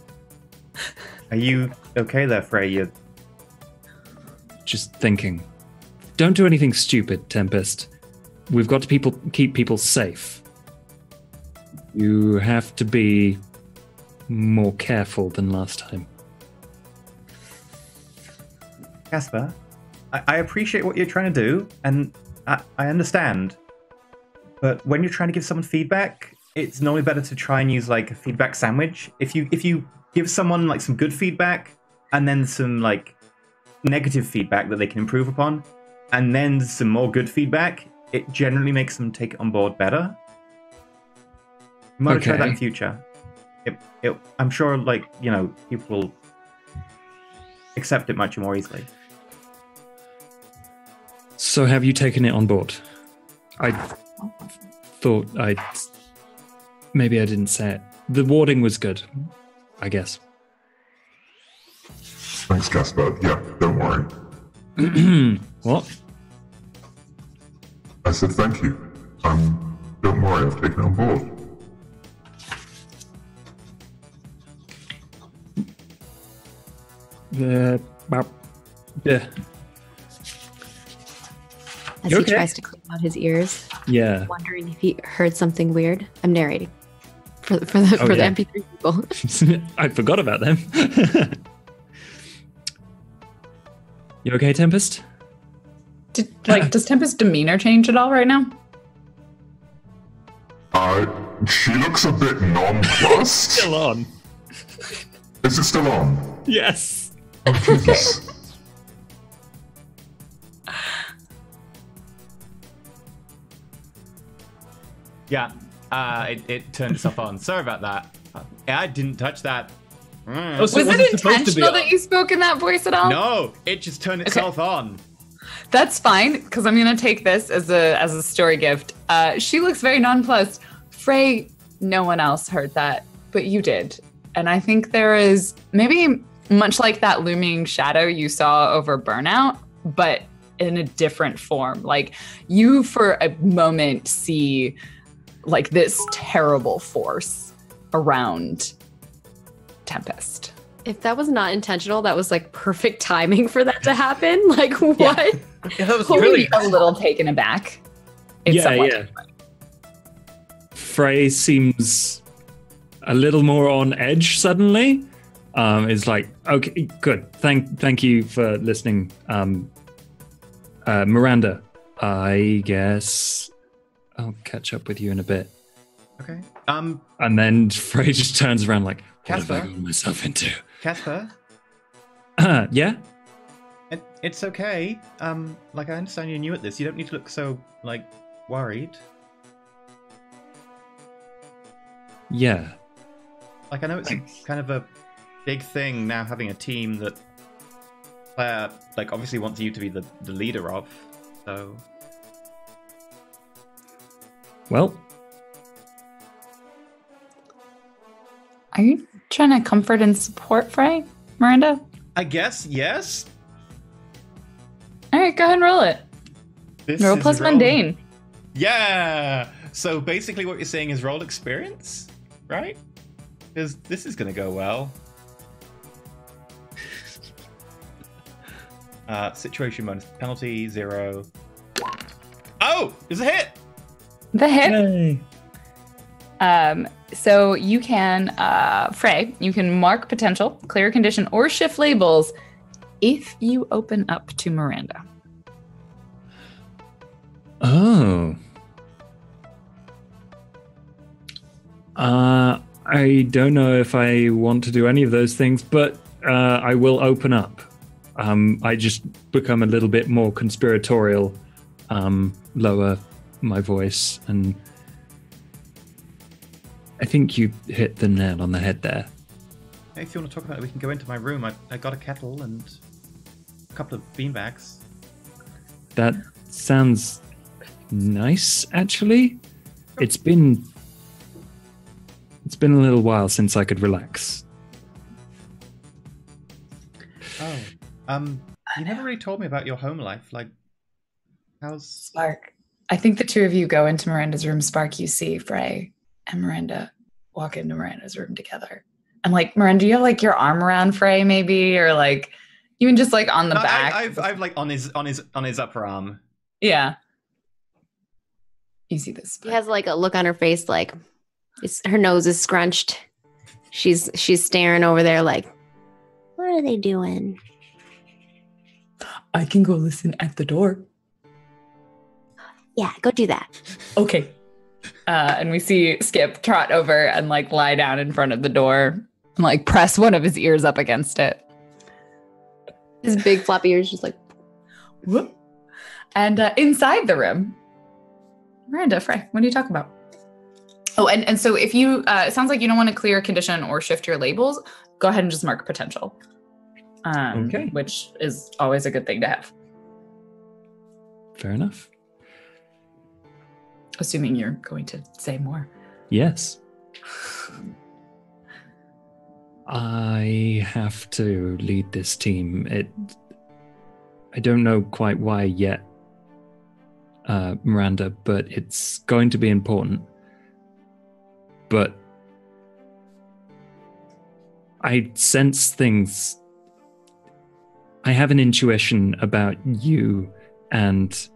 Are you okay there, Frey? You're just thinking. Don't do anything stupid, Tempest. We've got to keep people safe. You have to be more careful than last time. Casper, I appreciate what you're trying to do, and I understand, but when you're trying to give someone feedback, it's normally better to try and use like a feedback sandwich. If you give someone like some good feedback and then some like negative feedback that they can improve upon, and then some more good feedback, it generally makes them take it on board better. You might try that in future. I'm sure, like, you know, people will accept it much more easily. So have you taken it on board? I thought maybe I didn't say it. The warding was good, I guess. Thanks, Casper. Yeah, don't worry. What? I said thank you. Don't worry, I've taken it on board. As he tries to clean out his ears. Yeah. Wondering if he heard something weird. I'm narrating for the MP3 people. I forgot about them. You okay, Tempest? Does Tempest's demeanor change at all right now? She looks a bit nonplussed. Still on. Is it still on? Yes. Oh, Jesus. Yeah, it turned itself on. Sorry about that. I didn't touch that. Oh, so Was it intentional that you spoke in that voice at all? No, it just turned itself on. That's fine, because I'm gonna take this as a story gift. She looks very nonplussed. Frey, no one else heard that, but you did. And I think there is maybe much like that looming shadow you saw over Burnout, but in a different form. Like, you for a moment see like this terrible force around Tempest. If that was not intentional, that was like perfect timing for that to happen. Like, what? Yeah, that was Maybe really a little taken aback. It's somewhat. Frey seems a little more on edge suddenly. It's like, okay, good. Thank you for listening. Miranda, I guess I'll catch up with you in a bit. Okay. And then Frey just turns around like, what have I Casper? gotten myself into? Casper? Yeah? It's okay. Like, I understand you're new at this. You don't need to look so, like, worried. Yeah. Like, I know it's kind of a big thing now having a team that Claire, like, obviously wants you to be the leader of, so... Well... Are you trying to comfort and support Frey, Miranda? I guess, yes. All right, go ahead and roll it. Roll plus mundane. Yeah! So basically what you're saying is roll experience, right? Because this is going to go well. Situation bonus penalty, 0. Oh! It's a hit! The hit. Yay. So you can, Frey, you can mark potential, clear condition, or shift labels if you open up to Miranda. Oh. I don't know if I want to do any of those things, but I will open up. I just become a little bit more conspiratorial, lower my voice, and I think you hit the nail on the head there. Hey, if you want to talk about it, we can go into my room. I got a kettle and a couple of beanbags. That sounds nice, actually. It's been a little while since I could relax. Oh, you never really told me about your home life. Like, how's... Spark. I think the two of you go into Miranda's room. Spark, you see Frey and Miranda walk into Miranda's room together. And like, Miranda, you have like your arm around Frey maybe, or like even just like on the back. I've like on his upper arm. Yeah. You see this. She has like a look on her face, like her nose is scrunched. She's staring over there like, what are they doing? I can go listen at the door. Yeah, go do that. Okay. And we see Skip trot over and like lie down in front of the door and like press one of his ears up against it. His big floppy ears just like whoop. And inside the room, Miranda, Frey, what do you talk about? Oh, and so if you, it sounds like you don't want to clear a condition or shift your labels, go ahead and just mark potential. Okay. Which is always a good thing to have. Fair enough. Assuming you're going to say more. Yes. I have to lead this team. I don't know quite why yet, Miranda, but it's going to be important. But I sense things. I have an intuition about you and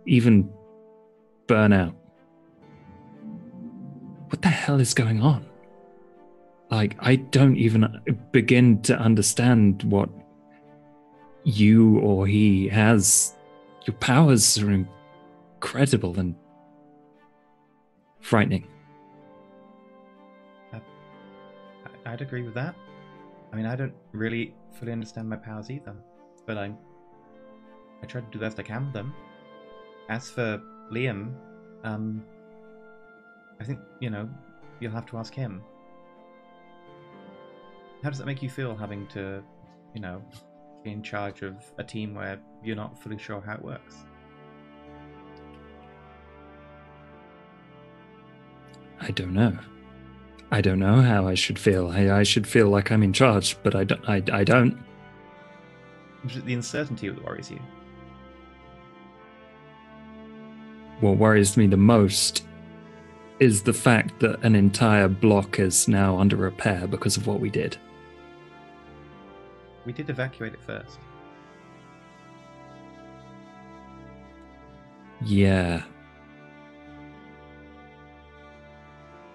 even burnout. What the hell is going on? Like, I don't even begin to understand what you or he has. Your powers are incredible and frightening. I'd agree with that. I mean, I don't really fully understand my powers either, but I try to do the best I can with them. As for Liam, I think, you'll have to ask him. How does that make you feel, having to, be in charge of a team where you're not fully sure how it works? I don't know. I don't know how I should feel. I should feel like I'm in charge, but I don't. Is it the uncertainty that worries you? What worries me the most is the fact that an entire block is now under repair because of what we did. We did evacuate it first. Yeah.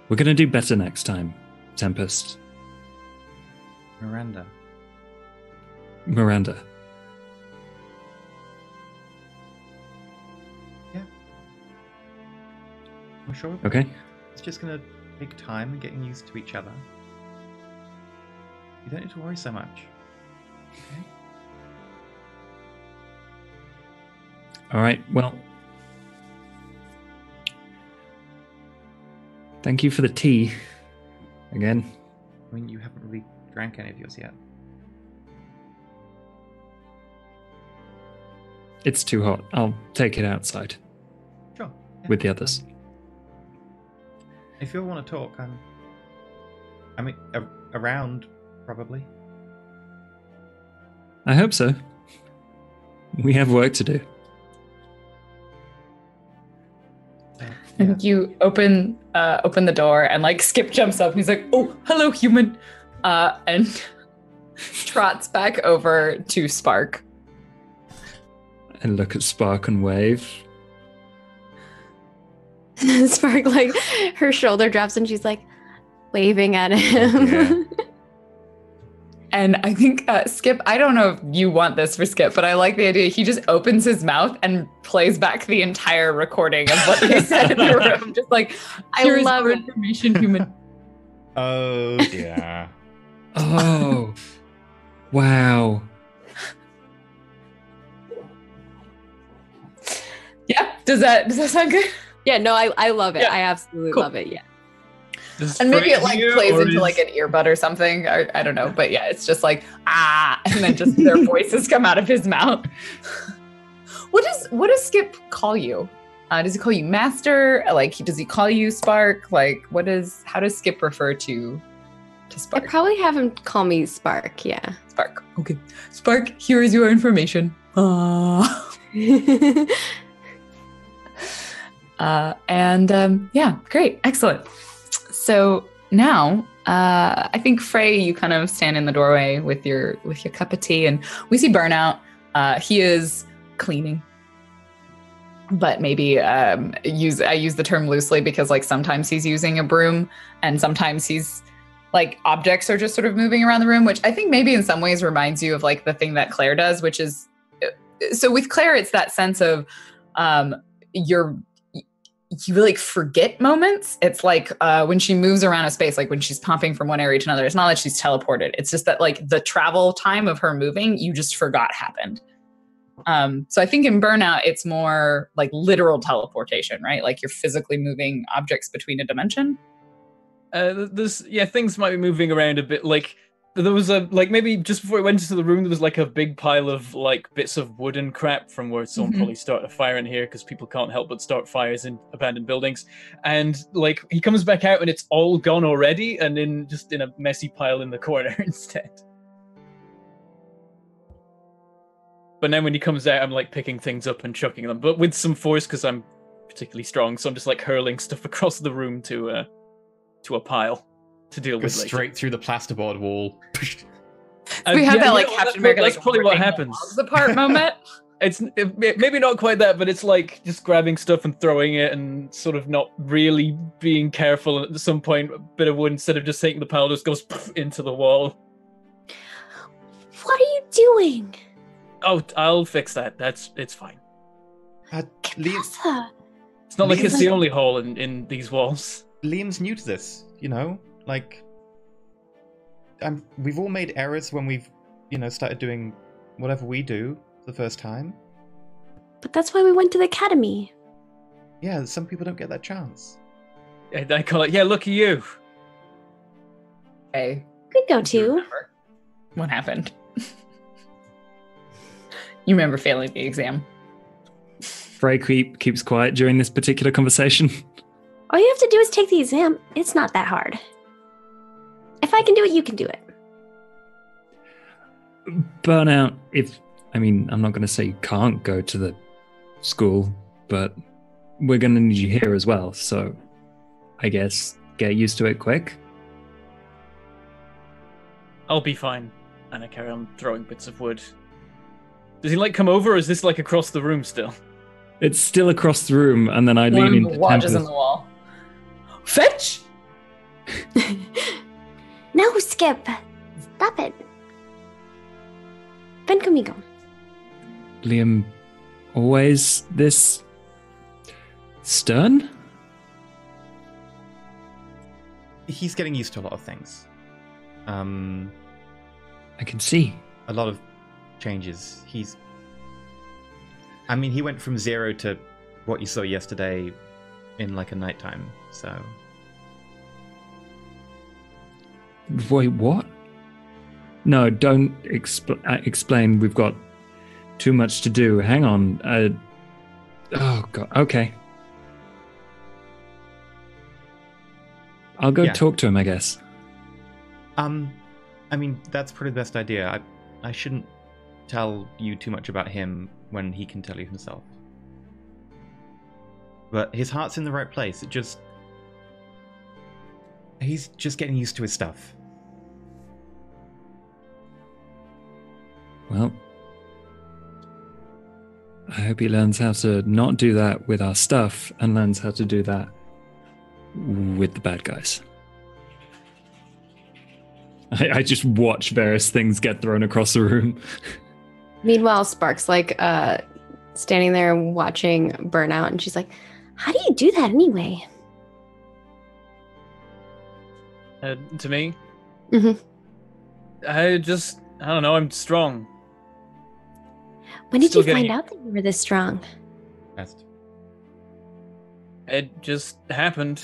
We're going to do better next time, Tempest. Miranda. Yeah. I'm sure. Okay. It's just going to take time and getting used to each other. You don't need to worry so much. Okay? All right, well. Thank you for the tea. Again. I mean, you haven't really drank any of yours yet. It's too hot. I'll take it outside. Sure. Yeah. With the others. If you all want to talk, around, probably. I hope so. We have work to do. And you open the door, and like Skip jumps up and he's like, "Oh, hello, human," and trots back over to Spark. And look at Spark and wave. Spark, like, her shoulder drops and she's like waving at him. Yeah. And I think Skip, I don't know if you want this for Skip, but I like the idea. He just opens his mouth and plays back the entire recording of what they said in the room. Just like, I love information, human. Oh, yeah. Oh, wow. Yeah. Does that sound good? Yeah, no, I love it. Yeah. I absolutely love it. Yeah. And maybe it like plays into like an earbud or something. Or, I don't know. But yeah, it's just like, and then just their voices come out of his mouth. What does Skip call you? Does he call you Master? Like, does he call you Spark? Like, how does Skip refer to Spark? I'd probably have him call me Spark, yeah. Spark. Okay. Spark, here is your information. Yeah, great. Excellent. So now, I think Frey, you kind of stand in the doorway with your cup of tea, and we see Burnout. He is cleaning, but maybe I use the term loosely because like sometimes he's using a broom, and sometimes he's like objects are just sort of moving around the room, which I think maybe in some ways reminds you of like the thing that Claire does, which is so with Claire, it's that sense of you like forget moments. It's like when she moves around a space, like when she's popping from one area to another, it's not that she's teleported. It's just that like the travel time of her moving, you just forgot happened. So I think in Burnout, it's more like literal teleportation, right? Like you're physically moving objects between a dimension. Things might be moving around a bit. Like there was maybe just before we went into the room, there was like a big pile of like bits of wood and crap from where someone probably started a fire in here because people can't help but start fires in abandoned buildings. And like he comes back out and it's all gone already, and in a messy pile in the corner instead. But then when he comes out, I'm like picking things up and chucking them, but with some force because I'm particularly strong. So I'm just like hurling stuff across the room to a pile to deal with later. Straight through the plasterboard wall. We have that like Captain America. That's probably what happens. Apart moment. It's maybe not quite that, but it's like just grabbing stuff and throwing it and sort of not really being careful. And at some point, a bit of wood, instead of just taking the pile, just goes into the wall. What are you doing? Oh, I'll fix that. It's fine. Liam, it's not like it's the only hole in these walls. Liam's new to this, you know? Like, we've all made errors when we've, started doing whatever we do for the first time. But that's why we went to the academy. Yeah, some people don't get that chance. I call it, look at you. Hey. Could go too. What happened? You remember failing the exam. Frey keeps quiet during this particular conversation. All you have to do is take the exam. It's not that hard. If I can do it, you can do it. Burnout, I'm not going to say you can't go to the school, but we're going to need you here as well. So I guess get used to it quick. I'll be fine. And I carry on throwing bits of wood. Does he come over, or is this across the room still? It's still across the room, and then I lean into watches in the wall. Fetch! No, Skip. Stop it. Ven conmigo. Liam, always this stern? He's getting used to a lot of things. I can see. A lot of changes. He went from 0 to what you saw yesterday in a nighttime, so... Wait, what? No, don't explain. We've got too much to do. Hang on. Oh, God. Okay. I'll go talk to him, I guess. That's probably the best idea. I shouldn't tell you too much about him when he can tell you himself. But his heart's in the right place. He's just getting used to his stuff. Well, I hope he learns how to not do that with our stuff and learns how to do that with the bad guys. I just watch various things get thrown across the room. Meanwhile, Spark's standing there watching Burnout, and she's like, how do you do that anyway? To me? Mm-hmm. I don't know, I'm strong. When did you find out that you were this strong? It just happened.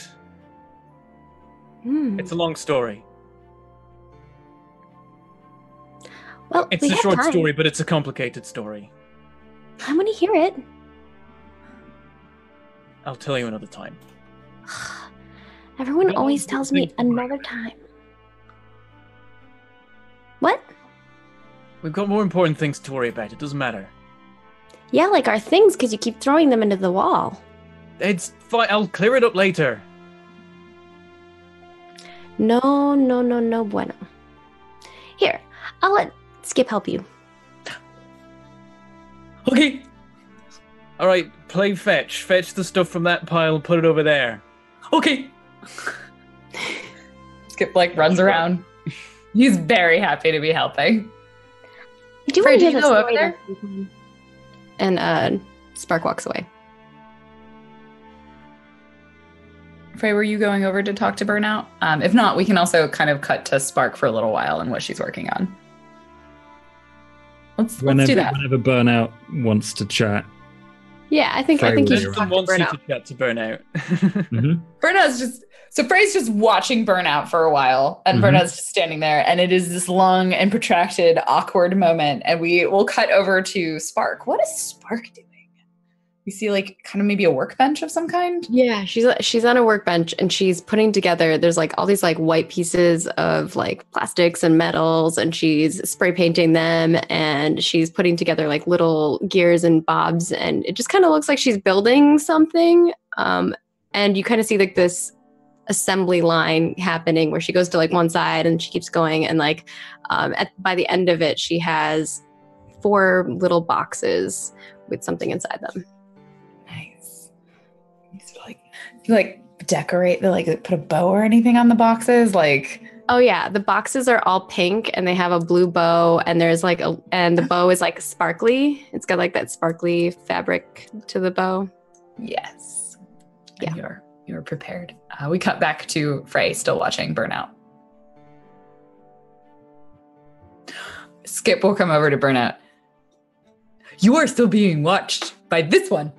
Hmm. It's a long story. Well, it's a short story, but it's a complicated story. I want to hear it. I'll tell you another time. Everyone always tells me another time. What? We've got more important things to worry about. It doesn't matter. Yeah, like our things, because you keep throwing them into the wall. It's fine. I'll clear it up later. No bueno. Here, I'll let Skip help you. Okay. All right, play fetch. Fetch the stuff from that pile and put it over there. Okay. Skip runs around. He's very happy to be helping. Do you want to go over there? And Spark walks away. Frey, were you going over to talk to Burnout? If not, we can also kind of cut to Spark for a little while and what she's working on. Let's do that. Whenever Burnout wants to chat. Yeah, I think Frey you will should be talk to wants you Burnout. to chat to Burnout. Burnout's just so Frey's just watching Burnout for a while, and Burnout's just standing there, and it is this long and protracted, awkward moment, and we will cut over to Spark. What is Spark doing? We see like kind of maybe a workbench of some kind. Yeah, she's on a workbench and she's putting together. There's like all these like white pieces of like plastics and metals, and she's spray painting them, and she's putting together like little gears and bobs, and it just kind of looks like she's building something. And you kind of see like this assembly line happening where she goes to like one side and she keeps going, and like by the end of it, she has 4 little boxes with something inside them. Nice. You like decorate, like put a bow or anything on the boxes, like. Oh yeah, the boxes are all pink and they have a blue bow, and there's like and the bow is like sparkly. It's got like that sparkly fabric to the bow. Yes. Yeah. And you're prepared. We cut back to Frey still watching Burnout. Skip will come over to Burnout. You are still being watched by this one.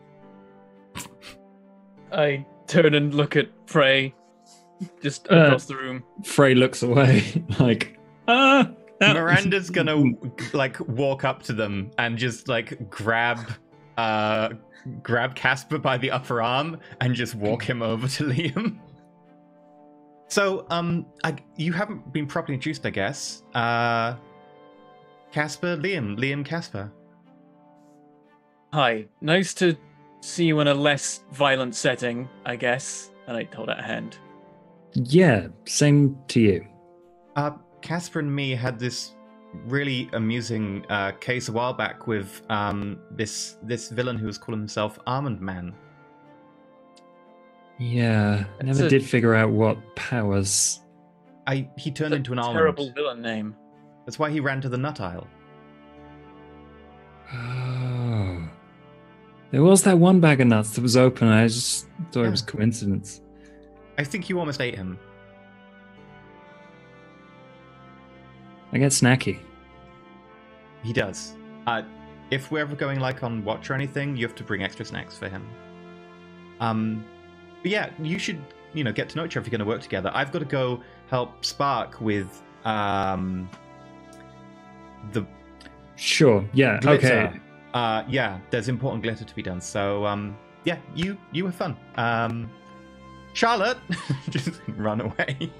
I turn and look at Frey, just across the room. Frey looks away, like, Miranda's gonna like walk up to them and just like grab Casper by the upper arm and just walk him over to Liam. So, you haven't been properly introduced, I guess. Casper, Liam, Casper. Hi, nice to see you in a less violent setting, I guess. And I hold out a hand. yeah, same to you. Casper and me had this really amusing case a while back with this villain who was calling himself Almond Man. Yeah, I never did figure out what powers. He turned into an almond. Terrible villain name. That's why he ran to the nut aisle. Oh. There was that one bag of nuts that was open. I just thought it was coincidence. I think you almost ate him. I get snacky. He does. If we're ever going like on watch or anything, you have to bring extra snacks for him. But yeah, you should, get to know each other if you're going to work together. I've got to go help Spark with the Sure. Yeah. glitter. Okay. Yeah, there's important glitter to be done. So yeah, you have fun. Charlotte, just run away.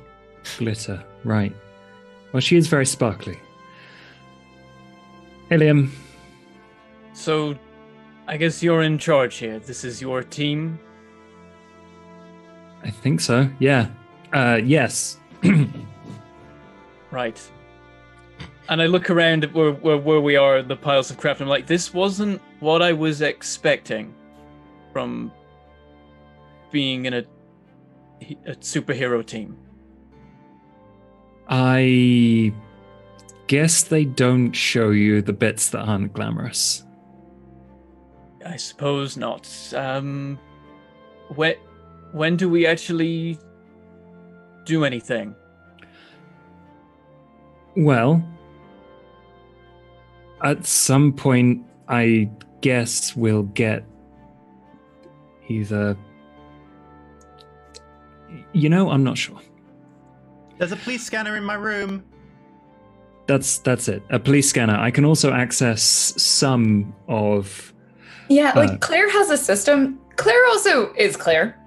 Glitter. Right. Well, she is very sparkly. Liam. So, I guess you're in charge here. This is your team. I think so. Yeah. Yes. Right. And I look around at where we are, the piles of craft, and I'm like, this wasn't what I was expecting from being in a superhero team. I guess they don't show you the bits that aren't glamorous. I suppose not. When do we actually do anything? Well, at some point, I guess we'll get either... I'm not sure. There's a police scanner in my room. That's it. A police scanner. I can also access some of... Yeah, like Claire has a system. Claire also is Claire.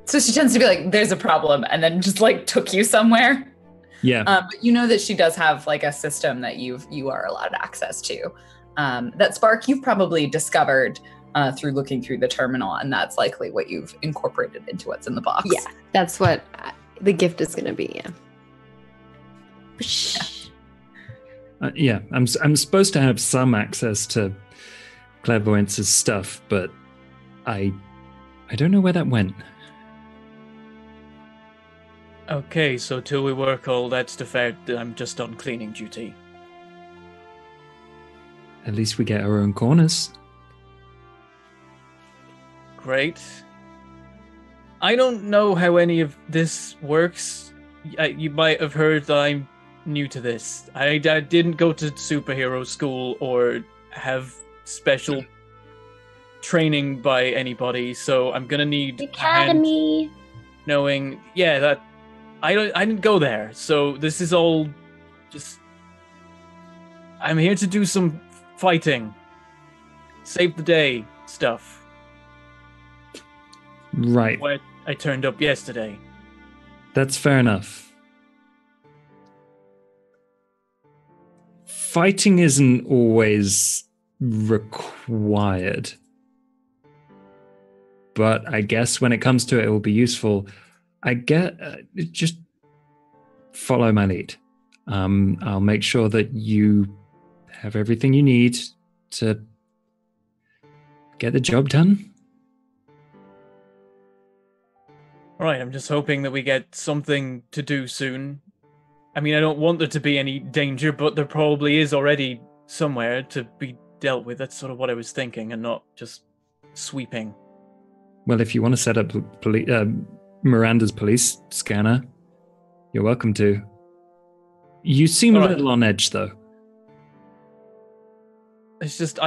So she tends to be like, there's a problem, and then just like took you somewhere. Yeah. But you know that she does have like a system that you are allowed access to. That Spark you've probably discovered through looking through the terminal, and that's likely what you've incorporated into what's in the box. Yeah, that's what the gift is going to be. Yeah. I'm supposed to have some access to Clairvoyance's stuff, but I don't know where that went. Okay, so till we work all that stuff out, I'm just on cleaning duty. At least we get our own corners. Great. I don't know how any of this works. You might have heard that I'm new to this. I didn't go to superhero school or have special training by anybody, so I'm gonna need Academy. Knowing, that I didn't go there, so this is all just. I'm here to do some fighting, save the day stuff. Right. Why I turned up yesterday. That's fair enough. Fighting isn't always required. But I guess when it comes to it, it will be useful. Just follow my lead. I'll make sure that you have everything you need to get the job done. All right, I'm just hoping that we get something to do soon. I mean, I don't want there to be any danger, but there probably is already somewhere to be dealt with. That's sort of what I was thinking, and not just sweeping. Well, if you want to set up Miranda's police scanner, you're welcome to. You seem a little on edge, though. It's just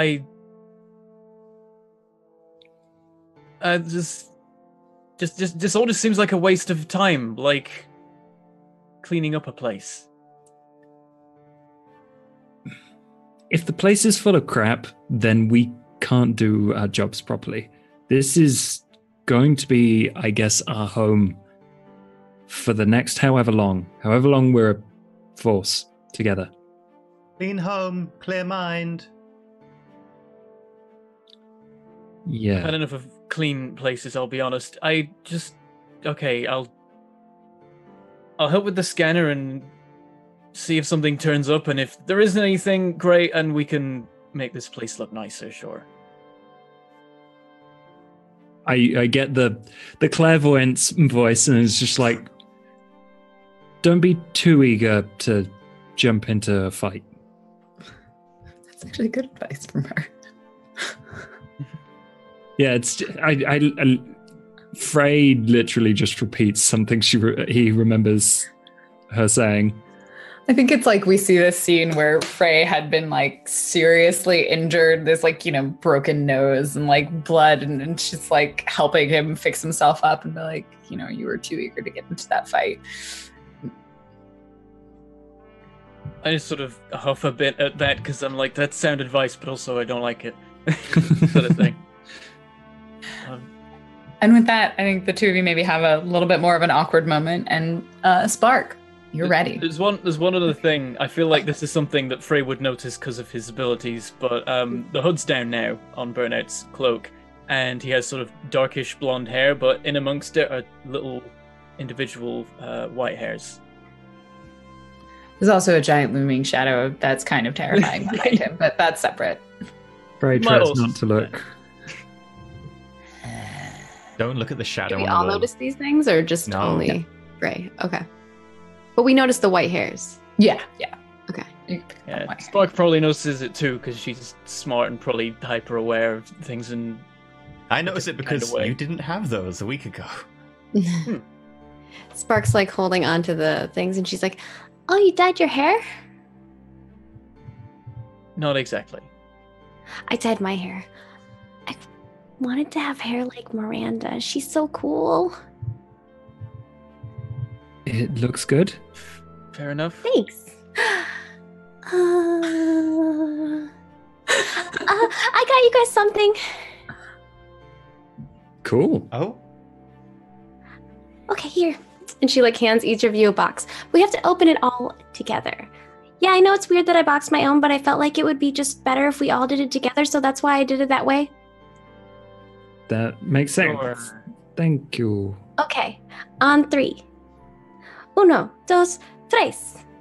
this all just seems like a waste of time, like cleaning up a place. If the place is full of crap, then we can't do our jobs properly. This is going to be, I guess, our home for the next however long we're a force together. Clean home, clear mind. Yeah. I've had enough of clean places, I'll be honest. I'll help with the scanner and see if something turns up, and if there isn't anything, great, and we can make this place look nicer, sure. I get the clairvoyance voice, and it's just like, don't be too eager to jump into a fight. That's actually good advice from her. Yeah, Frey literally just repeats something he remembers her saying. I think it's like we see this scene where Frey had been like seriously injured. There's like, broken nose and like blood, and she's like helping him fix himself up and be like, you were too eager to get into that fight. I just sort of huff a bit at that because I'm like, that's sound advice, but also I don't like it. Sort of thing. And with that, I think the two of you maybe have a little bit more of an awkward moment. And Spark, you're ready. There's one other thing. I feel like this is something that Frey would notice because of his abilities, but the hood's down now on Burnout's cloak, and he has sort of darkish blonde hair, but in amongst it are little individual white hairs. There's also a giant looming shadow that's kind of terrifying behind him, but that's separate. Frey tries not to look. Don't look at the shadow. Do we all notice these things, or just only Frey? Okay. But we noticed the white hairs. Yeah. Okay. Yeah, Spark probably notices it too because she's smart and probably hyper aware of things. And I noticed it because you didn't have those a week ago. Spark's like holding on to the things, and she's like, "Oh, you dyed your hair?" Not exactly. I dyed my hair. I wanted to have hair like Miranda. She's so cool. It looks good. Fair enough. Thanks. I got you guys something. Cool. Oh. Okay, here. And she like hands each of you a box. We have to open it all together. Yeah, I know it's weird that I boxed my own, but I felt like it would be just better if we all did it together, so that's why I did it that way. That makes sense. Sure. Thank you. Okay, on 3. 1, 2, 3.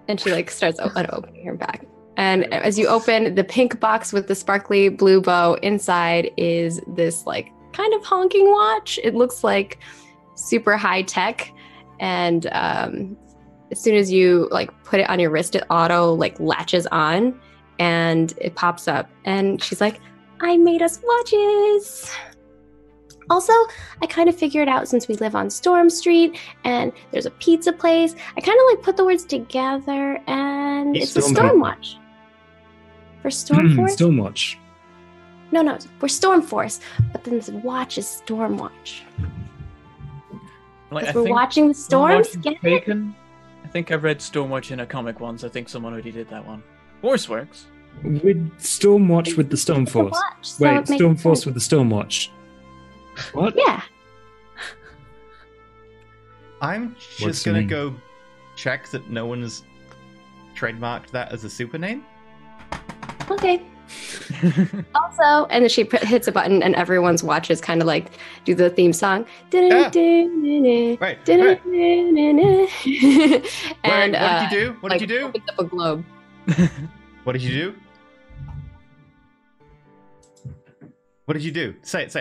And she like starts opening her bag. And as you open the pink box with the sparkly blue bow, inside is this like kind of honking watch. It looks like super high tech. And as soon as you like put it on your wrist, it auto like latches on and it pops up. And she's like, "I made us watches." Also, I kind of figured out since we live on Storm Street and there's a pizza place, I kind of like put the words together and it's a Stormwatch. For Stormforce? Stormwatch. No, we're Stormforce, but then the watch is Stormwatch. Like, we're watching the storms. Get it? Bacon. I think I read Stormwatch in a comic once. I think someone already did that one. Force works. With Stormwatch with the Stormforce. So wait, Stormforce with the Stormwatch. What? Yeah. I'm just gonna go check that no one has trademarked that as a super name. Okay. Also, and then she hits a button, and everyone's watches kind of like do the theme song. Right. And what did you do? What did you do? Opens up a globe. What did you do? What did you do? Say it.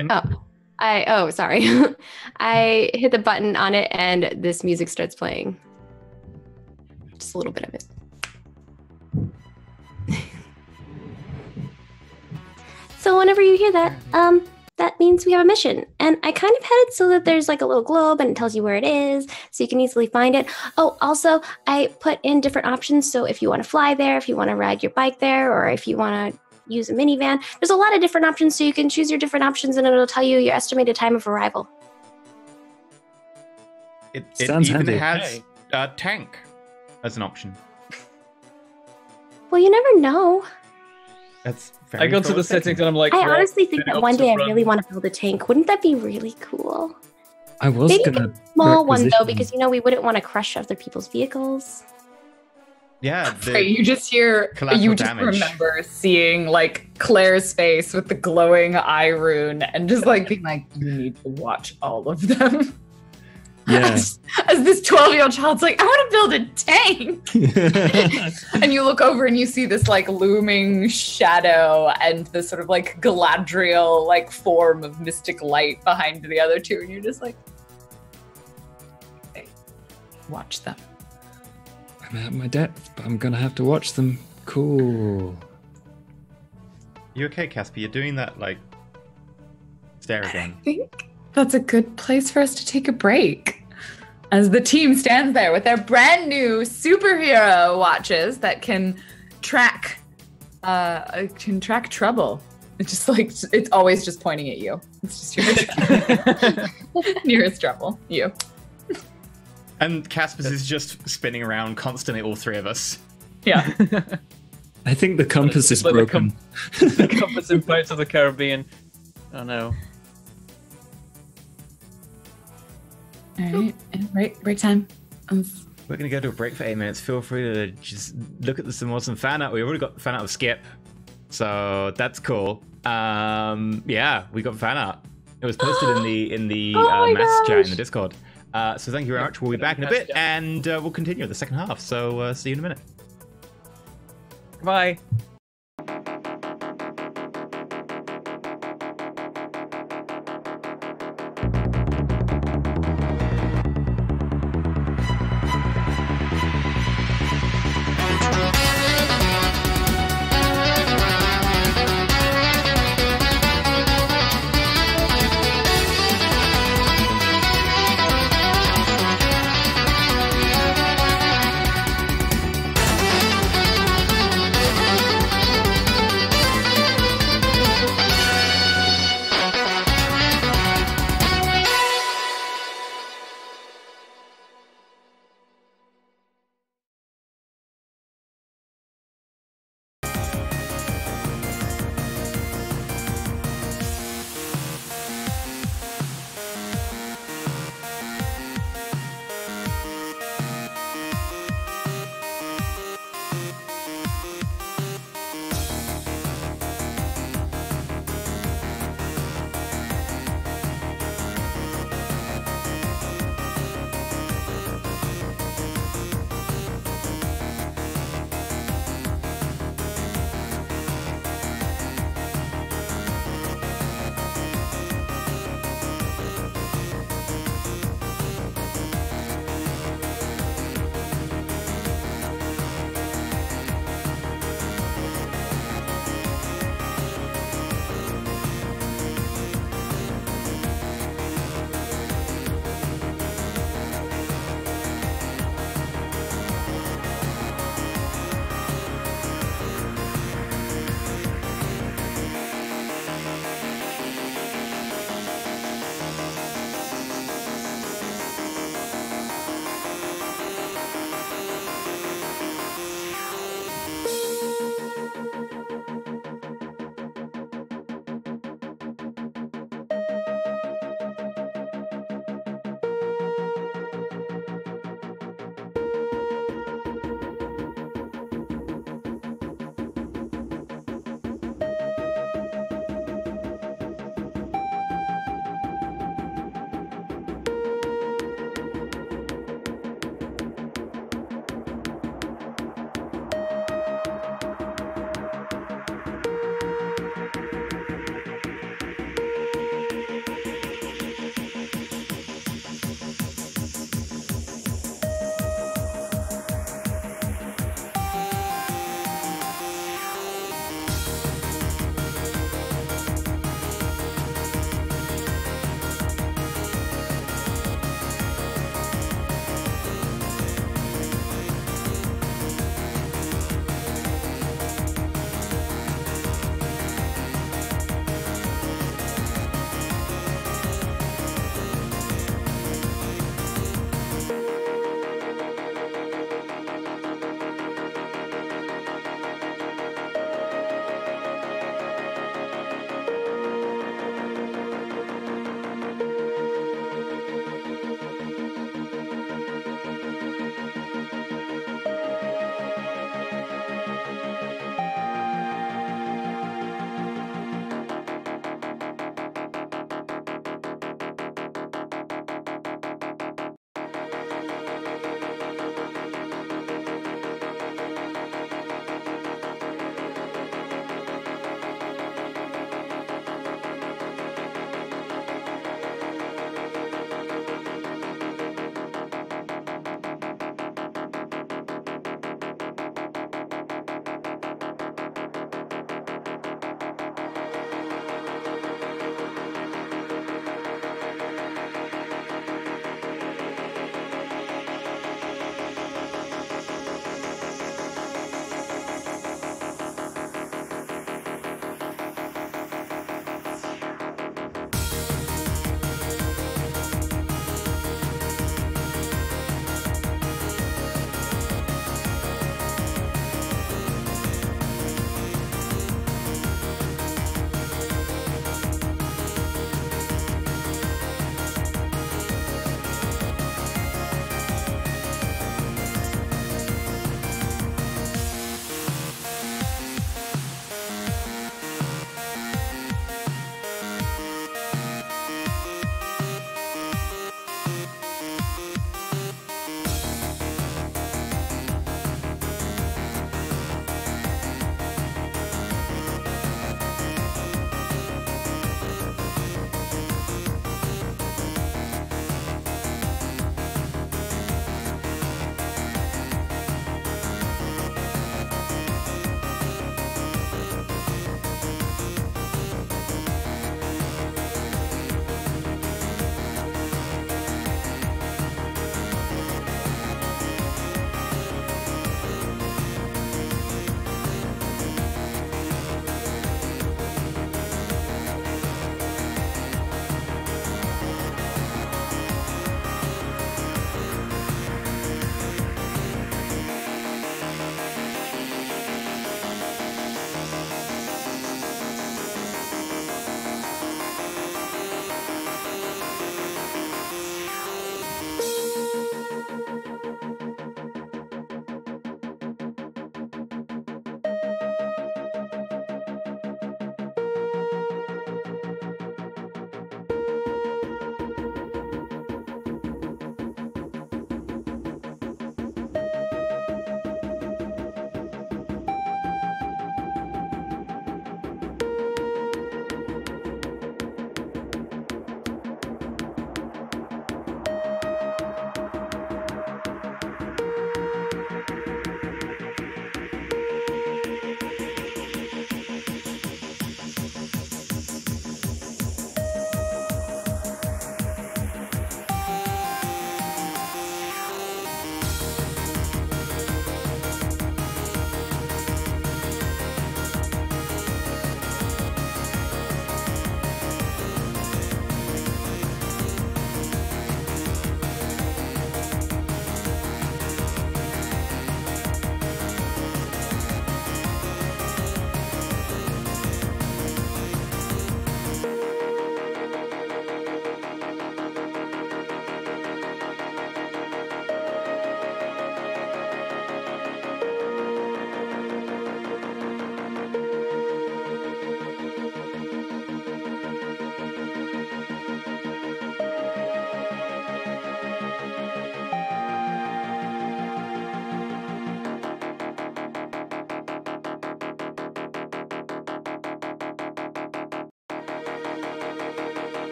Oh, sorry. I hit the button on it, and this music starts playing. Just a little bit of it. So whenever you hear that, that means we have a mission. And I kind of had it so that there's like a little globe and it tells you where it is, so you can easily find it. Oh, also, I put in different options. So if you want to fly there, if you want to ride your bike there, or if you want to use a minivan, there's a lot of different options. So you can choose your different options and it'll tell you your estimated time of arrival. It Sounds even handy. has a tank as an option. Well, you never know. That's very I go to the settings and I'm like, I honestly think then that one up to day I run. really want to build a tank. Wouldn't that be really cool? I was Maybe gonna a small one though, requisition- because we wouldn't want to crush other people's vehicles. Yeah. Right, you just remember seeing like Claire's face with the glowing eye rune and just like being like, you need to watch all of them. Yeah. As this 12-year-old child's like, I want to build a tank. And you look over and you see this like looming shadow and this sort of like Galadriel like form of mystic light behind the other two, and you're just like, hey, watch them. I'm at my depth, but I'm gonna have to watch them. Cool. You okay, Casper? You're doing that like stare again. I think that's a good place for us to take a break. As the team stands there with their brand new superhero watches that can track trouble. It's just like, it's always just pointing at you. It's just your nearest trouble, you. And Casper's is just spinning around constantly, all three of us. Yeah. I think the compass is Like broken. the compass in Pirates of the Caribbean. Oh no. All right, break time. We're going to go to a break for 8 minutes. Feel free to just look at some awesome fan art. We already got fan art of Skip, so that's cool. Yeah, we got fan art. It was posted in the mass chat in the Discord. So thank you very much. We'll be back in a bit, and we'll continue the second half. So see you in a minute. Bye.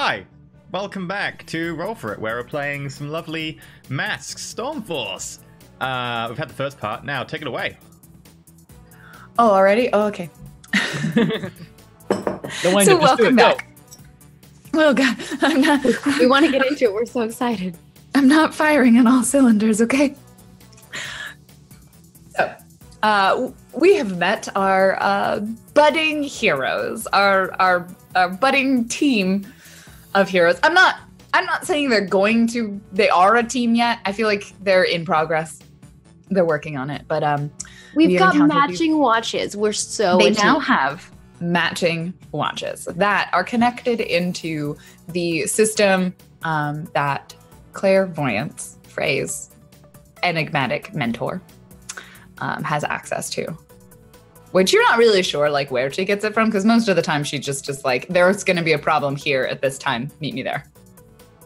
Hi, welcome back to Roll4It, where we're playing some lovely Masks Stormforce. We've had the first part, now take it away. Oh, already? Oh, okay. So welcome back. Oh God, I'm not. We want to get into it. We're so excited. I'm not firing on all cylinders. Okay. So, we have met our budding heroes, our budding team of heroes. I'm not saying they are a team yet. I feel like they're in progress. They're working on it, but we've got matching watches. We're so they now have matching watches that are connected into the system that clairvoyance phrase enigmatic mentor has access to, which you're not really sure like where she gets it from, because most of the time she just like, there's going to be a problem here at this time, meet me there.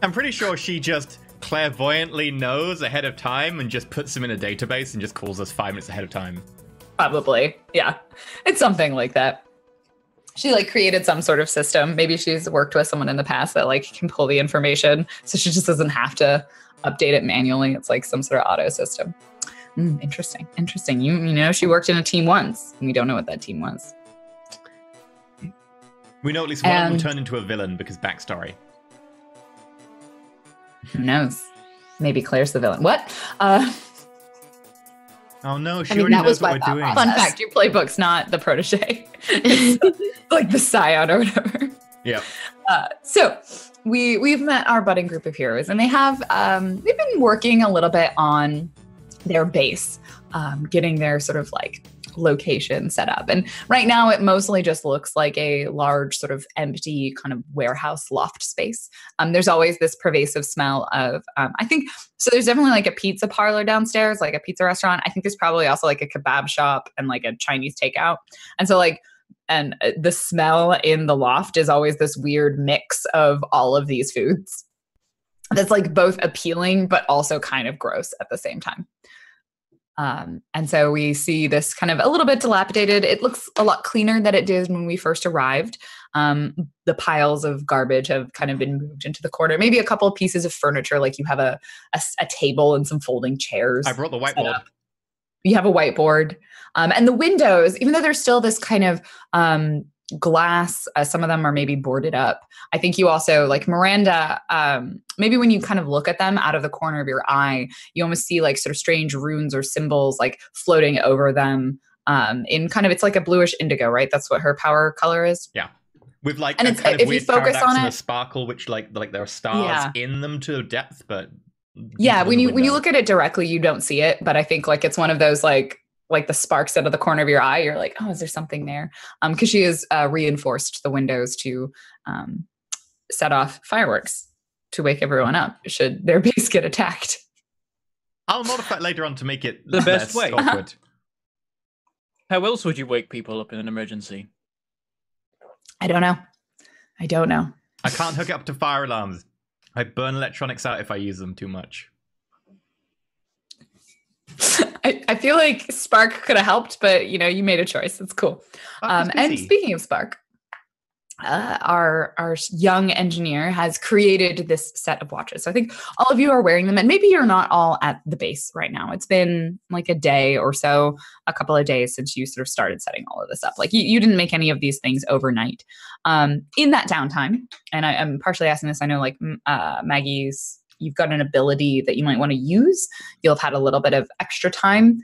I'm pretty sure she just clairvoyantly knows ahead of time and just puts them in a database and just calls us 5 minutes ahead of time. Probably, yeah. It's something like that. She like created some sort of system. Maybe she's worked with someone in the past that like can pull the information, so she just doesn't have to update it manually. It's like some sort of auto system. Interesting. You know, she worked in a team once, and we don't know what that team was. We know at least one of them turned into a villain because backstory. Who knows? Maybe Claire's the villain. What? Oh no, she already knows what we're doing. Fun fact, your playbook's not the protege. It's like the scion or whatever. Yeah. So we've met our budding group of heroes, and they have they've been working a little bit on their base, getting their sort of like location set up. And right now it mostly just looks like a large sort of empty kind of warehouse loft space. There's always this pervasive smell of, I think, so there's definitely like a pizza parlor downstairs, like a pizza restaurant. I think there's probably also like a kebab shop and like a Chinese takeout. And so like, and the smell in the loft is always this weird mix of all of these foods that's like both appealing, but also kind of gross at the same time. And so we see this kind of a little bit dilapidated. It looks a lot cleaner than it did when we first arrived. The piles of garbage have kind of been moved into the corner. Maybe a couple of pieces of furniture, like you have a table and some folding chairs. I brought the whiteboard. You have a whiteboard. And the windows, even though there's still this kind of glass, some of them are maybe boarded up. I think you also, like Miranda, maybe when you kind of look at them out of the corner of your eye, you almost see like sort of strange runes or symbols like floating over them in kind of, it's like a bluish indigo, right? That's what her power color is. Yeah. With like and a it's, kind of if weird you focus on and it, a sparkle, which like there are stars in them to depth, but yeah, when you look at it directly, you don't see it. But I think like it's one of those like the sparks out of the corner of your eye. You're like, oh, is there something there? Because she has reinforced the windows to set off fireworks to wake everyone up should their base get attacked. I'll modify it later on to make it the best way. Awkward. How else would you wake people up in an emergency? I don't know. I can't hook it up to fire alarms. I burn electronics out if I use them too much. I feel like Spark could have helped, but you know, you made a choice. It's cool. And speaking of Spark, our young engineer has created this set of watches. So I think all of you are wearing them, and maybe you're not all at the base right now. It's been like a day or so, a couple of days since you sort of started setting all of this up. Like you didn't make any of these things overnight. In that downtime, and I'm partially asking this, I know like Maggie's, you've got an ability that you might want to use. You'll have had a little bit of extra time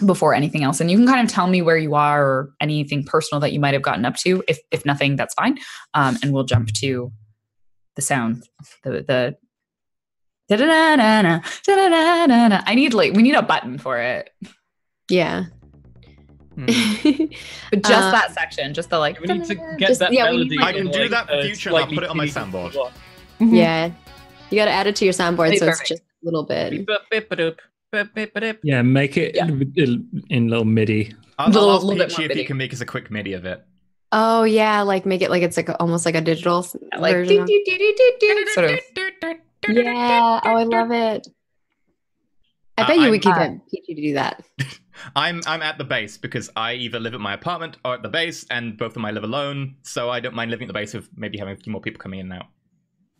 before anything else. And you can kind of tell me where you are or anything personal that you might have gotten up to. If nothing, that's fine. And we'll jump to the sound, the da-da-da-da-da, da-da-da-da-da. We need a button for it. Yeah. But just that section, just the like. We need to get that melody. I can do that in future and I'll put it on my soundboard. Mm-hmm. Yeah. You got to add it to your soundboard, so perfect. it's just a little bit. Yeah, make it in little MIDI. I'll ask Peachy if he can make us a quick MIDI of it. Oh yeah, like make it like it's like almost like a digital like version of... sort of. Yeah. Oh, I love it. I bet you we could get Peachy to do that. I'm at the base because I either live at my apartment or at the base, and both of them I live alone, so I don't mind living at the base of maybe having a few more people coming in now.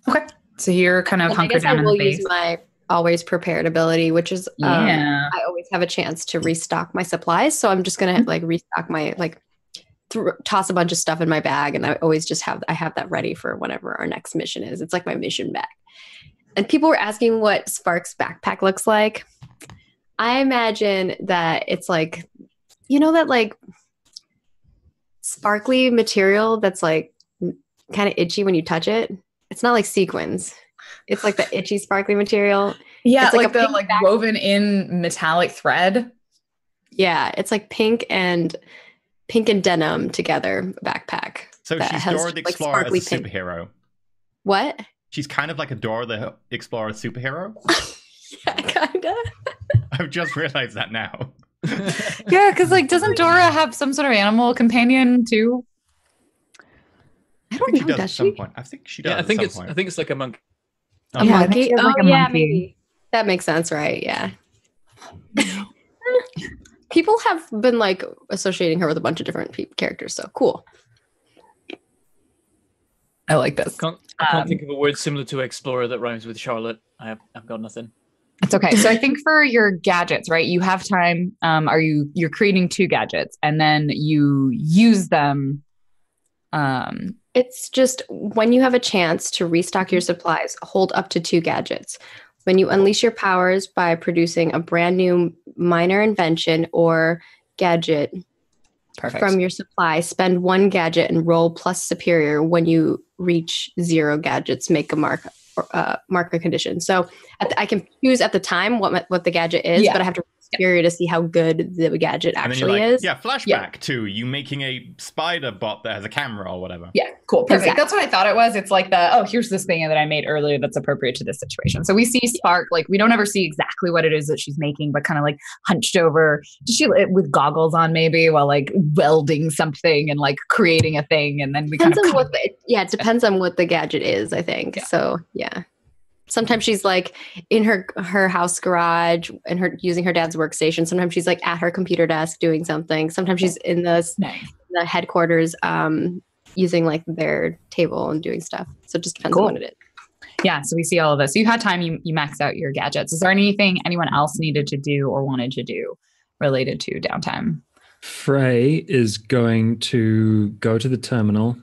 Okay. So you're kind of hunkered down in the base. I will use my always prepared ability, which is Yeah. I always have a chance to restock my supplies. So I'm just gonna like restock my toss a bunch of stuff in my bag, and I always just have that ready for whenever our next mission is. It's like my mission bag. And people were asking what Spark's backpack looks like. I imagine that it's like, you know, that like sparkly material that's like kind of itchy when you touch it. It's not like sequins. It's like the itchy sparkly material. Yeah, it's like the like woven in metallic thread. Yeah, it's like pink and denim together backpack. So she's Dora the Explorer as a superhero. What? She's kind of like a Dora the Explorer superhero. Yeah, kinda. I've just realized that now. Yeah, because like, doesn't Dora have some sort of animal companion too? I don't know. Does she? I think she does. Yeah, I think it's like a monkey. A monkey? Oh, yeah, maybe. That makes sense, right? Yeah. People have been like associating her with a bunch of different characters, so cool. I like this. I can't think of a word similar to Explorer that rhymes with Charlotte. I've got nothing. It's okay. So I think for your gadgets, right? You have time. You're creating 2 gadgets, and then you use them. It's just when you have a chance to restock your supplies, hold up to 2 gadgets. When you unleash your powers by producing a brand new minor invention or gadget from your supply, spend 1 gadget and roll plus superior. When you reach 0 gadgets, make a marker condition. So I can choose at the time what the gadget is, but I have to superior to see how good the gadget actually is. Yeah, flashback to you making a spider bot that has a camera or whatever. Yeah, cool. Perfect. Exactly. That's what I thought it was. It's like here's this thing that I made earlier that's appropriate to this situation. So we see Spark, like we don't ever see exactly what it is that she's making, but kind of like hunched over, with goggles on maybe while like welding something and like creating a thing. And then we kind of it depends on what the gadget is, I think. Yeah. So yeah. Sometimes she's like in her house garage and using her dad's workstation. Sometimes she's like at her computer desk doing something. Sometimes she's in the headquarters using like their table and doing stuff. So it just depends on what it is. Yeah, so we see all of this. So you had time, you maxed out your gadgets. Is there anything anyone else needed to do or wanted to do related to downtime? Frey is going to go to the terminal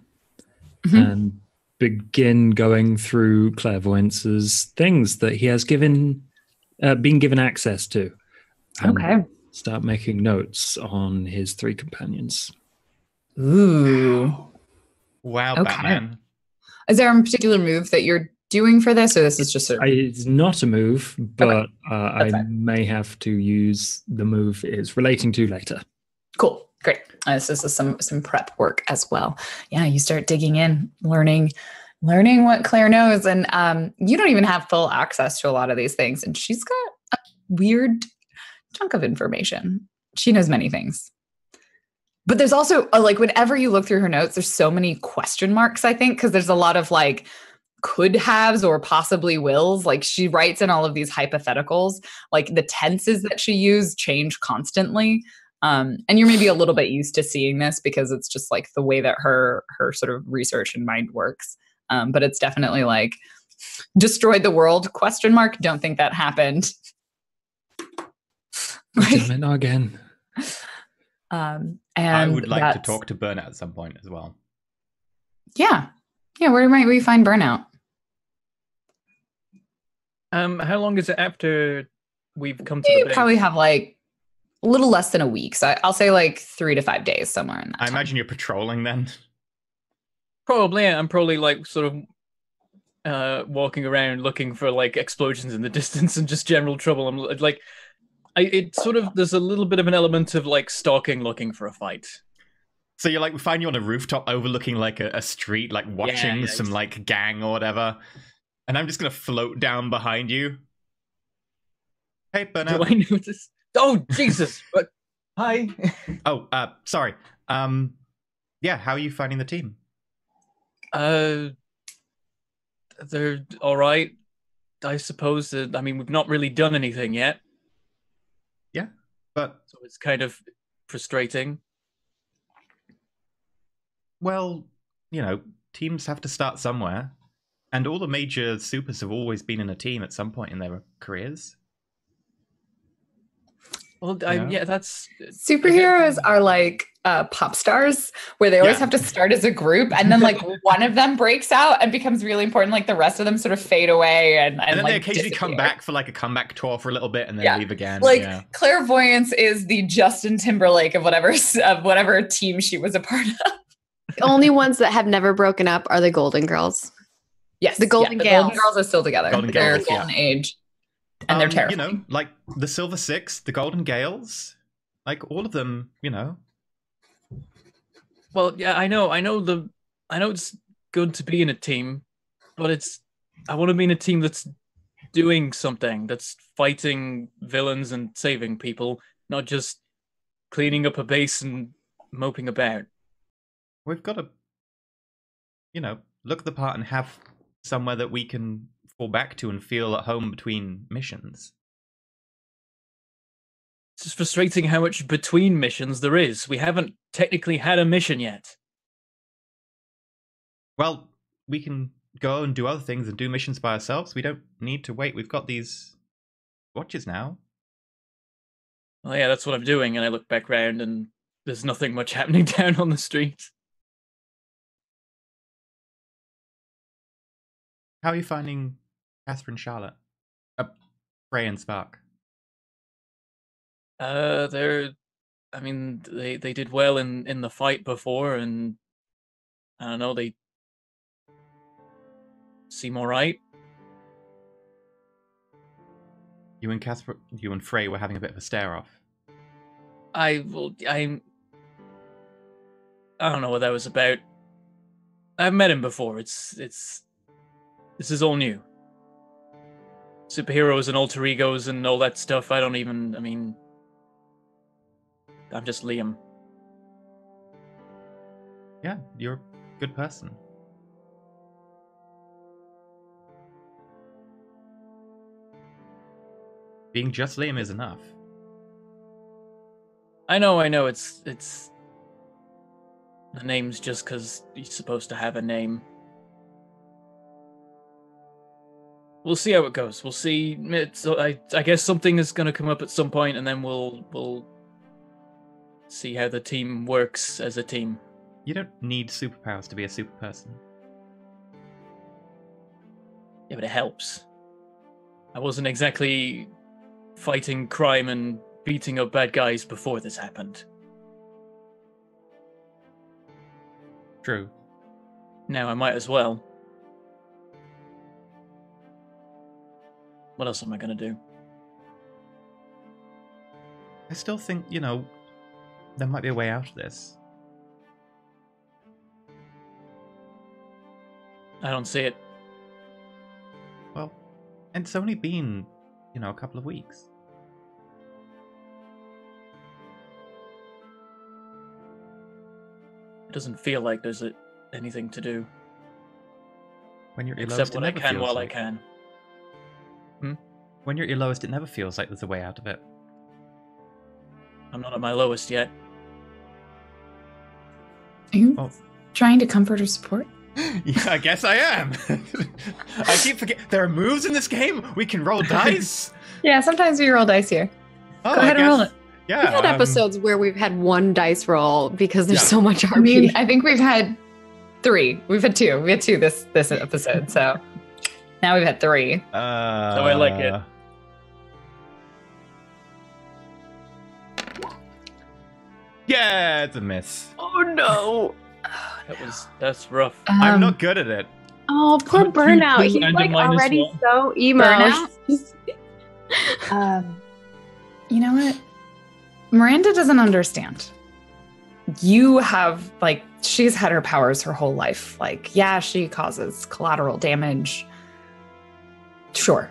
and begin going through Clairvoyance's things that he has been given access to. Okay. Start making notes on his 3 companions. Ooh. Wow, okay. Batman. Is there a particular move that you're doing for this, or this is just it's not a move, but I may have to use the move is relating to later. Cool. Great. This is some prep work as well. Yeah, you start digging in, learning what Claire knows, and you don't even have full access to a lot of these things, and she's got a weird chunk of information. She knows many things. But there's also, like, whenever you look through her notes, there's so many question marks, I think, because there's a lot of, like, could haves or possibly wills. Like, she writes in all of these hypotheticals. Like, the tenses that she used change constantly. And you're maybe a little bit used to seeing this because it's just, like, the way that her sort of research and mind works. But it's definitely, like, destroyed the world, ? Don't think that happened. Damn it, again. And I would like to talk to Burnout at some point as well. Yeah. Where might we find Burnout? How long is it after we've come to the base? Probably have like a little less than a week. So I'll say like 3 to 5 days, somewhere in that time. Imagine you're patrolling then. Probably, yeah. I'm probably like sort of walking around looking for like explosions in the distance and just general trouble. I'm like, there's a little bit of an element of like stalking, looking for a fight. So you're like, we find you on a rooftop overlooking like a street, like watching some like gang or whatever. And I'm just going to float down behind you. Hey, Burnout. Do I notice? Oh, Jesus. But hi. Oh, sorry. Yeah, how are you finding the team? They're all right. I suppose that, I mean, we've not really done anything yet. Yeah. But So it's kind of frustrating. well, teams have to start somewhere, and all the major supers have always been in a team at some point in their careers. Well, that's superheroes are like pop stars where they always have to start as a group, and then like one of them breaks out and becomes really important, like the rest of them sort of fade away and then like, they occasionally disappear. come back for like a comeback tour for a little bit and then leave again. Like clairvoyance is the Justin Timberlake of whatever team she was a part of. The only ones that have never broken up are the Golden Girls. Yes, the Golden the Gales. Golden Girls are still together. Golden They're Gales, golden age, and they're terrifying. Like the Silver Six, the Golden Gales, like all of them. Well, yeah, I know it's good to be in a team, but I want to be in a team that's doing something, that's fighting villains and saving people, not just cleaning up a base and moping about. We've got to, look the part and have somewhere that we can fall back to and feel at home between missions. It's just frustrating how much between missions there is. We haven't technically had a mission yet. Well, we can go and do other things and do missions by ourselves. We don't need to wait. We've got these watches now. Well, yeah, that's what I'm doing, and I look back round and there's nothing much happening down on the street. How are you finding Catherine, Charlotte? Frey and Spark? They did well in the fight before, and I don't know, they seem alright. You and Frey were having a bit of a stare off. I don't know what that was about. I've met him before. This is all new. Superheroes and alter egos and all that stuff. I'm just Liam. Yeah, you're a good person. Being just Liam is enough. I know. It's the name's just because you're supposed to have a name. We'll see how it goes. We'll see. I guess something is going to come up at some point, and then we'll see how the team works as a team. You don't need superpowers to be a super person. Yeah, but it helps. I wasn't exactly fighting crime and beating up bad guys before this happened. True. Now I might as well. What else am I going to do? I still think, there might be a way out of this. I don't see it. Well, and it's only been, a couple of weeks. It doesn't feel like there's anything to do. When you're at your Except lowest, what I can while I can. When you're at your lowest, it never feels like there's a way out of it. I'm not at my lowest yet. Are you trying to comfort or support? Yeah, I guess I am. I keep forgetting. There are moves in this game? We can roll dice? Yeah, sometimes we roll dice here. Oh, Go ahead and roll it. Yeah. We've had episodes where we've had one dice roll because there's so much RP. I think we've had 3. We've had 2. We had 2 this episode, so now we've had 3. So I like it. Yeah, it's a miss. Oh no. That's rough. I'm not good at it. Oh, poor Burnout. He's and a like minus already 1. so emo. Burnout? You know what? Miranda doesn't understand. You have, she's had her powers her whole life. Yeah, she causes collateral damage. Sure.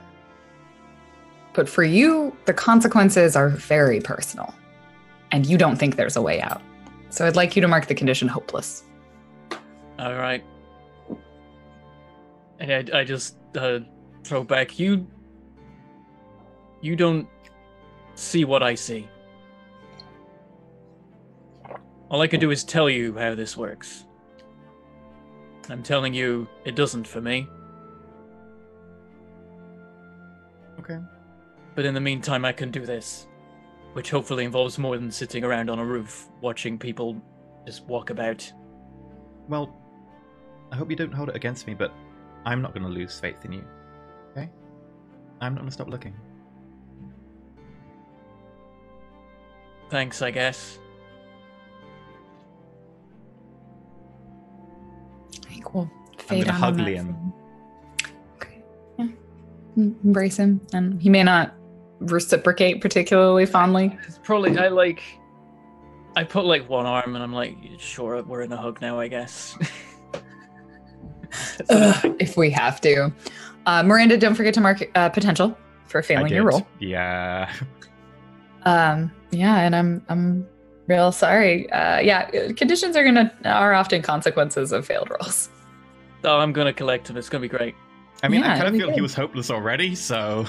But for you, the consequences are very personal. And you don't think there's a way out. So I'd like you to mark the condition hopeless. All right. And I just throw back. You don't see what I see. All I can do is tell you how this works. I'm telling you, it doesn't for me. Okay. But in the meantime, I can do this, which hopefully involves more than sitting around on a roof watching people just walk about. Well, I hope you don't hold it against me, but I'm not going to lose faith in you. Okay? I'm not going to stop looking. Thanks, I guess. Cool. I'm going to hug Liam. Okay. Yeah. Embrace him, and he may not reciprocate particularly fondly. It's probably I put like one arm, and I'm like, sure, we're in a hug now, I guess. If we have to. Miranda, don't forget to mark potential for failing your roll. Yeah. Yeah, and I'm real sorry. Conditions are often consequences of failed rolls. Oh, I'm gonna collect him. It's gonna be great. I mean, Yeah, I kind of feel good. he was hopeless already, so...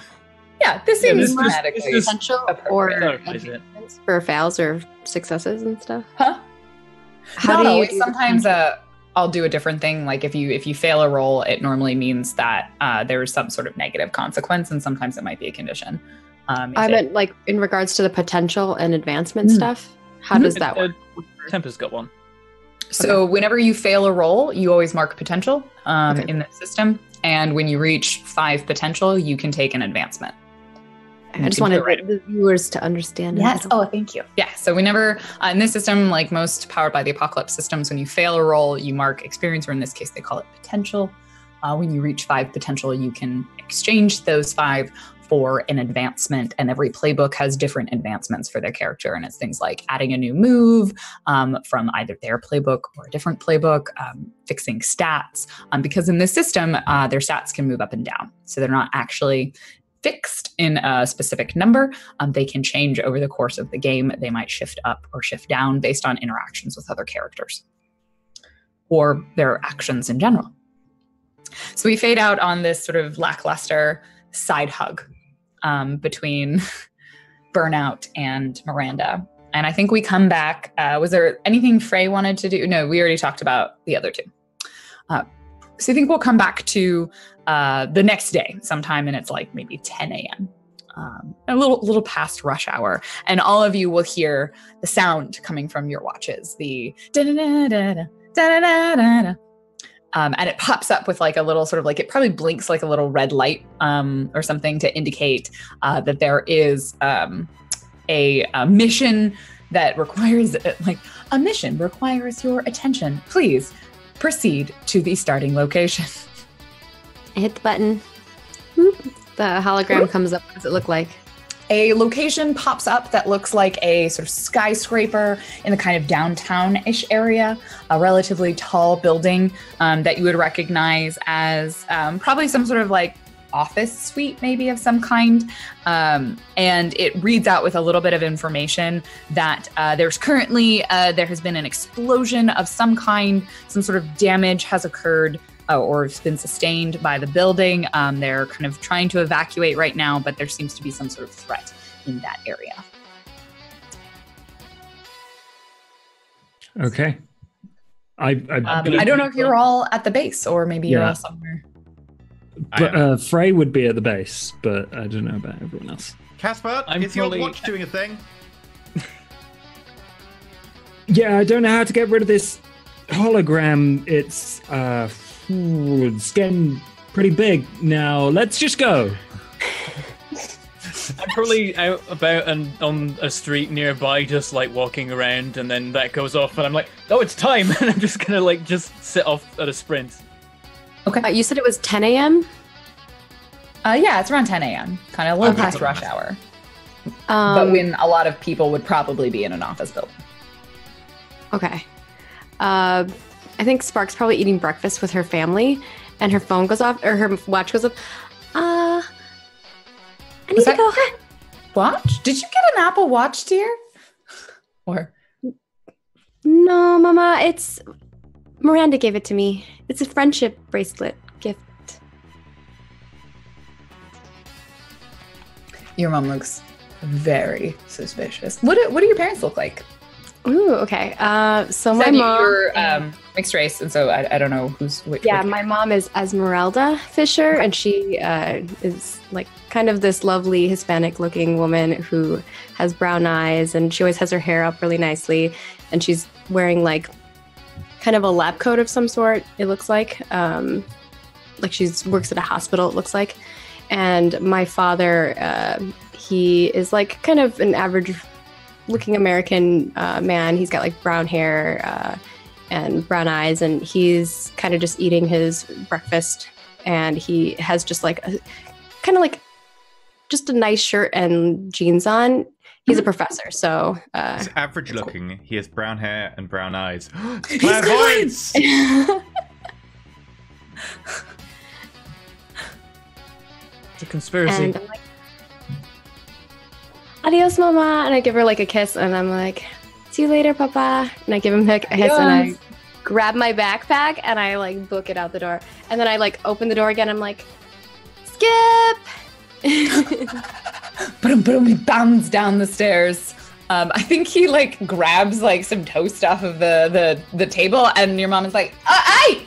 Yeah, this seems this dramatically. is Potential or clarifies it. for fails or successes and stuff. Huh? How Not do you always. do Sometimes I'll do a different thing. Like if you fail a roll, it normally means that there's some sort of negative consequence, and sometimes it might be a condition. I meant like in regards to the potential and advancement stuff. How does that work? Tempest got one. So whenever you fail a roll, you always mark potential in the system, and when you reach 5 potential, you can take an advancement. I just wanted the viewers to understand. Yes. Oh, thank you. Yeah. So we never, in this system, like most Powered by the Apocalypse systems, when you fail a roll, you mark experience, or in this case, they call it potential. When you reach 5 potential, you can exchange those 5 for an advancement, and every playbook has different advancements for their character. And it's things like adding a new move from either their playbook or a different playbook, fixing stats, because in this system, their stats can move up and down. So they're not actually fixed in a specific number. They can change over the course of the game. They might shift up or shift down based on interactions with other characters or their actions in general. So we fade out on this sort of lackluster side hug between Burnout and Miranda. And I think we come back. Was there anything Frey wanted to do? No, we already talked about the other two. So I think we'll come back to the next day sometime, and it's like maybe 10 a.m. A little past rush hour, and all of you will hear the sound coming from your watches, the da-da-da-da-da, da-da-da-da-da. And it pops up with like a little sort of like, it probably blinks like a little red light or something to indicate that there is a mission that requires, a mission requires your attention. Please proceed to the starting location. I hit the button. Whoop. The hologram comes up. What does it look like? A location pops up that looks like a sort of skyscraper in the kind of downtown-ish area, a relatively tall building that you would recognize as probably some sort of like office suite maybe of some kind. And it reads out with a little bit of information that there's currently, there has been an explosion of some kind, some sort of damage has occurred or has been sustained by the building. They're kind of trying to evacuate right now, but there seems to be some sort of threat in that area. Okay. I don't know if you're all at the base or maybe you're all somewhere. But Frey would be at the base, but I don't know about everyone else. Casper, is your watch doing a thing? Yeah, I don't know how to get rid of this hologram. It's getting pretty big now. Let's just go. I'm probably out about and on a street nearby, just like walking around, and then that goes off, and I'm like, "Oh, it's time!" And I'm just gonna like just sit off at a sprint. Okay. You said it was 10 a.m.? Yeah, it's around 10 a.m. Kind of a little past rush hour. But when a lot of people would probably be in an office building. Okay. I think Spark's probably eating breakfast with her family, and her phone goes off, or her watch goes off. I need to go. Watch? Did you get an Apple Watch, dear? Or? No, Mama, it's... Miranda gave it to me. It's a friendship bracelet gift. Your mom looks very suspicious. What do your parents look like? Ooh, okay. So my Said mom. you're mixed race, and so I don't know who's which. Yeah, which. my mom is Esmeralda Fisher, and she is like kind of this lovely Hispanic-looking woman who has brown eyes, and she always has her hair up really nicely, and she's wearing like kind of a lab coat of some sort. It looks like she works at a hospital. It looks like, and my father, he is like kind of an average-looking American man. He's got like brown hair. And brown eyes, and he's kind of just eating his breakfast, and he has just like kind of like just a nice shirt and jeans on. He's a professor, so he's average looking. He has brown hair and brown eyes. He's Clairvoyance! It's a conspiracy. And I'm like, adios, mama, and I give her like a kiss, and I'm like, see you later, papa, and I give him a kiss, and I grab my backpack and I like book it out the door, and then I like open the door again. I'm like, Skip. Boom! He bounds down the stairs. I think he like grabs like some toast off of the table, and your mom is like, "Hey!"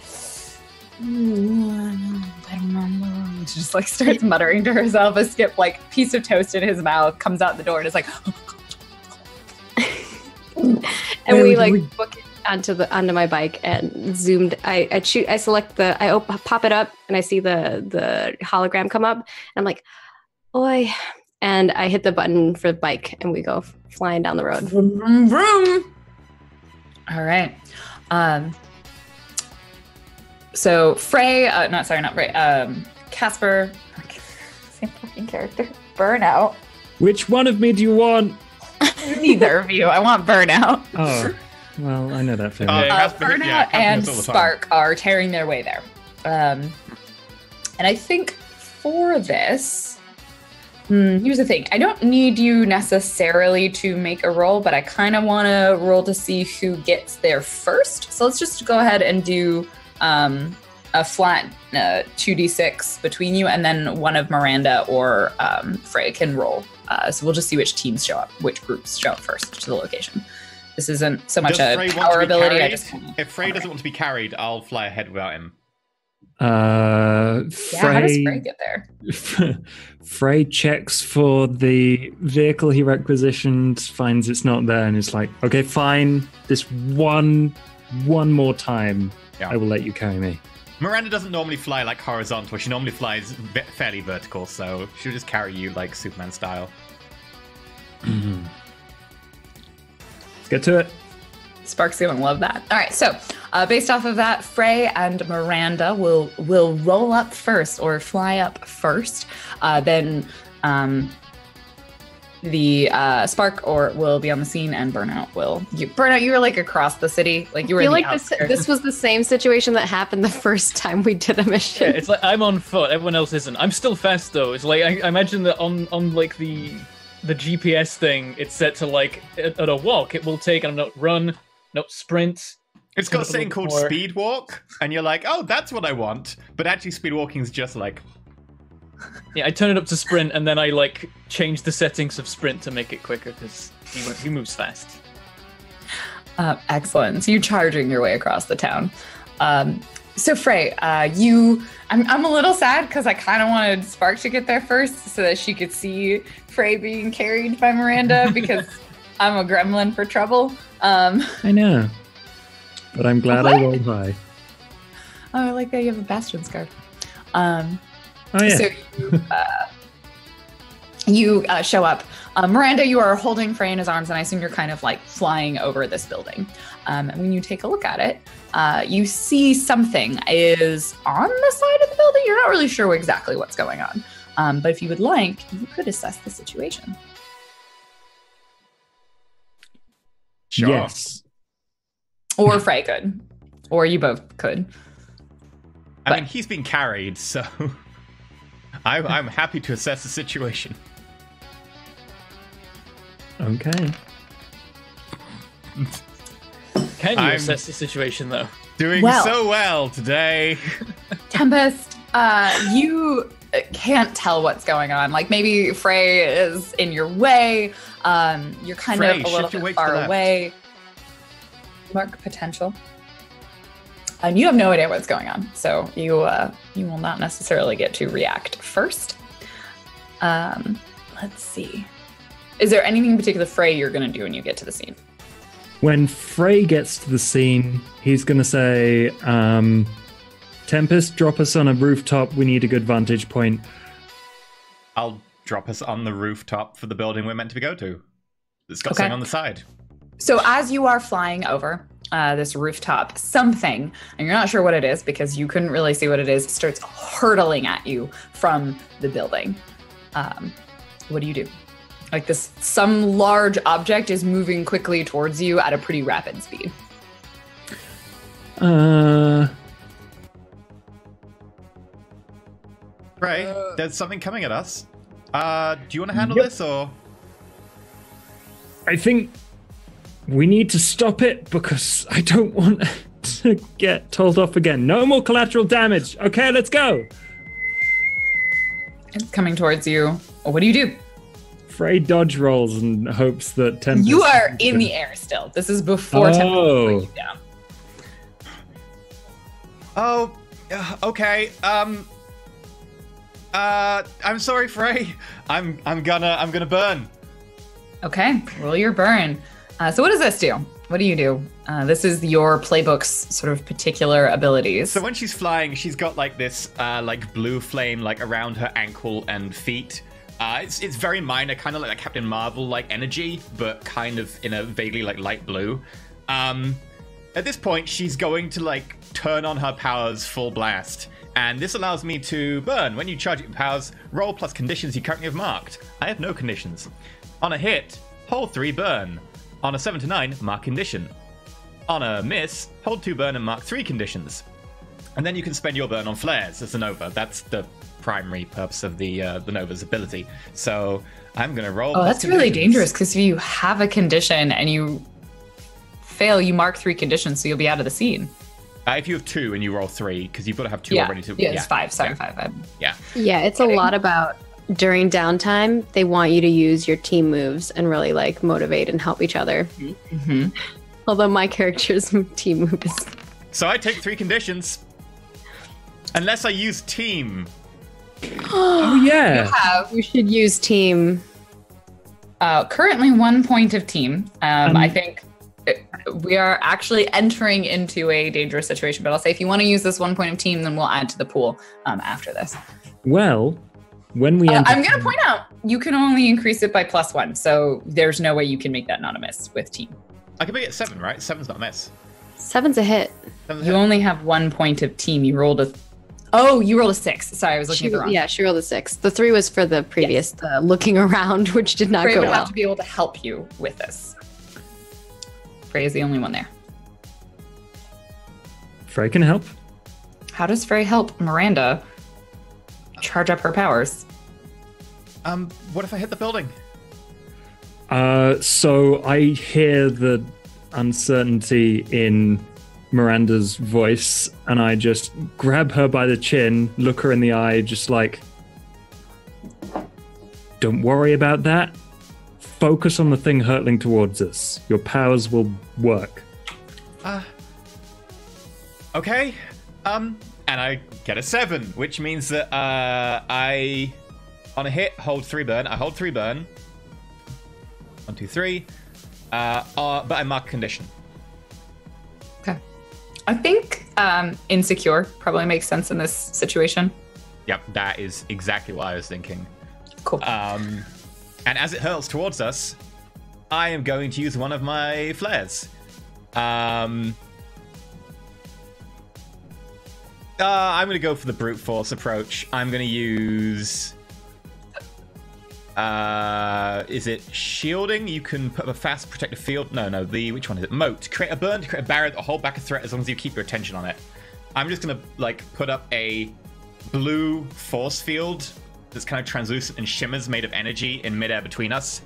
She just like starts muttering to herself as Skip like piece of toast in his mouth comes out the door and is like, and we like book it onto my bike and zoomed. I pop it up and I see the hologram come up, and I'm like, oi, and I hit the button for the bike and we go flying down the road. Vroom, vroom, vroom. All right. So Frey, not Frey, Casper, same fucking character, Burnout. Which one of me do you want? Neither of you. I want Burnout. Oh, well, I know that feeling. Burnout and Spark are tearing their way there. And I think for this, here's the thing. I don't need you necessarily to make a roll, but I kind of want to roll to see who gets there first. So let's just go ahead and do a flat 2d6 between you, and then one of Miranda or Frey can roll. So we'll just see which teams show up, which groups show up first to the location. This isn't so much a power ability. If Frey doesn't want to be carried, I'll fly ahead without him. How does Frey get there? Frey checks for the vehicle he requisitioned, finds it's not there, and is like, okay, fine. This one more time, I will let you carry me. Miranda doesn't normally fly like horizontal. She normally flies fairly vertical, so she'll just carry you like Superman style. Mm-hmm. Let's get to it. Spark's gonna love that. All right, so based off of that, Frey and Miranda will roll up first or fly up first. Then the Spark will be on the scene, and Burnout will. Burnout, you were like across the city, like you were. I feel like this was the same situation that happened the first time we did a mission. Yeah, it's like I'm on foot, everyone else isn't. I'm still fast though. It's like I imagine that on like the GPS thing, it's set to like at a walk. It will take, I don't know, run, no sprint. It's got a thing called speed walk, and you're like, oh, that's what I want. But actually, speed walking is just like. Yeah, I turn it up to sprint, and then I like change the settings of sprint to make it quicker because he moves fast. Excellent. So you're charging your way across the town. So Frey, I'm a little sad because I kind of wanted Spark to get there first so that she could see Frey being carried by Miranda because I'm a gremlin for trouble. I know, but I'm glad I rolled high. Oh, I like that you have a Bastion scarf. Oh yeah. So you show up. Miranda, you are holding Frey in his arms, and I assume you're kind of like flying over this building. And when you take a look at it, you see something is on the side of the building. You're not really sure exactly what's going on. But if you would like, you could assess the situation. Sure. Yes. Or Frey could. Or you both could. I mean, he's been carried, so I'm happy to assess the situation. Okay. Can you assess the situation, though? Doing so well today. Tempest, you can't tell what's going on. Like, maybe Frey is in your way. You're kind of a little bit far away. Mark potential. And you have no idea what's going on, so you will not necessarily get to react first. Let's see. Is there anything in particular, Frey, you're going to do when you get to the scene? When Frey gets to the scene, he's going to say, Tempest, drop us on a rooftop. We need a good vantage point. I'll drop us on the rooftop for the building we're meant to go to. It's got something on the side. So as you are flying over this rooftop, something, and you're not sure what it is because you couldn't really see what it is, starts hurtling at you from the building. What do you do? Like some large object is moving quickly towards you at a pretty rapid speed. Ray, there's something coming at us. Do you want to handle this, or? I think we need to stop it because I don't want to get told off again. No more collateral damage. Okay, let's go. It's coming towards you. What do? Frey dodge rolls and hopes that Tempest... You are in the air still. This is before Tempest brings you down. Oh, okay. I'm sorry, Frey. I'm gonna burn. Okay, roll your burn. So what does this do? What do you do? This is your playbook's sort of particular abilities. So when she's flying, she's got like this like blue flame like around her ankle and feet. It's very minor, kind of like a Captain Marvel like energy, but kind of in a vaguely like light blue. At this point, she's going to like turn on her powers full blast. And this allows me to burn. When you charge your powers, roll plus conditions you currently have marked. I have no conditions. On a hit, hold 3 burn. On a 7 to 9, mark condition. On a miss, hold 2 burn and mark 3 conditions. And then you can spend your burn on flares as a Nova. That's the primary purpose of the Nova's ability. So I'm going to roll. Oh, that's really dangerous because if you have a condition and you fail, you mark 3 conditions, so you'll be out of the scene. If you have 2 and you roll 3, because you've got to have 2 already to... Yeah, it's 5. Sorry, 5. Yeah. Yeah, it's a lot about during downtime, they want you to use your team moves and really like motivate and help each other. Mm-hmm. Although my character's team move is... So I take 3 conditions. Unless I use team. Oh, yeah. You should use team. Currently 1 point of team. I think... we are actually entering into a dangerous situation, but I'll say if you want to use this 1 point of team, then we'll add to the pool after this. Well, when we I'm going to point out, you can only increase it by +1, so there's no way you can make that not a miss with team. I can make it 7, right? 7's not a miss. 7's a hit. You only have 1 point of team. You rolled a... Oh, you rolled a 6. Sorry, I was looking at the wrong. Yeah, she rolled a 6. The 3 was for the previous looking around, which did not go well. Frey would have to be able to help you with this. Frey is the only one there. Frey can help. How does Frey help Miranda charge up her powers? What if I hit the building? So I hear the uncertainty in Miranda's voice, and I just grab her by the chin, look her in the eye, just like, don't worry about that. Focus on the thing hurtling towards us. Your powers will work. Okay. And I get a 7, which means that I, on a hit, hold 3 burn. I hold 3 burn. 1, 2, 3. But I mark condition. Okay. I think insecure probably makes sense in this situation. Yep, that is exactly what I was thinking. Cool. And as it hurls towards us, I am going to use one of my flares. I'm going to go for the brute force approach. I'm going to use... is it shielding? You can put a fast protective field. No. Which one is it? Moat. Create a burn to create a barrier that will hold back a threat as long as you keep your attention on it. I'm just going to like put up a blue force field that's kind of translucent and shimmers, made of energy in midair between us.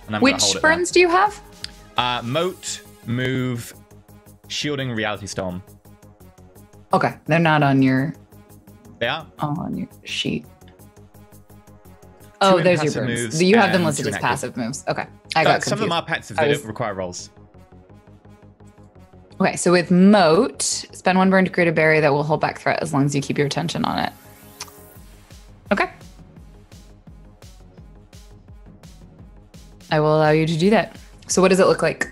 And I'm Which hold it burns do you have? Moat, move, shielding, reality storm. Okay, they're not on your... They are? On your sheet. Oh, there's your burns. You have them listed as passive moves. Okay, I got confused. Some of them are passive. They don't require rolls. Okay, so with Moat, spend 1 burn to create a barrier that will hold back threat as long as you keep your attention on it. Okay. I will allow you to do that. So what does it look like?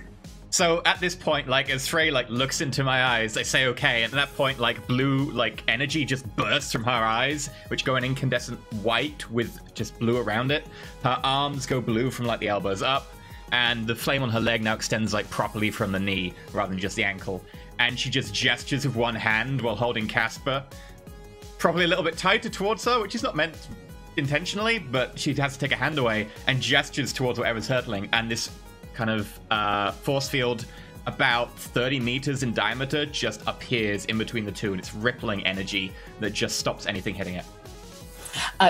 So at this point, like, as Frey, like, looks into my eyes, I say okay, and at that point, like, blue, like, energy just bursts from her eyes, which go an incandescent white with just blue around it. Her arms go blue from, like, the elbows up, and the flame on her leg now extends, like, properly from the knee, rather than just the ankle. And she just gestures with one hand while holding Casper, probably a little bit tighter towards her, which is not meant intentionally, but she has to take a hand away, and gestures towards whatever's hurtling, and this kind of force field about 30 meters in diameter just appears in between the two, and it's rippling energy that just stops anything hitting it.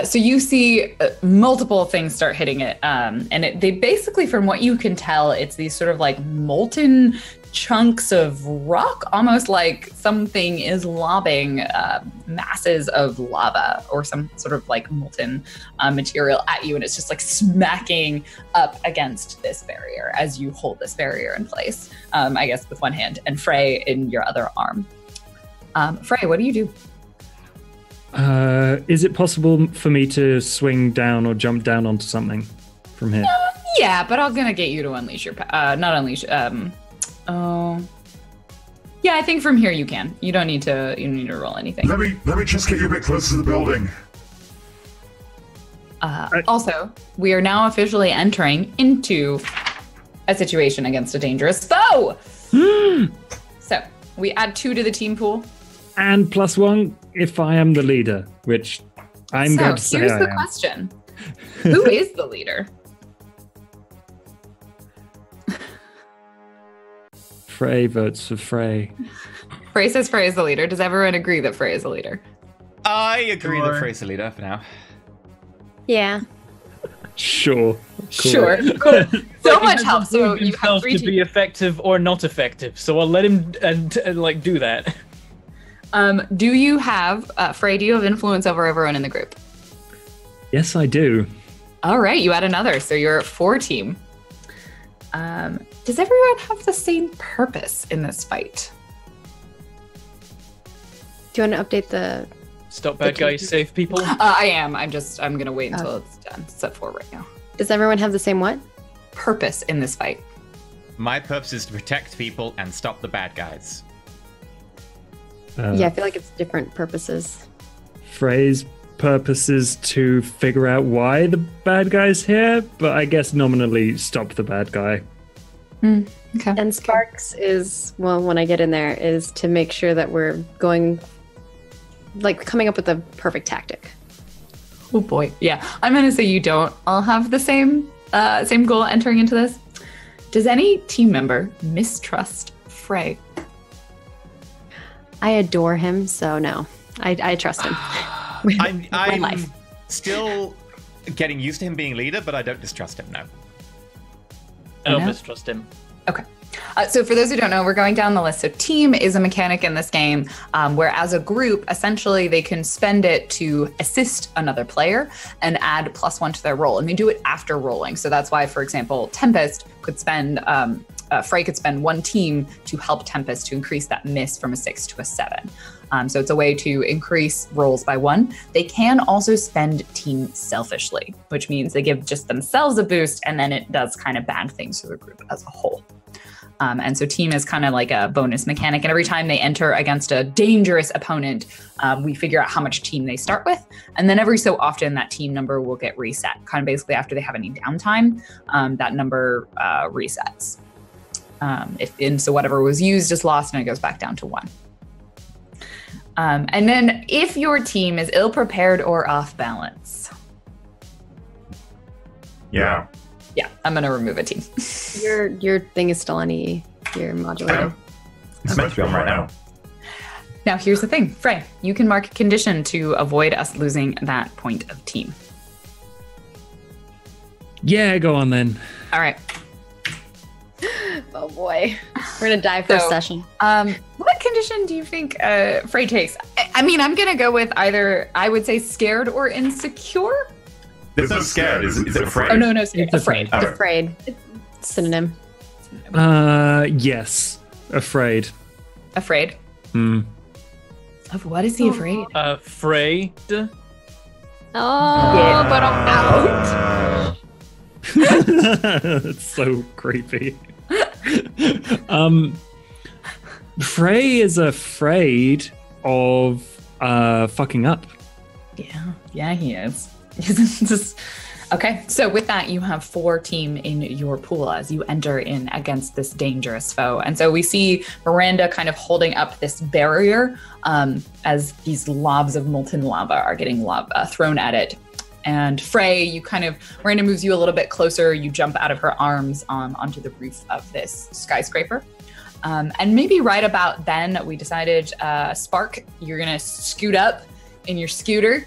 So you see multiple things start hitting it, and they basically, from what you can tell, it's these sort of like molten chunks of rock, almost like something is lobbing masses of lava or some sort of like molten material at you, and it's just like smacking up against this barrier as you hold this barrier in place, I guess with one hand, and Frey in your other arm. Frey, what do you do? Is it possible for me to swing down or jump down onto something from here? Yeah, but I'm gonna get you to unleash your not unleash. Oh, yeah. I think from here you can. You don't need to. You don't need to roll anything. Let me just get you a bit closer to the building. Also, we are now officially entering into a situation against a dangerous foe. So we add 2 to the team pool. And +1 if I am the leader, which I'm going to say I am. So here's the question. Who is the leader? Frey votes for Frey. Frey says Frey is the leader. Does everyone agree that Frey is the leader? I agree that Frey's the leader for now. Yeah. Sure. Cool. Sure. Cool. So much help. So Proved you have himself 3 to be effective or not effective. So I'll let him like do that. Do you have, Frey, do you have influence over everyone in the group? Yes, I do. All right, you add another, so you're 4 team. Does everyone have the same purpose in this fight? Do you want to update the... Stop bad guys, save people. I am. I'm going to wait until it's done. It's set 4 right now. Does everyone have the same what? Purpose in this fight. My purpose is to protect people and stop the bad guys. Yeah, I feel like it's different purposes. Frey's purpose is to figure out why the bad guy's here, but I guess nominally stop the bad guy. Okay. And Sparks is, well, when I get in there, is to make sure that we're going, like, coming up with the perfect tactic. Oh boy. Yeah, I'm going to say you don't all have the same goal entering into this. Does any team member mistrust Frey? I adore him, so no. I trust him. I'm still getting used to him being leader, but I don't distrust him, no. I don't mistrust him. Okay. So for those who don't know, we're going down the list. So team is a mechanic in this game where as a group, essentially they can spend it to assist another player and add +1 to their roll. And they do it after rolling. So that's why, for example, Tempest could spend, Frey could spend 1 team to help Tempest to increase that miss from a 6 to a 7. So it's a way to increase rolls by 1. They can also spend team selfishly, which means they give just themselves a boost and then it does kind of bad things for the group as a whole. And so team is kind of like a bonus mechanic. And every time they enter against a dangerous opponent, we figure out how much team they start with. And then every so often that team number will get reset. Kind of basically after they have any downtime, that number resets. So whatever was used is lost and it goes back down to 1. And then if your team is ill-prepared or off balance. Yeah. Yeah, I'm going to remove a team. Your thing is still on E. Your modulator. It's meant to be on right now. Now, here's the thing. Frey, you can mark a condition to avoid us losing that point of team. Yeah, go on then. All right. Oh boy. We're going to die first session. What condition do you think Frey takes? I mean, I'm going to go with either, I would say scared or insecure. There's no scared. Is it afraid? Oh, no, scared. Afraid. Afraid. Synonym. Yes. Afraid. Afraid? Hmm. Of what is he afraid? Afraid. Oh, but I'm out. That's so creepy. Frey is afraid of fucking up. Yeah, he is. Okay, so with that, you have 4 team in your pool as you enter in against this dangerous foe. And so we see Miranda kind of holding up this barrier as these lobs of molten lava are getting thrown at it. And Frey, Miranda moves you a little bit closer. You jump out of her arms onto the roof of this skyscraper. And maybe right about then, we decided, Spark, you're gonna scoot up in your scooter.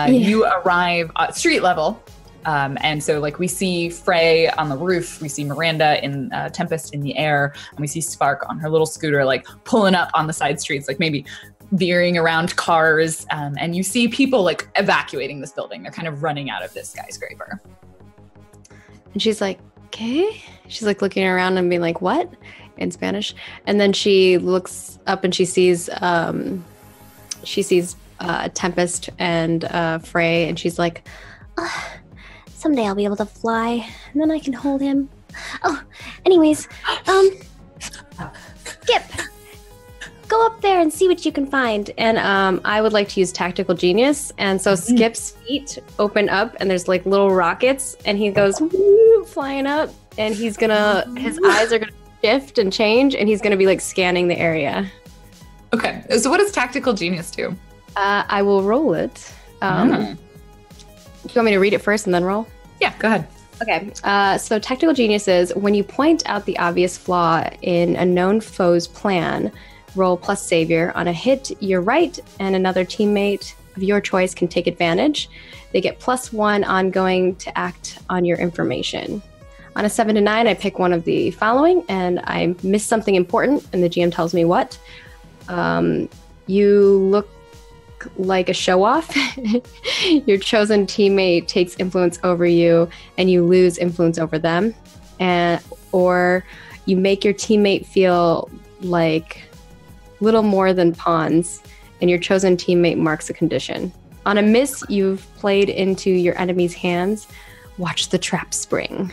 You arrive at street level. And so like we see Frey on the roof, we see Miranda in Tempest in the air, and we see Spark on her little scooter, like pulling up on the side streets, like maybe veering around cars. And you see people like evacuating this building. They're kind of running out of this skyscraper. And she's like, okay. She's like looking around and being like, what? In Spanish. And then she looks up and she sees Tempest and Frey, and she's like, someday I'll be able to fly, and then I can hold him. Oh, anyways, Skip, go up there and see what you can find. And I would like to use Tactical Genius, and so Skip's feet open up, and there's like little rockets, and he goes woo, flying up, and his eyes are gonna shift and change, and he's gonna be like scanning the area. Okay, so what does Tactical Genius do? I will roll it. Do you want me to read it first and then roll? Yeah, go ahead. Okay, so Tactical Genius is when you point out the obvious flaw in a known foe's plan, roll plus Savior. On a hit, you're right, and another teammate of your choice can take advantage. They get +1 ongoing to act on your information. On a 7 to 9, I pick one of the following, and I miss something important, and the GM tells me what. You look like a show-off. Your chosen teammate takes influence over you, and you lose influence over them. Or you make your teammate feel like little more than pawns, and your chosen teammate marks a condition. On a miss, you've played into your enemy's hands. Watch the trap spring.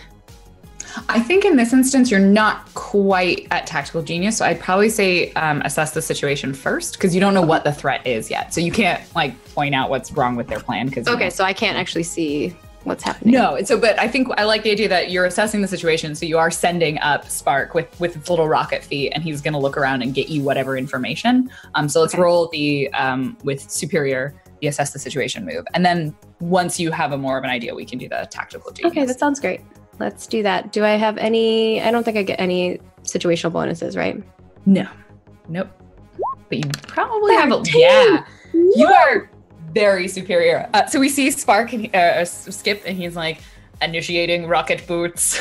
I think in this instance, you're not quite at Tactical Genius. So I'd probably say assess the situation first, because you don't know what the threat is yet. So you can't like point out what's wrong with their plan. Okay, so I can't actually see what's happening. No, but I think I like the idea that you're assessing the situation. So you are sending up Spark with its little rocket feet, and he's going to look around and get you whatever information. So let's roll the with Superior, the assess the situation move. And then once you have more of an idea, we can do the Tactical Genius. Okay, that sounds great. Let's do that. Do I have any? I don't think I get any situational bonuses, right? No. Nope. But you probably have yeah. You are very superior. So we see Spark and Skip, and he's like initiating rocket boots.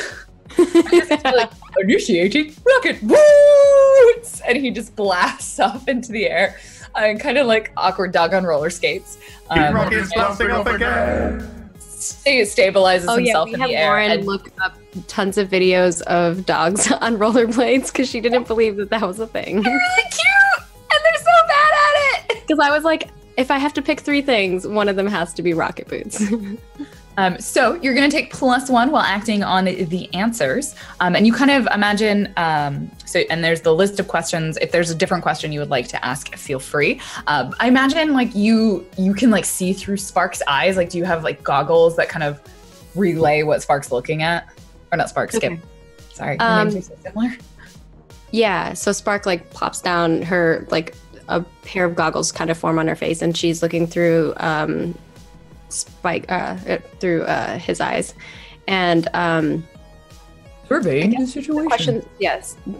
Like, initiating rocket boots, and he just blasts off into the air, kind of like awkward dog on roller skates. Rocket's bouncing off again. He stabilizes himself in the air. We have Lauren look up tons of videos of dogs on rollerblades because she didn't believe that was a thing. They're really cute, and they're so bad at it. Because I was like, if I have to pick 3 things, one of them has to be rocket boots. So you're going to take +1 while acting on the answers. And you kind of imagine, and there's the list of questions. If there's a different question you would like to ask, feel free. I imagine like you can like see through Spark's eyes. Like, do you have like goggles that kind of relay what Spark's looking at? Or not Spark, Skip. Okay. Sorry, your names are so similar. Yeah, so Spark like plops down her, like a pair of goggles kind of form on her face, and she's looking through through his eyes, and surveying the situation.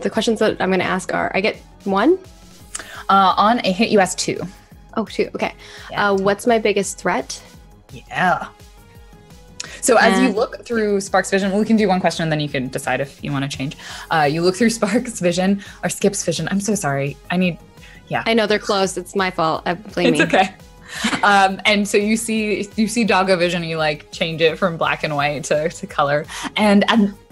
The questions that I'm going to ask are: I get 1. On a hit, you ask 2. Oh, 2. Okay. Yeah. What's my biggest threat? Yeah. So as you look through Spark's vision, we can do one question and then you can decide if you want to change. You look through Spark's vision or Skip's vision. I'm so sorry. I know they're close. It's my fault. Blame me. It's okay. And so you see Doggo vision. You like change it from black and white to color. And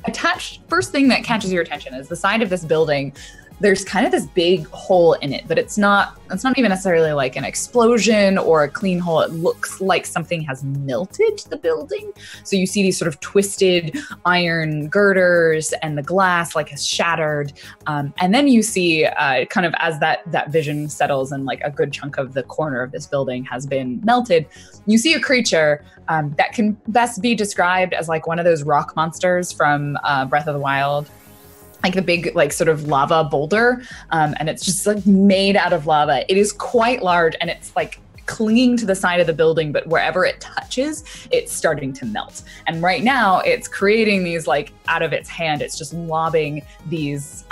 attached, first thing that catches your attention is the side of this building. there's kind of this big hole in it, but it's not even necessarily like an explosion or a clean hole. It looks like something has melted the building. So you see these sort of twisted iron girders, and the glass like has shattered. And then you see kind of as that vision settles and like a good chunk of the corner of this building has been melted, you see a creature that can best be described as like one of those rock monsters from Breath of the Wild. Like the big, like sort of lava boulder, and it's just like made out of lava. It is quite large, and it's like clinging to the side of the building, but wherever it touches, it's starting to melt. And right now, it's creating these like out of its hand, it's just lobbing these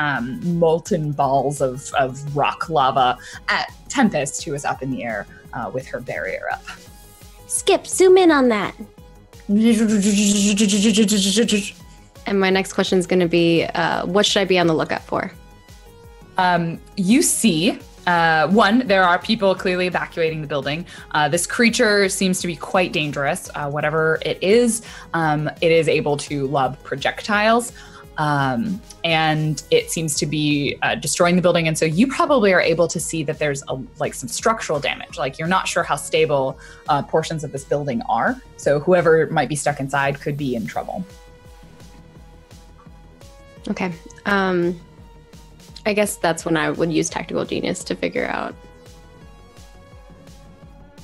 molten balls of rock lava at Tempest, who is up in the air with her barrier up. Skip, zoom in on that. And my next question is going to be, what should I be on the lookout for? You see, one, there are people clearly evacuating the building. This creature seems to be quite dangerous. Whatever it is able to lob projectiles. And it seems to be destroying the building. And so you probably are able to see that there's some structural damage. Like you're not sure how stable portions of this building are. So whoever might be stuck inside could be in trouble. Okay. I guess that's when I would use Tactical Genius to figure out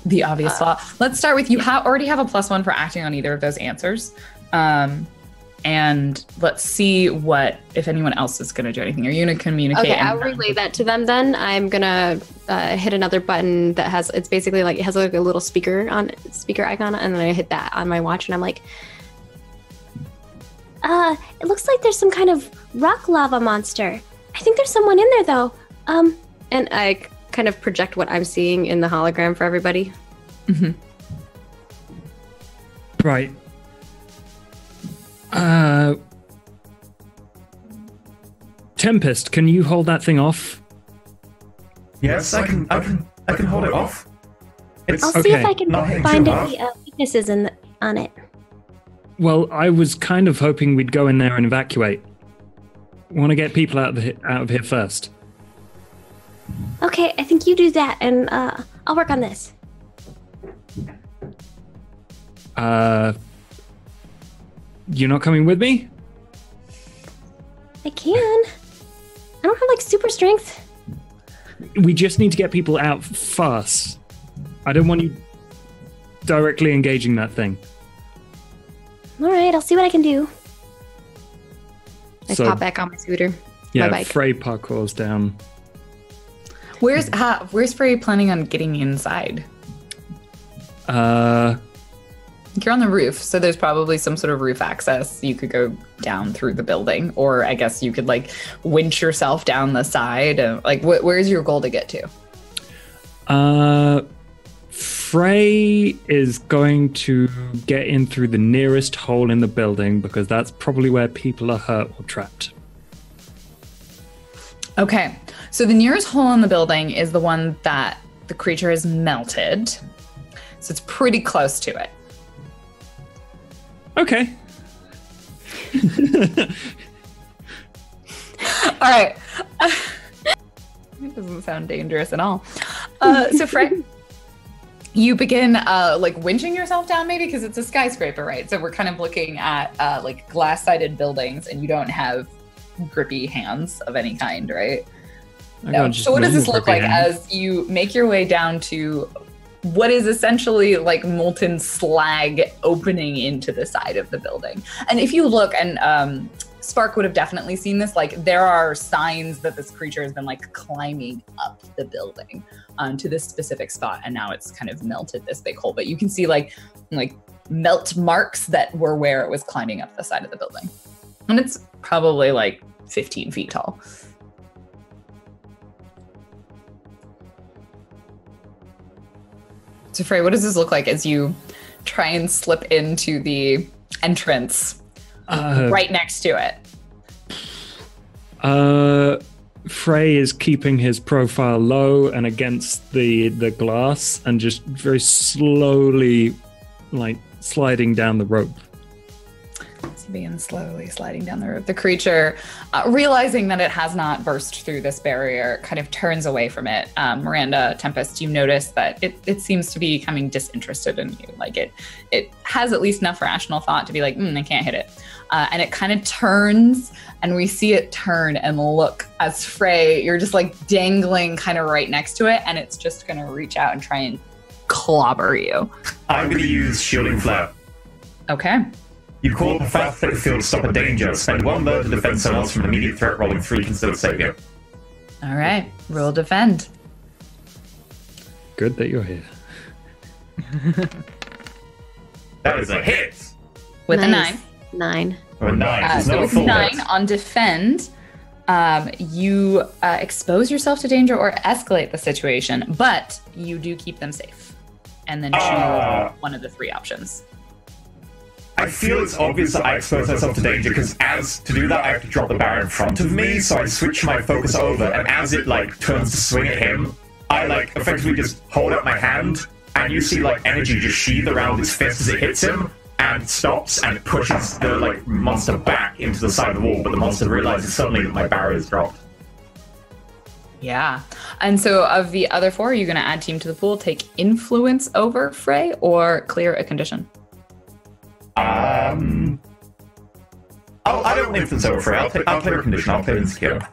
the obvious thought. Let's start with you. Already have a +1 for acting on either of those answers. And let's see if anyone else is going to do anything. Are you going to communicate? Okay, I'll relay that to them then. I'm going to hit another button that it's basically like, it has like a little speaker icon, and then I hit that on my watch, and I'm like, it looks like there's some kind of rock lava monster. I think there's someone in there, though. And I kind of project what I'm seeing in the hologram for everybody. Mm-hmm. Right. Tempest, can you hold that thing off? Yes, I can hold it off. I'll see if I can find any weaknesses on it. Well, I was kind of hoping we'd go in there and evacuate. Want to get people out of here first. Okay, I think you do that, and I'll work on this. You're not coming with me? I can. I don't have, super strength. We just need to get people out fast. I don't want you directly engaging that thing. All right, I'll see what I can do. I pop back on my scooter. Yeah, my bike. Frey parkours down. Where's Frey planning on getting inside? You're on the roof, so there's probably some sort of roof access. You could go down through the building, or I guess you could winch yourself down the side. Where's your goal to get to? Frey is going to get in through the nearest hole in the building because that's probably where people are hurt or trapped. Okay, so the nearest hole in the building is the one that the creature has melted. So it's pretty close to it. Okay. All right. It doesn't sound dangerous at all. So Frey, you begin winching yourself down, maybe because it's a skyscraper, right? So we're kind of looking at glass-sided buildings, and you don't have grippy hands of any kind, right? No. So what does this look like as you make your way down to what is essentially molten slag opening into the side of the building? And if you look, and Spark would have definitely seen this, there are signs that this creature has been climbing up the building to this specific spot, and now it's kind of melted this big hole. But you can see melt marks that were where it was climbing up the side of the building. And it's probably 15 feet tall. So Frey, what does this look like as you try and slip into the entrance right next to it? Frey is keeping his profile low and against the glass and just very slowly sliding down the rope. So As you begin slowly sliding down the rope, the creature, realizing that it has not burst through this barrier, kind of turns away from it. Miranda, Tempest, you notice that it seems to be becoming disinterested in you. Like it has at least enough rational thought to be like, I can't hit it. And it kind of turns, and we see it turn and look as Frey, you're just like dangling kind of right next to it, and it's just going to reach out and try and clobber you. I'm going to use Shielding Flare. Okay. You call up a fast plate field to stop a danger. Spend 1 bird to defend someone else from an immediate threat, rolling 3 considered savior. All right. Roll defend. Good that you're here. That is a hit! With Nice. a 9. 9. Or a 9. So with 9 on defend, you expose yourself to danger or escalate the situation, but you do keep them safe. And then choose one of the 3 options. I feel it's obvious that I expose myself to danger, because to do that I have to drop the barrier in front of me, so I switch my focus over, and as it turns to swing at him, I effectively just hold up my hand, and you see energy just sheathe around his fist as it hits him, and stops and pushes the monster back into the side of the wall, but the monster realizes suddenly that my barrier is dropped. Yeah. And so of the other 4, are you going to add team to the pool, take influence over Frey, or clear a condition? I don't want influence over Frey. I'll clear a condition. I'll clear insecure.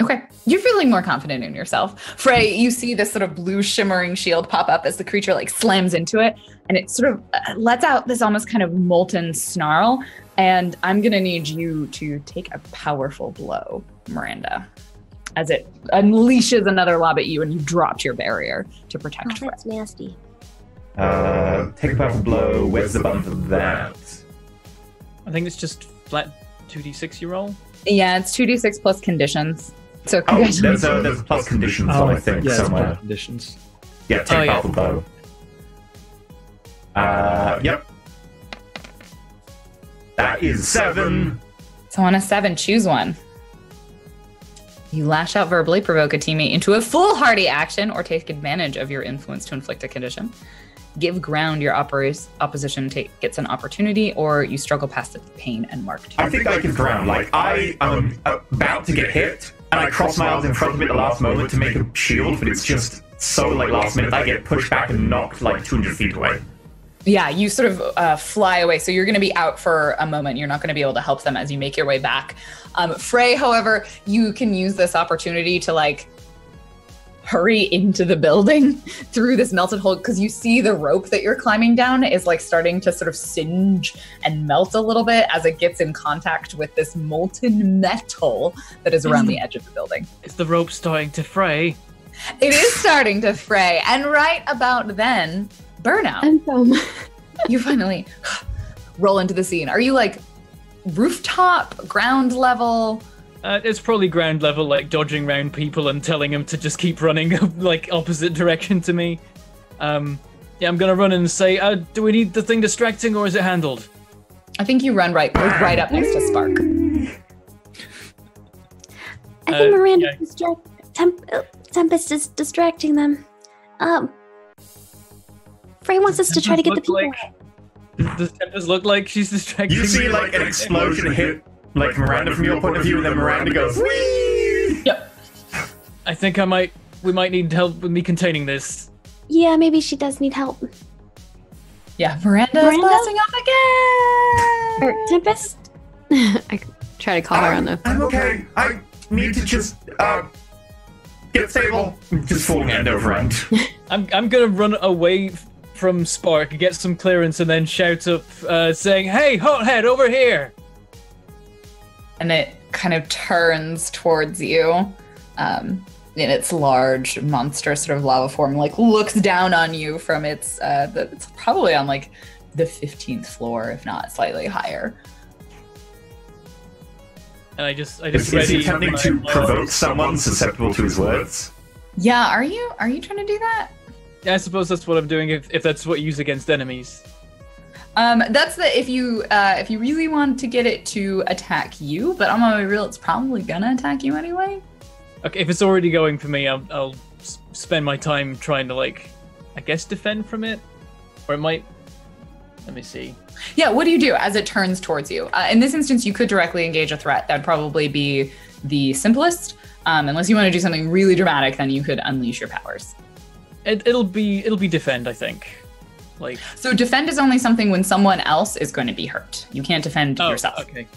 Okay. You're feeling more confident in yourself. Frey, you see this sort of blue shimmering shield pop up as the creature slams into it, and it sort of lets out this almost kind of molten snarl. And I'm going to need you to take a powerful blow, Miranda, as it unleashes another lob at you, and you dropped your barrier to protect Frey. That's nasty. Take a powerful blow. Where's the button for that? I think it's just flat 2d6 you roll. Yeah, it's 2d6 plus conditions. So there's a plus conditions on, I think, somewhere. Conditions. Yeah, take a powerful blow. Yep. That is 7. So on a 7, choose one. You lash out verbally, provoke a teammate into a foolhardy action, or take advantage of your influence to inflict a condition. Give ground, your opposition gets an opportunity, or you struggle past the pain and mark 2. I think I give ground. I am about to get hit, and I cross my arms in front of it at the last moment to make a shield, but it's just so last minute I get pushed back and knocked 200 feet away. Yeah, you sort of fly away. So you're going to be out for a moment. You're not going to be able to help them as you make your way back. Frey, however, you can use this opportunity to hurry into the building through this melted hole, because you see the rope that you're climbing down is starting to sort of singe and melt a little bit as it gets in contact with this molten metal that is around the edge of the building. Is the rope starting to fray? It is starting to fray. And right about then, Burnout. You finally roll into the scene. Are you rooftop, ground level? It's probably ground level, dodging around people and telling them to just keep running opposite direction to me. Yeah, I'm gonna run and say, do we need the thing distracting, or is it handled? I think you run right up next to Spark. I think Miranda Tempest is distracting them. Frey wants us to try to get the people. Does Tempest look like she's distracting? You see an explosion hit Miranda from your point of view, and then Miranda goes, whee! Yep. I think we might need help with me containing this. Yeah, maybe she does need help. Yeah, Miranda's blasting off again! Or Tempest? I try to call her on the... I'm okay. I need to just, get stable. Just falling end over end. I'm gonna run away from Spark, get some clearance, and then shout up, saying, "Hey, hothead, over here!" And it kind of turns towards you in its large, monstrous sort of lava form, looks down on you from its, it's probably on the 15th floor, if not slightly higher. And I just is he attempting to provoke someone susceptible to his words? Yeah, are you trying to do that? Yeah, I suppose that's what I'm doing if that's what you use against enemies. That's if you really want to get it to attack you, but I'm gonna be real, it's probably gonna attack you anyway. Okay, if it's already going for me, I'll spend my time trying to I guess defend from it, or it might Let me see. Yeah, what do you do as it turns towards you? In this instance, you could directly engage a threat. That'd probably be the simplest. Unless you want to do something really dramatic, then you could unleash your powers. It'll be defend, I think. Like, so defend is only something when someone else is going to be hurt. You can't defend yourself. Okay.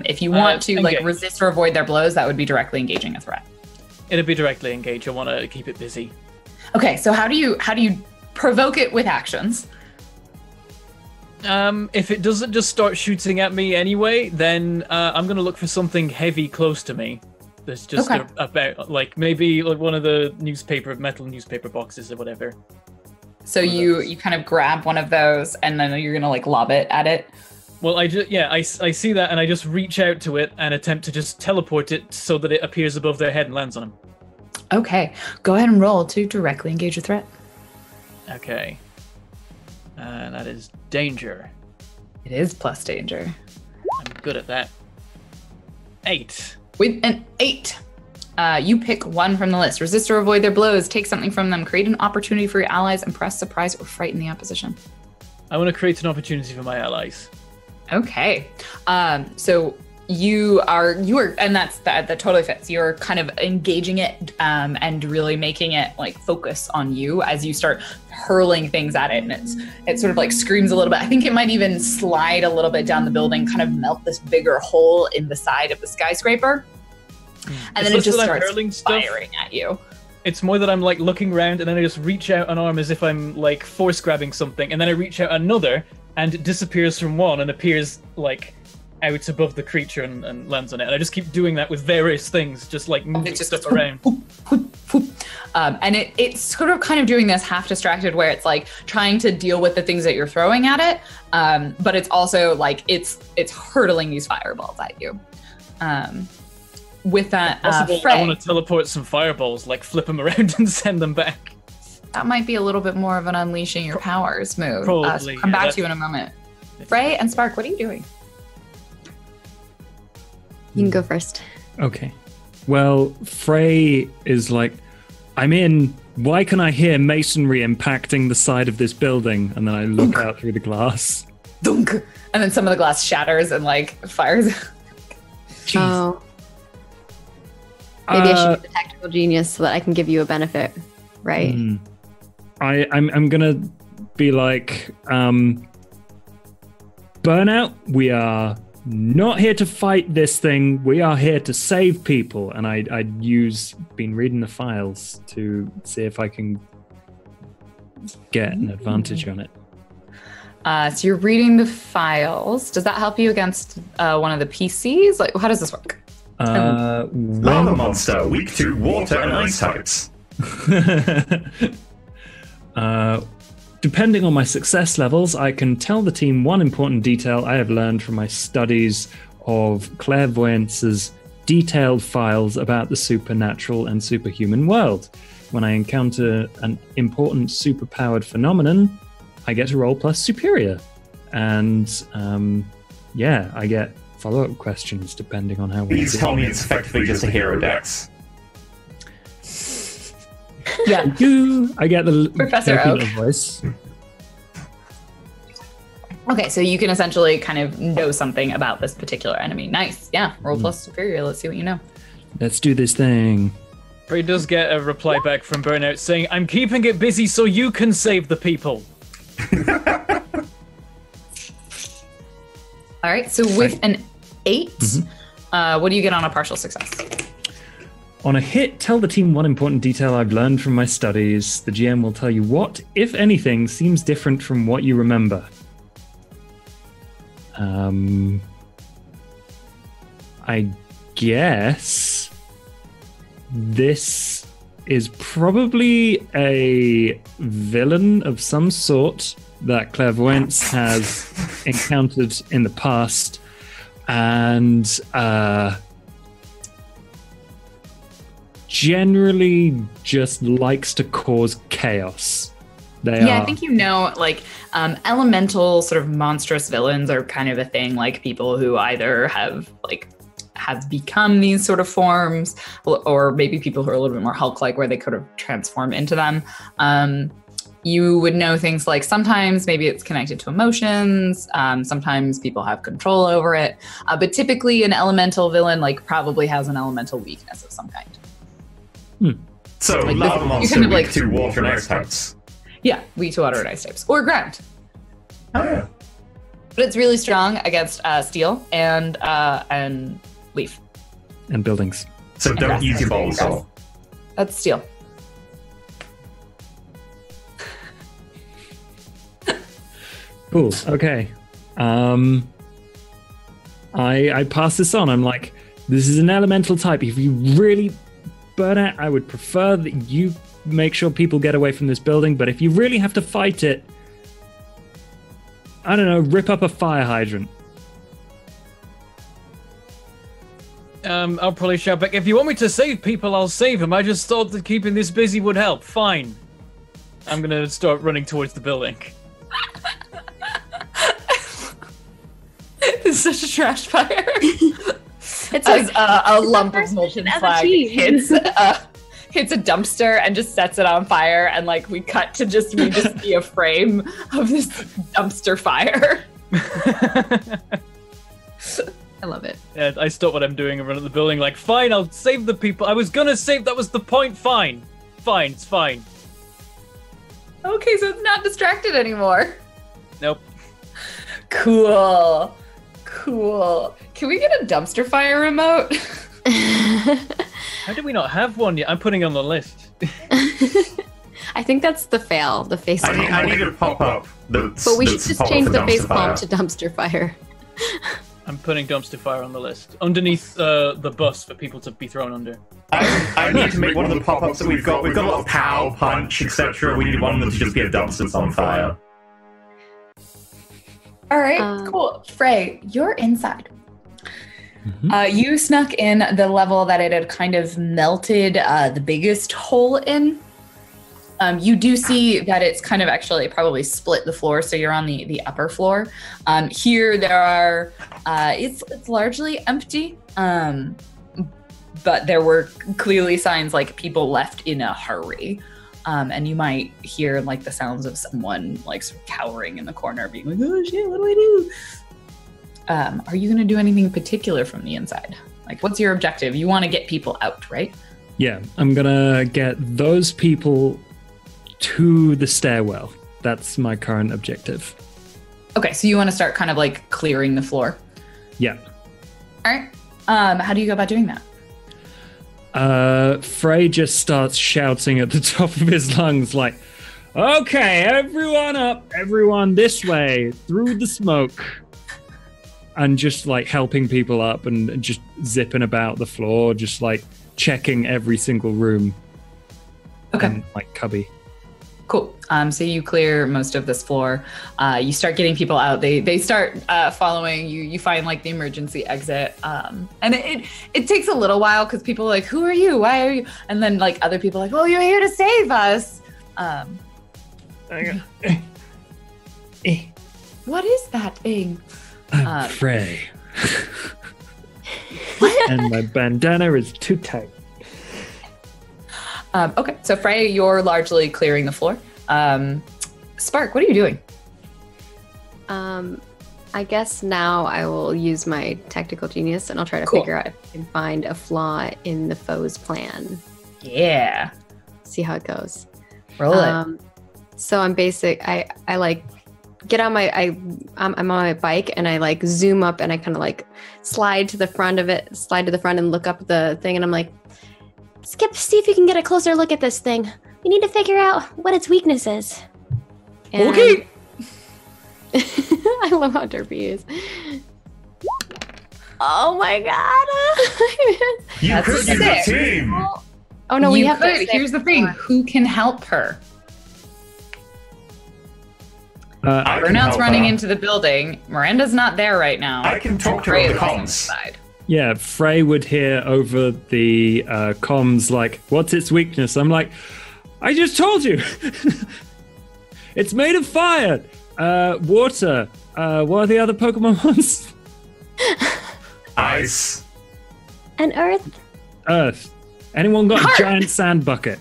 If you want to engage. resist or avoid their blows, that would be directly engaging a threat. It'll be directly engage. I want to keep it busy. Okay, so how do you provoke it with actions? If it doesn't just start shooting at me anyway, then I'm gonna look for something heavy close to me. There's just about like maybe like one of the metal newspaper boxes or whatever. So you kind of grab one of those and then you're gonna like lob it at it. Well, I see that and I just reach out to it and attempt to just teleport it so that it appears above their head and lands on them. Okay, go ahead and roll to directly engage a threat. Okay. That is danger. It is plus danger. I'm good at that. 8. With an 8, you pick one from the list. Resist or avoid their blows. Take something from them. Create an opportunity for your allies. Impress, surprise, or frighten the opposition. I want to create an opportunity for my allies. Okay. So you are, and that totally fits. You're kind of engaging it and really making it like focus on you as you start hurling things at it, and it sort of like screams a little bit. I think it might even slide a little bit down the building, kind of melt this bigger hole in the side of the skyscraper, and then it just starts firing at you. It's more that I'm like looking around, and then I just reach out an arm as if I'm like force grabbing something, and then I reach out another, and it disappears from one and appears like out above the creature and lands on it. And I just keep doing that with various things, just like moving stuff around. And it's sort of kind of doing this half distracted where it's like trying to deal with the things that you're throwing at it. But it's also like it's hurtling these fireballs at you. With that, Frey, I want to teleport some fireballs, like flip them around and send them back. That might be a little bit more of an unleashing your powers move. Probably. So come back to you in a moment. Frey and Spark, what are you doing? You can go first. Okay. Well, Frey is like, I'm in. Why can I hear masonry impacting the side of this building? And then I look out through the glass. Dunk. And then some of the glass shatters and like fires. Jeez. Oh. Maybe I should be the tactical genius so that I can give you a benefit, right? I'm gonna be like, Burnout, we are not here to fight this thing. We are here to save people. And I'd been reading the files to see if I can get an advantage on it. So you're reading the files. Does that help you against one of the PCs? Like, how does this work? Lava monster, weak to water and ice types. Depending on my success levels, I can tell the team one important detail I have learned from my studies of clairvoyance's detailed files about the supernatural and superhuman world. When I encounter an important superpowered phenomenon, I get to roll plus superior. And I get follow-up questions depending on how well Please tell me it's effectively just a hero dex. Yeah. I get the Professor Oak voice. Okay, so you can essentially kind of know something about this particular enemy. Nice. Yeah. Roll plus superior. Let's see what you know. Let's do this thing. Frey does get a reply back from Burnout saying, I'm keeping it busy so you can save the people. All right, so with an 8, what do you get on a partial success? On a hit, tell the team one important detail I've learned from my studies. The GM will tell you what, if anything, seems different from what you remember. I guess this is probably a villain of some sort that Clairvoyance has encountered in the past, and generally just likes to cause chaos. I think elemental sort of monstrous villains are kind of a thing, like people who either have become these sort of forms, or maybe people who are a little bit more Hulk-like where they could have transformed into them. You would know things like sometimes maybe it's connected to emotions. Sometimes people have control over it. But typically an elemental villain like probably has an elemental weakness of some kind. So Like lava this- monster you kind of weak like- to water and ice types. Yeah, weak to water and ice types. Or ground. Oh yeah. But it's really strong against steel and leaf. And buildings. So don't grass, use your grass. Bulbasaur. That's steel. Cool. Okay. I pass this on. I'm like, this is an elemental type. If you really burn it, I would prefer that you make sure people get away from this building. But if you really have to fight it, I don't know, rip up a fire hydrant. I'll probably shout back. If you want me to save people, I'll save them. I just thought that keeping this busy would help. Fine. I'm gonna start running towards the building. It's such a trash fire. It's As a lump of first molten mission as a slag team. hits a dumpster and just sets it on fire, and like we just see a frame of this dumpster fire. I love it. Yeah, I stop what I'm doing and run at the building like, fine, I'll save the people. I was gonna save, that was the point, fine. Fine, it's fine. Okay, so it's not distracted anymore. Nope. Cool. Can we get a dumpster fire remote? How do we not have one yet? I'm putting it on the list. I think that's the fail, the face palm. I need to pop up. But we should just change the face palm to dumpster fire. I'm putting dumpster fire on the list. Underneath the bus for people to be thrown under. I need to make one of the pop-ups that we've got. We've got a lot of pow, punch, etc. We need one of them to just be a dumpster that's on fire. All right, cool. Frey, you're inside. Mm-hmm. You snuck in the level that it had kind of melted the biggest hole in. You do see that it's kind of actually probably split the floor, so you're on the upper floor. Here there are, it's largely empty, but there were clearly signs like people left in a hurry. And you might hear like the sounds of someone like sort of cowering in the corner being like, oh shit, what do I do? Are you gonna do anything particular from the inside? Like what's your objective? You wanna get people out, right? Yeah, I'm gonna get those people to the stairwell. That's my current objective. Okay, so you wanna start kind of like clearing the floor. Yeah. All right. How do you go about doing that? Frey just starts shouting at the top of his lungs like, okay, everyone up, everyone this way, through the smoke. And just like helping people up and just zipping about the floor, just like checking every single room. Okay. And, like cubby. Cool. So you clear most of this floor. You start getting people out. They start following you. You find like the emergency exit. And it takes a little while because people are like, who are you? Why are you? And then like other people are like, oh, you're here to save us. What is that thing? I'm Frey. And my bandana is too tight. Okay, so Frey, you're largely clearing the floor. Spark, what are you doing? I guess now I will use my tactical genius and I'll try to figure out if I can find a flaw in the foe's plan. Yeah. See how it goes. Roll it. So I'm I like get on I'm on my bike and I like zoom up and I kind of like slide to the front and look up at the thing and I'm like, Skip, see if you can get a closer look at this thing. We need to figure out what its weakness is. and Okay. I love how derpy is. Oh my god. You That's could use sick. a team. Oh no, we You have to could. Here's the thing. Who can help her? I can Burnout's help running her. into the building. Miranda's not there right now. I can talk to her Frey on the is on comms. this side. Yeah, Frey would hear over the comms like, what's its weakness? I'm like, I just told you. It's made of fire, water. What are the other Pokemon ones? Ice. And Earth? Earth. Anyone got a giant sand bucket?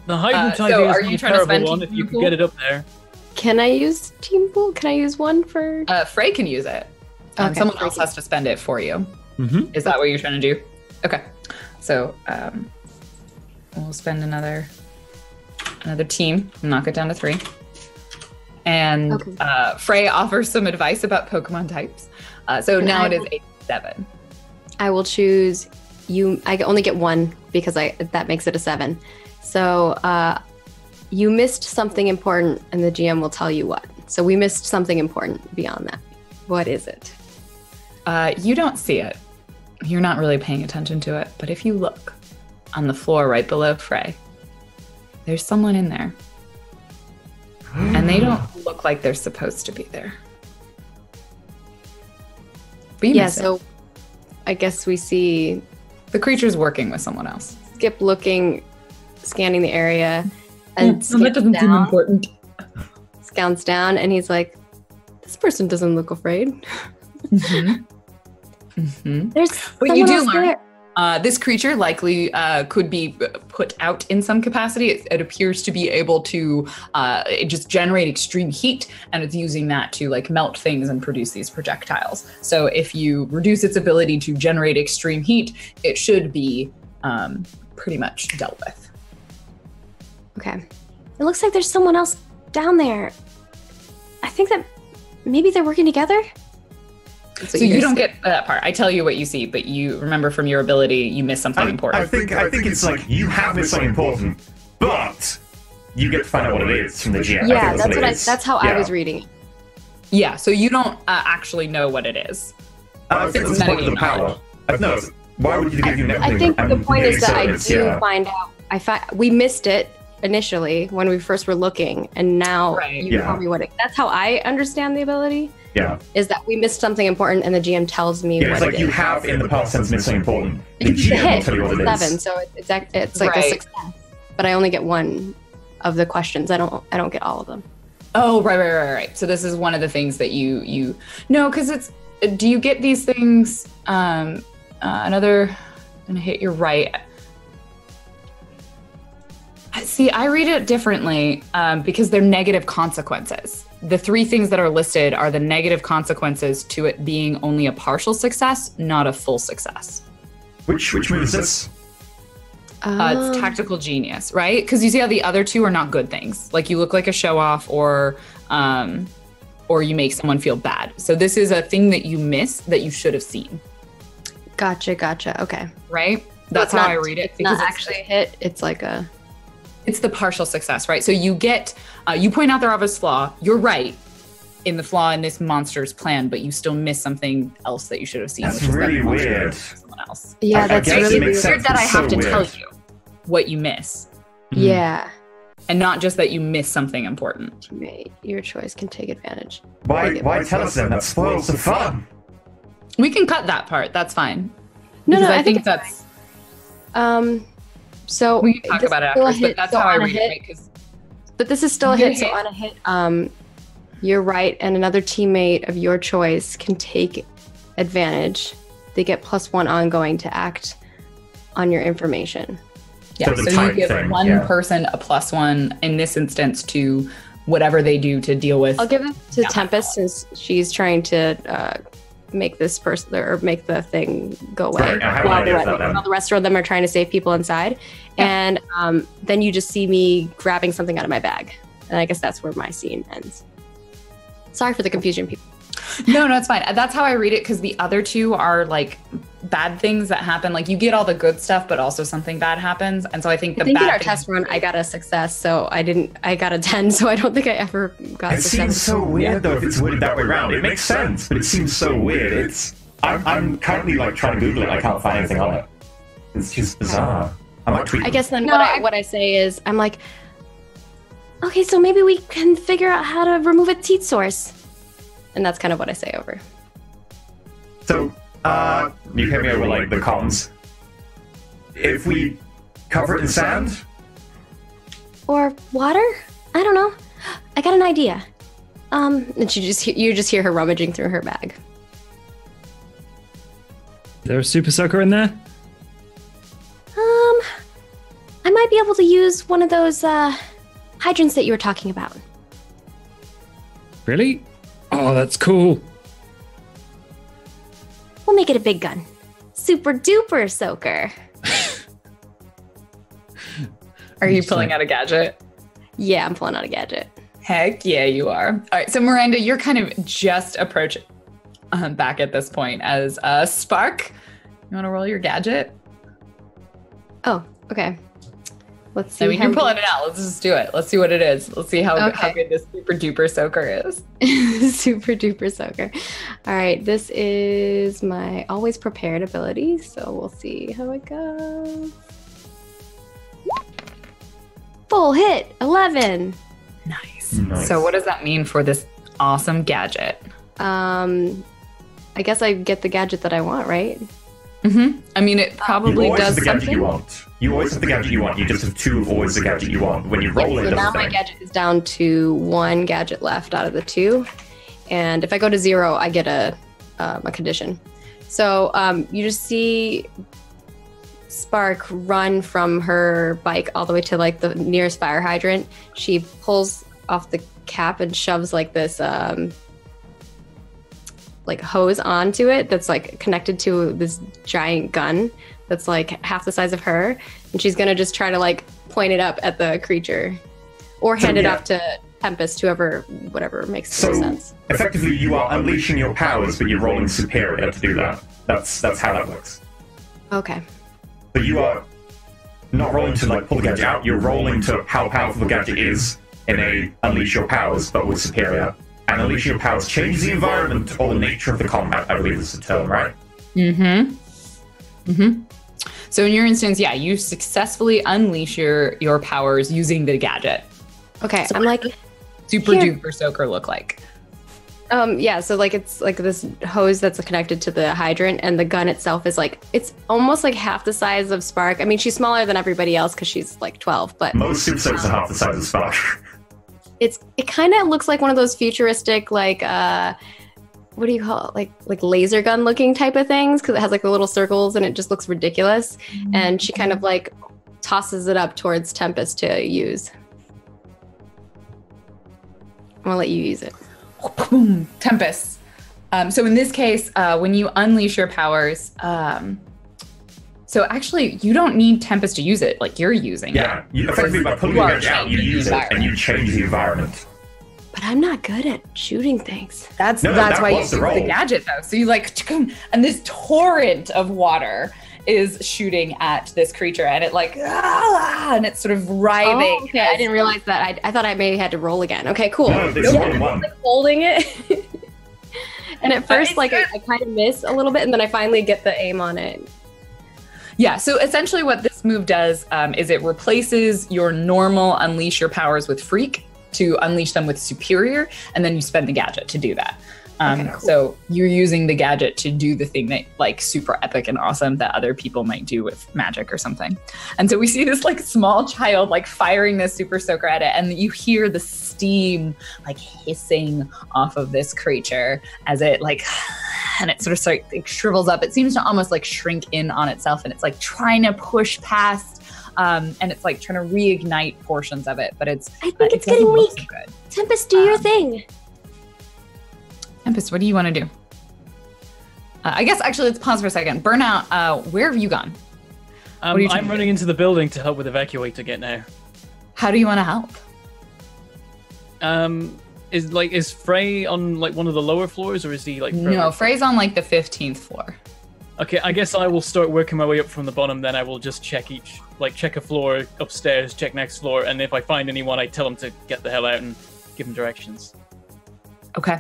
The hidden so idea are is you not a trying to terrible spend one team if you can pool? get it up there. Can I use team pool? Can I use one for? Frey can use it. Okay, Someone Frey else can- has to spend it for you. Mhm. Is that what you're trying to do? Okay. So we'll spend another team, knock it down to 3. And Okay. Frey offers some advice about Pokemon types. So now it is 8-7. I will choose you. I only get one because that makes it a 7. So you missed something important, and the GM will tell you what. So we missed something important beyond that. What is it? You don't see it. You're not really paying attention to it. But if you look on the floor right below Frey, there's someone in there. And they don't look like they're supposed to be there. But you miss it. So I guess we see The creature's working with someone else. Skip looking, scanning the area, and that doesn't seem important. scans down, and he's like, "This person doesn't look afraid." Mm-hmm. Mm-hmm. There's But you someone do else learn. there. This creature likely could be put out in some capacity. It appears to be able to just generate extreme heat, and it's using that to like melt things and produce these projectiles. So if you reduce its ability to generate extreme heat, it should be pretty much dealt with. Okay. It looks like there's someone else down there. I think that maybe they're working together. So you don't get that part. I tell you what you see, but you remember from your ability, you miss something important. I think it's like you have missed something important, but you get to find out what it is from the GM. Yeah, that's how I was reading it. Yeah, so you don't actually know what it is. I think that's part of the power. No, why would you give you I think the point is that I do find out. We missed it initially when we first were looking, and now you tell me what it. That's how I understand the ability. Yeah. Is that we missed something important, and the GM tells me what it's like it you is. have in the past sense missed something important. The It's a GM will hit. tell you what it is. 7, so it's like a success. But I only get one of the questions. I don't get all of them. Oh, right. So this is one of the things that you know, because it's. Do you get these things? Another gonna hit your right. See, I read it differently because they're negative consequences. The 3 things that are listed are the negative consequences to it being only a partial success, not a full success. Which move is this? It's tactical genius, right? Because you see how the other 2 are not good things. Like you look like a show off, or you make someone feel bad. So this is a thing that you miss that you should have seen. Gotcha. Okay. Right? That's how I read it. It's not actually a hit. It's like a. It's the partial success, right? So you get, you point out their obvious flaw. You're right in the flaw in this monster's plan, but you still miss something else that you should have seen. That's which is really that monster weird. someone else. Yeah, that's really weird. It's weird that I It's have so to tell weird. you what you miss, Yeah. and not just that you miss something important. Your choice can take advantage. Why tell us then? That spoils the fun. We can cut that part. That's fine. No, Because I I think it's that's. So We can talk this about it is still a afterwards, but hit, that's so how I on a read it. hit- Right? 'Cause But this is still a You hit. So hit. on a hit, you're right, and another teammate of your choice can take advantage. They get +1 ongoing to act on your information. yeah, So the so you type give thing, one yeah. person a +1 in this instance to whatever they do to deal with. I'll give it to Yeah. Tempest since she's trying to make this person or make the thing go away. Right, I have an idea of that then. While the rest of them are trying to save people inside, and then you just see me grabbing something out of my bag, and I guess that's where my scene ends. Sorry for the confusion, people. No, it's fine. That's how I read it because the other 2 are like bad things that happen. Like you get all the good stuff, but also something bad happens. And so I think I the think in bad our things- test run, I got a success, so I got a 10, so I don't think I ever got It the seems 7. so weird though if it's worded that way around. It makes sense, but it seems so weird. I'm currently like trying to Google it. I can't find anything on it. It's just bizarre. I might tweet. I guess then No, what I say is, I'm like, okay, so maybe we can figure out how to remove a teat source. And that's kind of what I say over. So, you hit me over like the comms. If we cover it in sand, Or water? I don't know. I got an idea. And you just hear her rummaging through her bag. Is there a super soaker in there? I might be able to use one of those hydrants that you were talking about. Really? Oh, that's cool. We'll make it a big gun. Super duper soaker. Are you pulling out a gadget? Yeah, I'm pulling out a gadget. Heck yeah, you are. All right, so Miranda, you're kind of just approaching back at this point as Spark. You want to roll your gadget? Oh, okay. Let's see. I mean, you're pulling it out. Let's just do it. Let's see what it is. Let's see how good this super duper soaker is. Super duper soaker. All right, this is my always prepared ability, so we'll see how it goes. Full hit, 11. Nice. So what does that mean for this awesome gadget? I guess I get the gadget that I want, right? Mm-hmm. I mean, it probably does the gadget something. you want. You always have the gadget you want. You just have two of always the gadget you want. When you roll it, so now my gadget is down to 1 gadget left out of the 2, and if I go to 0, I get a condition. So you just see Spark run from her bike all the way to like the nearest fire hydrant. She pulls off the cap and shoves like this like hose onto it that's like connected to this giant gun that's like half the size of her, and she's gonna just try to like point it up at the creature or hand it off to Tempest, whatever makes more sense. Effectively, you are unleashing your powers, but you're rolling superior to do that. That's how that works. Okay. So you are not rolling to like pull the gadget out. You're rolling to how powerful the gadget is in a unleash your powers, but with superior. And unleashing your powers changes the environment or the nature of the combat, I believe is the term, right? Mm-hmm. Mm-hmm. So in your instance, yeah, you successfully unleash your powers using the gadget. Okay, So I'm like, super duper soaker look like? yeah, so like it's like this hose that's connected to the hydrant, and the gun itself is like, it's almost like half the size of Spark. I mean, she's smaller than everybody else because she's like 12, but Most super soakers are half the size of Spark. it kind of looks like one of those futuristic like what do you call it, like laser gun looking type of things, because it has like the little circles and it just looks ridiculous. And she kind of like tosses it up towards Tempest to use. I'm gonna let you use it. Tempest. So in this case, when you unleash your powers, so actually you don't need Tempest to use it, like you're using it. Yeah, effectively by pulling the gadget out, you use it and you change the environment. But I'm not good at shooting things. That's that why you was use the roll. the gadget though. So you like, and this torrent of water is shooting at this creature, and it like, and it's sort of writhing. Oh, okay, I didn't realize that. I thought I maybe had to roll again. Okay, cool. No, there's more than one. Like holding it. And at first, like I kind of miss a little bit, and then I finally get the aim on it. Yeah, so essentially what this move does is it replaces your normal unleash your powers with freak to unleash them with superior, and then you spend the gadget to do that. Okay, cool. So you're using the gadget to do the thing that like super epic and awesome that other people might do with magic or something. And so we see this like small child like firing this super soaker at it, and you hear the steam like hissing off of this creature as it like, and it sort of like shrivels up. It seems to almost like shrink in on itself, and it's like trying to push past and it's like trying to reignite portions of it, but I think it's getting weak. So good. Tempest, do your thing. Tempest, what do you want to do? I guess actually let's pause for a second. Burnout, where have you gone? I'm running into the building to help with evacuate to get now. How do you want to help? Is Frey on like one of the lower floors, or is he like further? No, Frey's on like the 15th floor. Okay, I guess I will start working my way up from the bottom. Then I will just check a floor upstairs, check next floor, and if I find anyone, I tell them to get the hell out and give them directions. Okay,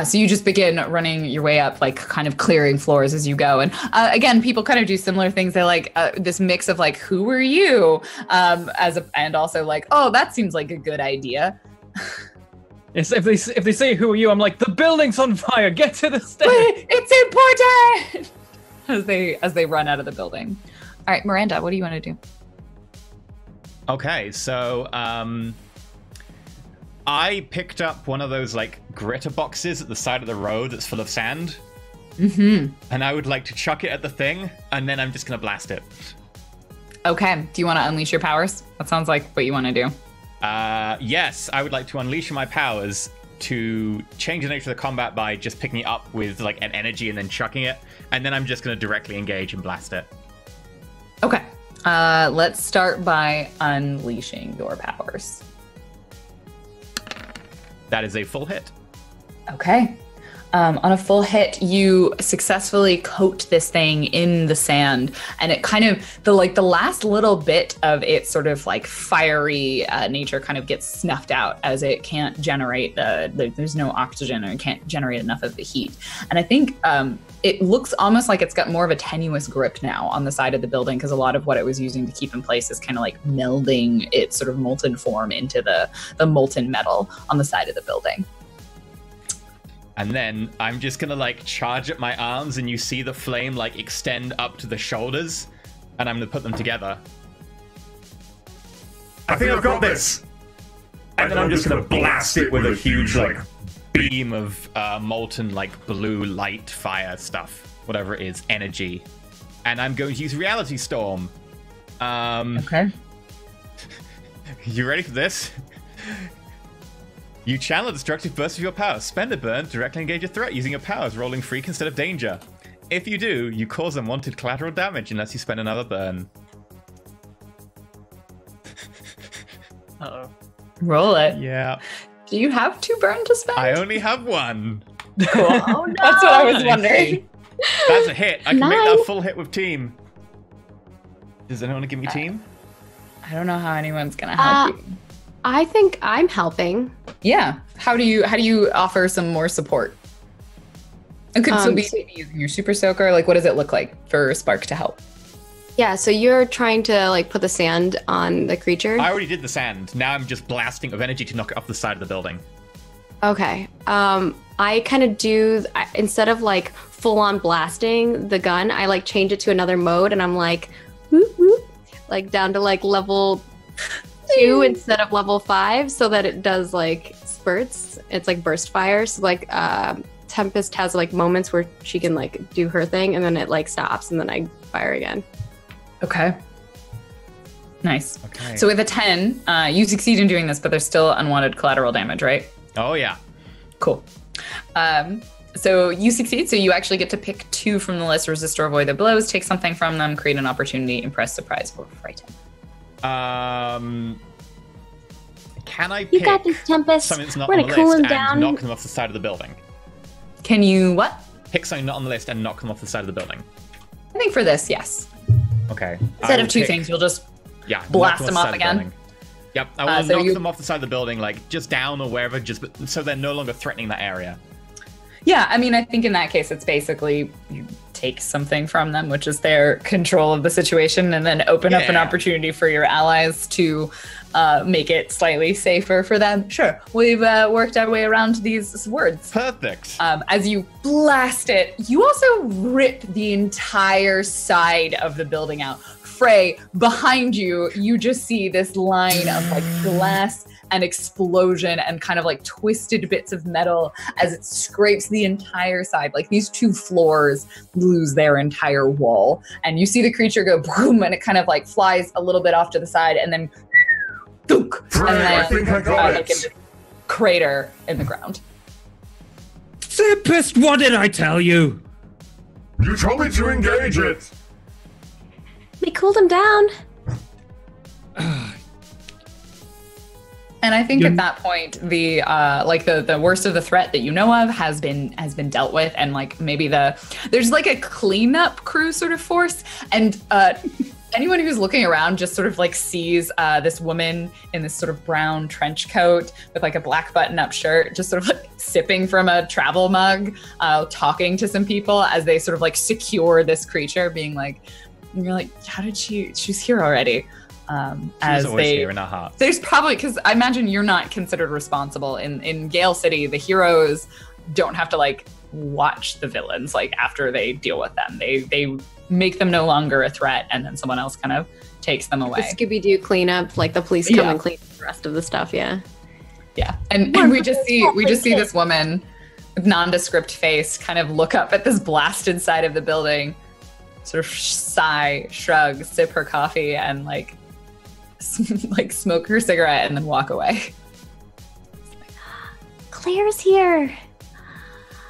so you just begin running your way up, like kind of clearing floors as you go. And again, people kind of do similar things. They like this mix of like, who are you? And also like, oh, that seems like a good idea. Yes, if they say who are you, I'm like, the building's on fire. Get to the stairs. It's important. As they run out of the building. All right, Miranda, what do you want to do? Okay, so I picked up one of those like gritter boxes at the side of the road that's full of sand. Mm-hmm. And I would like to chuck it at the thing, and then I'm just gonna blast it. Okay. Do you want to unleash your powers? That sounds like what you want to do. Yes, I would like to unleash my powers to change the nature of the combat by just picking it up with like an energy and then chucking it, and then I'm just going to directly engage and blast it. Okay. Let's start by unleashing your powers. That is a full hit. Okay. On a full hit, you successfully coat this thing in the sand, and it kind of the last little bit of its sort of like fiery nature kind of gets snuffed out as it can't generate there's no oxygen, or it can't generate enough of the heat. And I think it looks almost like it's got more of a tenuous grip now on the side of the building, because a lot of what it was using to keep in place is kind of like melding its sort of molten form into the molten metal on the side of the building. And then I'm just gonna like charge at my arms, and you see the flame like extend up to the shoulders, and I'm gonna put them together. I think I've got this. And then I'm just gonna blast it with a huge like Beam of molten like blue light fire stuff, whatever it is, energy. And I'm going to use Reality Storm. Okay. You ready for this? You channel a destructive burst of your power. Spend a burn to directly engage a threat using your powers, rolling freak instead of danger. If you do, you cause unwanted collateral damage unless you spend another burn. Uh-oh. Roll it. Yeah. Do you have 2 burn to spend? I only have 1. Cool. Oh, no. That's what I was wondering. That's a hit. I can make that a full hit with team. Does anyone want to give me team? I don't know how anyone's gonna help you. I think I'm helping. Yeah. How do you offer some more support? It could still be using your super soaker. Like, what does it look like for Spark to help? Yeah, so you're trying to like put the sand on the creature. I already did the sand. Now I'm just blasting of energy to knock it off the side of the building. Okay. I kind of do, instead of like full on blasting the gun, I like change it to another mode, and I'm like, whoop, whoop, like down to like level 2 instead of level 5, so that it does like spurts. It's like burst fire. So like Tempest has like moments where she can like do her thing, and then it like stops, and then I fire again. Okay. Nice. Okay. So with a 10, you succeed in doing this, but there's still unwanted collateral damage, right? Oh yeah. Cool. So you succeed, so you actually get to pick 2 from the list: resist or avoid the blows, take something from them, create an opportunity, impress, surprise, or frighten. Can I pick You got this, Tempest. something that's not We're on gonna the cool list him and down. knock them off the side of the building? Can you what? Pick something not on the list and knock them off the side of the building. I think for this, yes. Okay. Instead of 2 things, you'll just blast them off again. Yep, I will so knock them off the side of the building, like just down or wherever, just so they're no longer threatening that area. Yeah, I mean, I think in that case, it's basically you take something from them, which is their control of the situation, and then open up an opportunity for your allies to make it slightly safer for them. Sure, we've worked our way around these words. Perfect. As you blast it, you also rip the entire side of the building out. Frey, behind you, you just see this line of like glass and explosion and kind of like twisted bits of metal as it scrapes the entire side. Like these 2 floors lose their entire wall. And you see the creature go boom, and it kind of like flies a little bit off to the side, and then dunk, and then I think I got like it. a crater in the ground. Tempest, what did I tell you? You told me to engage it. We cooled him down. And I think at that point, the the worst of the threat that you know of has been dealt with, and like maybe there's like a cleanup crew sort of force, and anyone who's looking around just sort of like sees this woman in this sort of brown trench coat with like a black button-up shirt, just sort of like sipping from a travel mug, talking to some people as they sort of like secure this creature, being like, and you're like, how did she's here already? As always they here in our hearts. There's probably, because I imagine you're not considered responsible in Gale City. The heroes don't have to like watch the villains like after they deal with them. They make them no longer a threat, and then someone else kind of takes them away. The Scooby-Doo cleanup, like the police come and clean the rest of the stuff. Yeah. And we just see this woman with nondescript face kind of look up at this blasted side of the building. sort of sigh, shrug, sip her coffee, and like smoke her cigarette, and then walk away. Claire's here.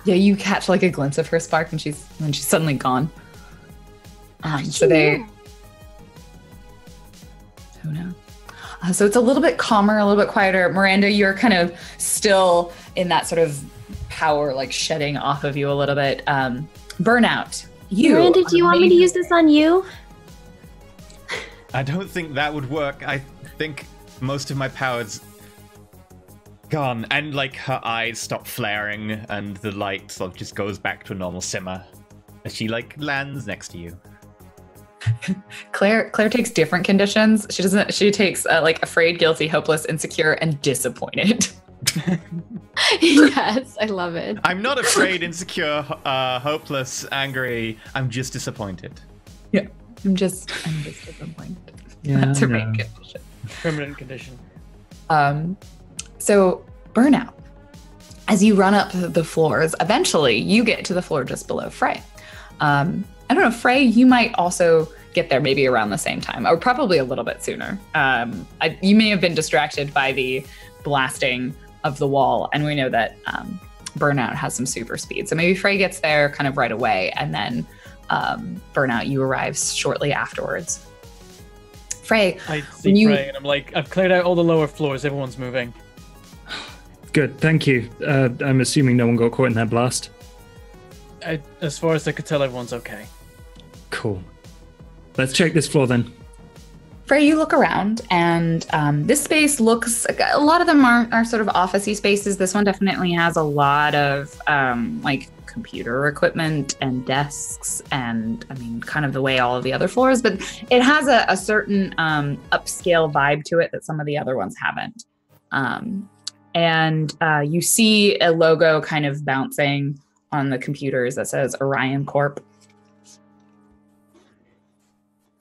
Yeah, you catch like a glimpse of her spark, and she's suddenly gone. So they. Who knows? So it's a little bit calmer, a little bit quieter. Miranda, you're kind of still in that sort of power, like shedding off of you a little bit. Burnout. Miranda, do you want me to use this on you? I don't think that would work. I think most of my power's gone. And like her eyes stop flaring and the light sort of just goes back to a normal simmer as she like lands next to you. Claire takes different conditions. She takes like afraid, guilty, hopeless, insecure, and disappointed. Yes, I love it. I'm not afraid, insecure, hopeless, angry. I'm just disappointed. Yeah, I'm just disappointed. Yeah, that's a main condition. Permanent condition. So burnout. As you run up the floors, eventually you get to the floor just below Frey. I don't know, Frey, you might also get there maybe around the same time, or probably a little bit sooner. You may have been distracted by the blasting of the wall, and we know that Burnout has some super speed. So maybe Frey gets there kind of right away, and then Burnout, you arrive shortly afterwards. Frey, I see Frey, and I'm like, I've cleared out all the lower floors. Everyone's moving. Good, thank you. I'm assuming no one got caught in that blast. As far as I could tell, everyone's okay. Cool. Let's check this floor then. Frey, you look around, and this space looks, a lot of them are sort of office-y spaces. This one definitely has a lot of like computer equipment and desks, and I mean, kind of the way all of the other floors, but it has a certain upscale vibe to it that some of the other ones haven't. And you see a logo kind of bouncing on the computers that says Orion Corp.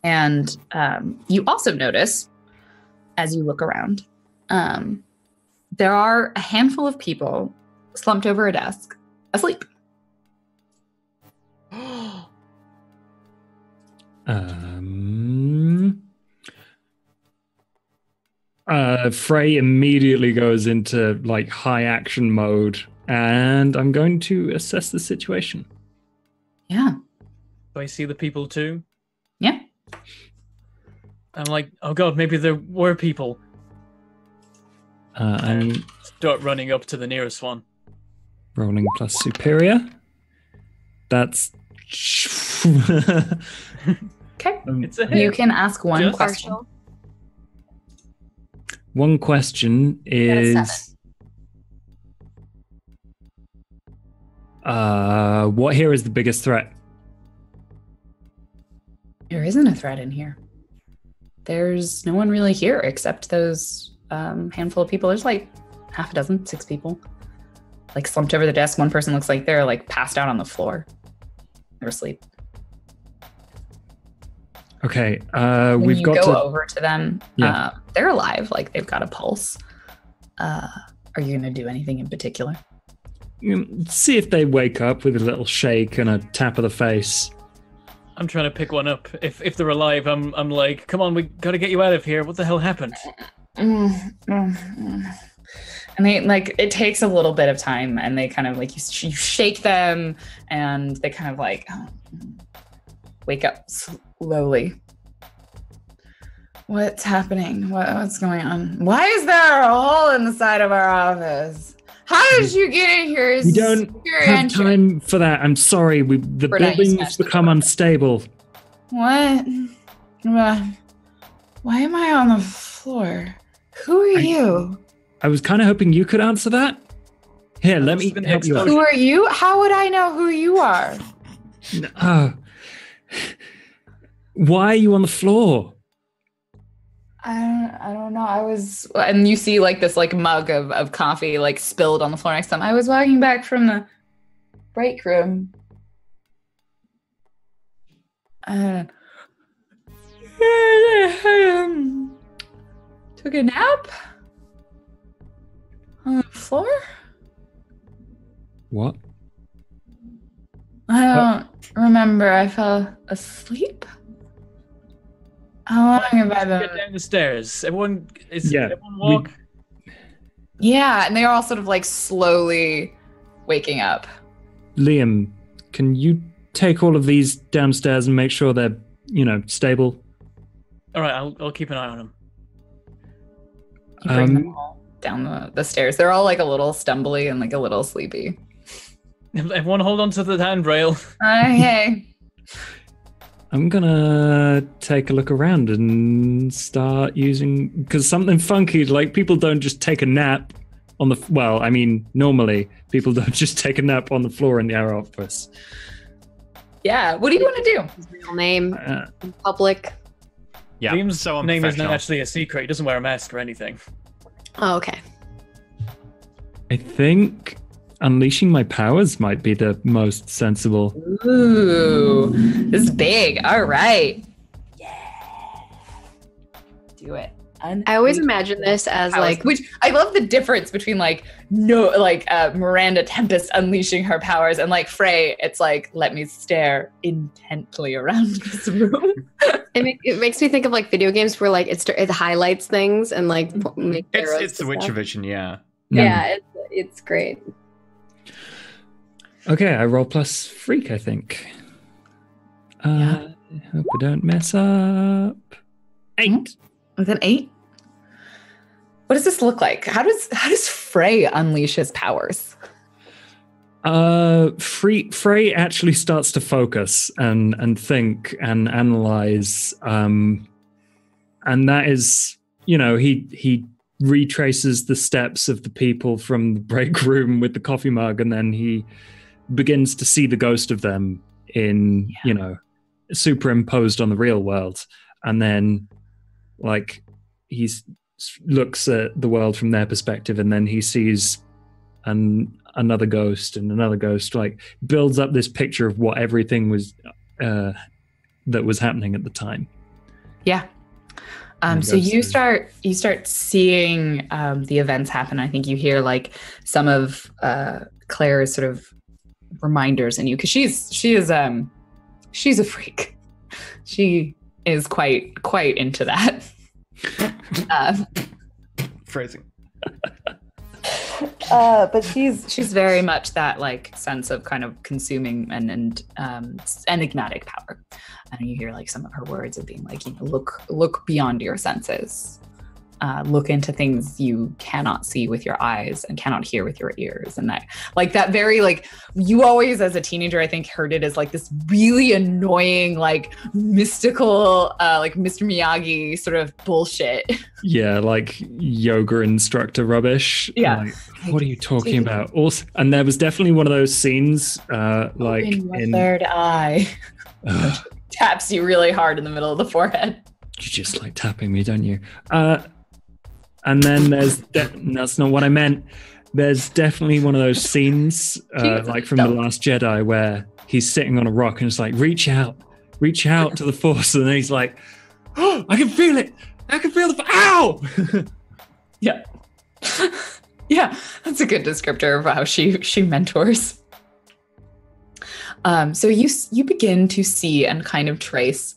And you also notice, as you look around, there are a handful of people slumped over a desk, asleep. Frey immediately goes into like high action mode, and I'm going to assess the situation. Yeah. Do I see the people too? Yeah. I'm like, oh god, maybe there were people. And start running up to the nearest one. Rolling plus superior. That's okay. It's a hit. You can ask one Just question. Partial. One question is what here is the biggest threat? There isn't a threat in here. There's no one really here except those handful of people. There's like half a dozen, 6 people, like slumped over the desk. One person looks like they're like passed out on the floor. They're asleep. Okay, When we've you got go to over to them. Yeah. They're alive, like they've got a pulse. Are you going to do anything in particular? See if they wake up with a little shake and a tap of the face. I'm trying to pick one up. If they're alive, I'm like, come on, we gotta get you out of here. What the hell happened? And they like, it takes a little bit of time, and they kind of like, you shake them, and they kind of like wake up slowly. What's happening? What's going on? Why is there a hole in the side of our office? How did you get in here? We don't have time for that. I'm sorry. The building's become unstable. What? Why am I on the floor? Who are you? I was kind of hoping you could answer that. Here, let me help you out. Who are you? How would I know who you are? Why are you on the floor? I don't know. I was, and you see like this like mug of coffee like spilled on the floor next to him. I was walking back from the break room. Took a nap on the floor. What? I don't remember. I fell asleep. How long have I been? Get down the stairs. Everyone walk. Yeah, and they are all sort of like slowly waking up. Liam, can you take all of these downstairs and make sure they're, stable? All right, I'll keep an eye on them. You bring them all down the stairs. They're all like a little stumbly and like a little sleepy. Everyone hold on to the handrail. Okay. I'm gonna take a look around and start using, because something funky, like people don't just take a nap on the, normally people don't just take a nap on the floor in the Air Office. Yeah, what do you want to do? His real name in public. Yeah, Liam's so name is not actually a secret. He doesn't wear a mask or anything. Oh, okay. I think unleashing my powers might be the most sensible. Ooh, this is big. All right. Yeah. Do it. I always imagine this as powers, which I love the difference between Miranda Tempest unleashing her powers and like Frey, it's like, let me stare intently around this room. It makes me think of like video games where like it highlights things and like make arrows. It's the Witcher vision, yeah. Yeah, it's great. Okay, I roll plus freak, I think. I hope I don't mess up. 8. With an 8? What does this look like? How does Frey unleash his powers? Frey actually starts to focus and think and analyze, and that is, he retraces the steps of the people from the break room with the coffee mug, and then he begins to see the ghost of them in, superimposed on the real world, and then he looks at the world from their perspective, and then he sees another ghost, and another ghost, builds up this picture of what everything was that was happening at the time. Yeah. So you start seeing the events happen. I think you hear some of Claire's sort of reminders in you, because she's a freak. She is quite into that. Phrasing. But she's very much that sense of kind of consuming and enigmatic power. And you hear some of her words of being look beyond your senses. Look into things you cannot see with your eyes and cannot hear with your ears, and that very you always as a teenager I think heard it as this really annoying mystical Mr. Miyagi sort of bullshit. Yeah, yoga instructor rubbish. Yeah. What are you talking about? Also, and there was definitely one of those scenes in third eye. Taps you really hard in the middle of the forehead. You just like tapping me, don't you? And then that's not what I meant. There's definitely one of those scenes, from The Last Jedi, where he's sitting on a rock and it's reach out to the Force. And then he's like, oh, I can feel it. I can feel the, ow! Yeah. Yeah, that's a good descriptor of how she mentors. So you begin to see and kind of trace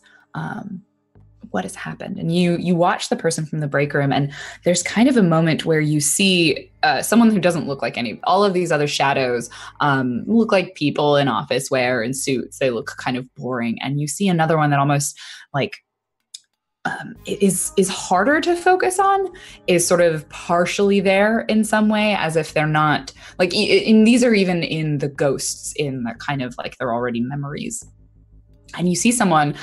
what has happened, and you watch the person from the break room, and there's kind of a moment where you see someone who doesn't look like all of these other shadows look like people in office wear and suits. They look kind of boring, and you see another one that almost is harder to focus on, is sort of partially there in some way, as if they're not in these are even in the ghosts in the kind of they're already memories. And you see someone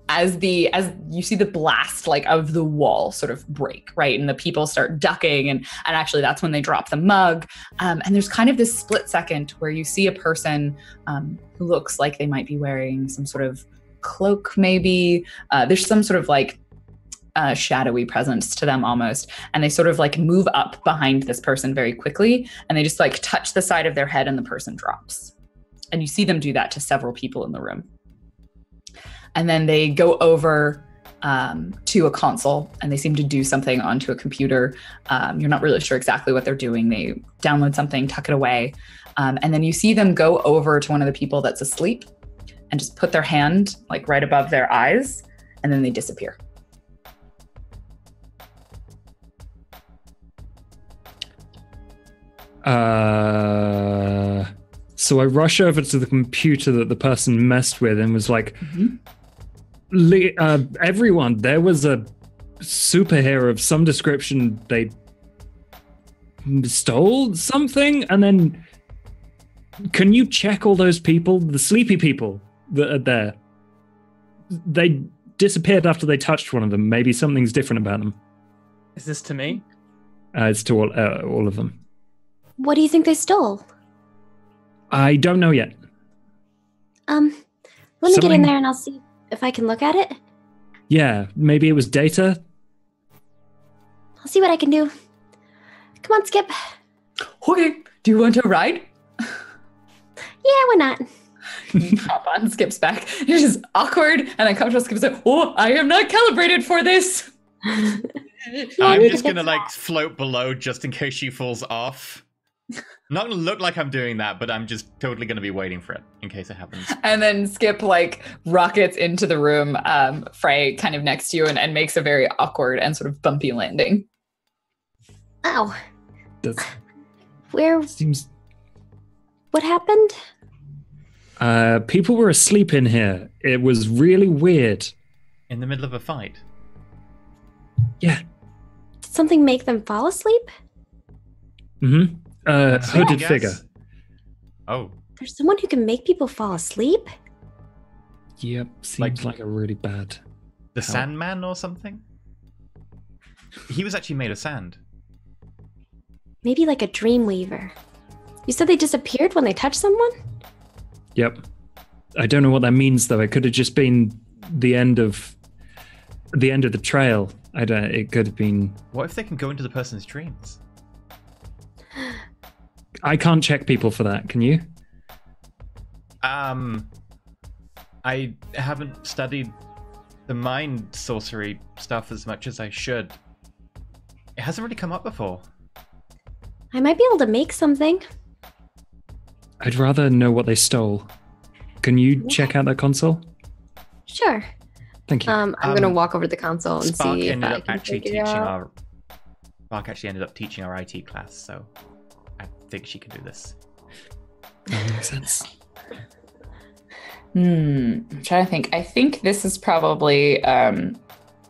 as you see the blast of the wall sort of break, right? And the people start ducking, and actually that's when they drop the mug. And there's kind of this split second where you see a person who looks like they might be wearing some sort of cloak, maybe. There's some sort of shadowy presence to them almost. And they sort of move up behind this person very quickly, and they just touch the side of their head, and the person drops. And you see them do that to several people in the room. And then they go over to a console, and they seem to do something onto a computer. You're not really sure exactly what they're doing. They download something, tuck it away, and then you see them go over to one of the people that's asleep and just put their hand like right above their eyes, and then they disappear. So I rush over to the computer that the person messed with and was like, everyone, there was a superhero of some description. They stole something, and then can you check all those people, the sleepy people that are there? They disappeared after they touched one of them. Maybe something's different about them. Is this to me? It's to all of them. What do you think they stole? I don't know yet. Let me get in there and I'll see if I can look at it. Yeah, maybe it was data. I'll see what I can do. Come on, Skip. Okay, do you want to ride? Yeah, why not? You hop on Skip's back. It's just awkward, and uncomfortable. Skip's like, oh, I am not calibrated for this. I'm just gonna like float below just in case she falls off. Not gonna look like I'm doing that, but I'm just totally gonna be waiting for it in case it happens. And then Skip like rockets into the room, Frey kind of next to you, and makes a very awkward and sort of bumpy landing. Ow. Where seems? What happened? People were asleep in here. It was really weird. In the middle of a fight? Yeah. Did something make them fall asleep? Mm-hmm. Hooded figure. Oh. There's someone who can make people fall asleep? Yep, seems like a really bad. The Sandman or something? He was actually made of sand. Maybe like a dreamweaver. You said they disappeared when they touched someone? Yep. I don't know what that means though. It could have just been the end of the trail. It could have been. What if they can go into the person's dreams? I can't check people for that. Can you? I haven't studied the mind sorcery stuff as much as I should. It hasn't really come up before. I might be able to make something. I'd rather know what they stole. Can you check out that console? Sure. Thank you. I'm gonna walk over to the console and Spark see if ended I up can actually figure it teaching out. Spark actually ended up teaching our IT class, so I think she can do this. That makes sense. I'm trying to think. I think this is probably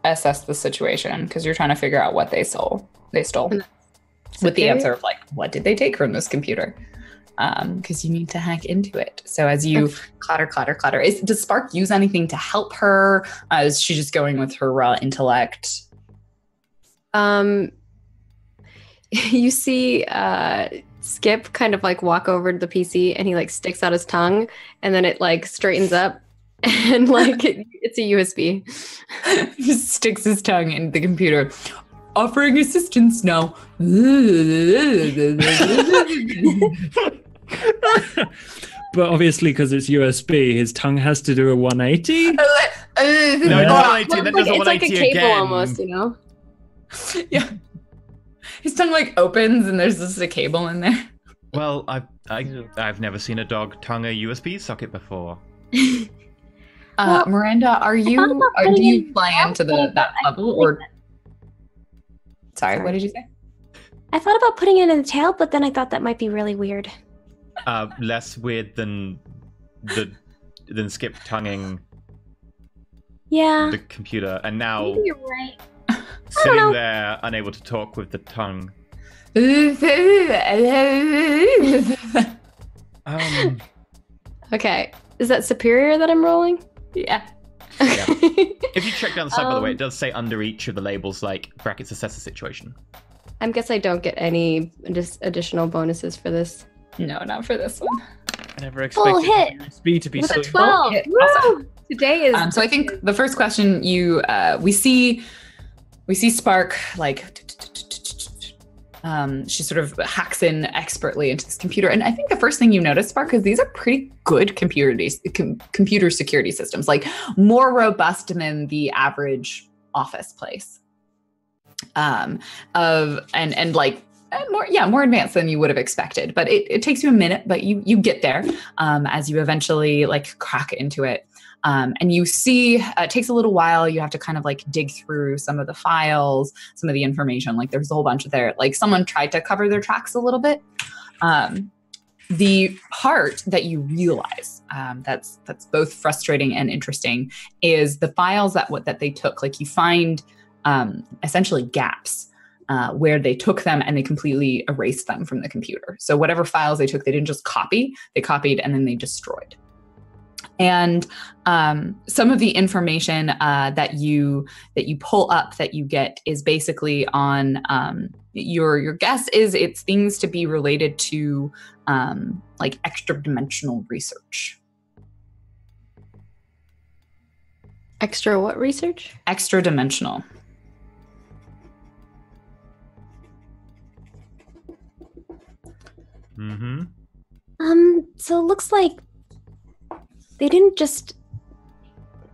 assess the situation because you're trying to figure out what they stole. With the answer of like, what did they take from this computer? Because you need to hack into it. So as you clatter, does Spark use anything to help her? Is she just going with her raw intellect? You see Skip kind of like walk over to the PC and he like sticks out his tongue and then it like straightens up and like it's a USB. He just sticks his tongue into the computer. Offering assistance now. But obviously, because it's USB, his tongue has to do a 180. No, it's 180. Then there's a 180 it's like a cable again. almost, you know? Yeah. His tongue like opens and there's just a cable in there. Well, I've never seen a dog tongue a USB socket before. Miranda, do you fly into that level or? Sorry, what did you say? I thought about putting it in the tail, but then I thought that might be really weird. Less weird than Skip tonguing the computer, and now Maybe you're right. sitting there unable to talk with the tongue. Okay. Is that superior that I'm rolling? Yeah. Yeah. If you check down the side, by the way, it does say under each of the labels, like brackets assess the situation. I guess I don't get any additional bonuses for this. No, not for this one. I never expected USB to be With so a 12. Woo! Today is. So I think the first question we see Spark like She sort of hacks in expertly into this computer. And I think the first thing you notice, Spark, is these are pretty good computer security systems, like more robust than the average office place. More advanced than you would have expected. But it takes you a minute, but you get there as you eventually like crack into it. And you see, it takes a little while. You have to kind of like dig through some of the files, some of the information. Like there's a whole bunch of there. Like someone tried to cover their tracks a little bit. The part that you realize that's both frustrating and interesting is the files that they took. Like you find essentially gaps where they took them and they completely erased them from the computer. So whatever files they took, they didn't just copy. They copied and then they destroyed. And some of the information that you pull up that you get is basically on your guess is it's things to be related to like extra-dimensional research. Extra what research? Extra-dimensional. Mm-hmm. So it looks like they didn't just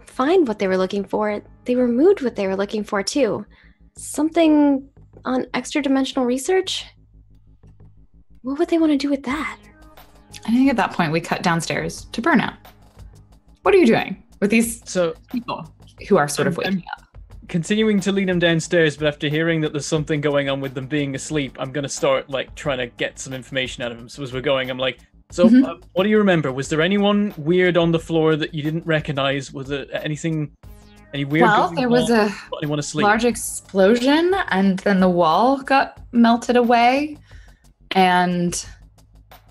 find what they were looking for. They removed what they were looking for, too. Something on extra-dimensional research? What would they want to do with that? I think at that point we cut downstairs to Burnout. What are you doing with these people who are sort of waking up? Continuing to lead them downstairs, but after hearing that there's something going on with them being asleep, I'm going to start like trying to get some information out of them. So as we're going, I'm like, what do you remember? Was there anyone weird on the floor that you didn't recognize? Was there any weird? Well, there was a large explosion, and then the wall got melted away, and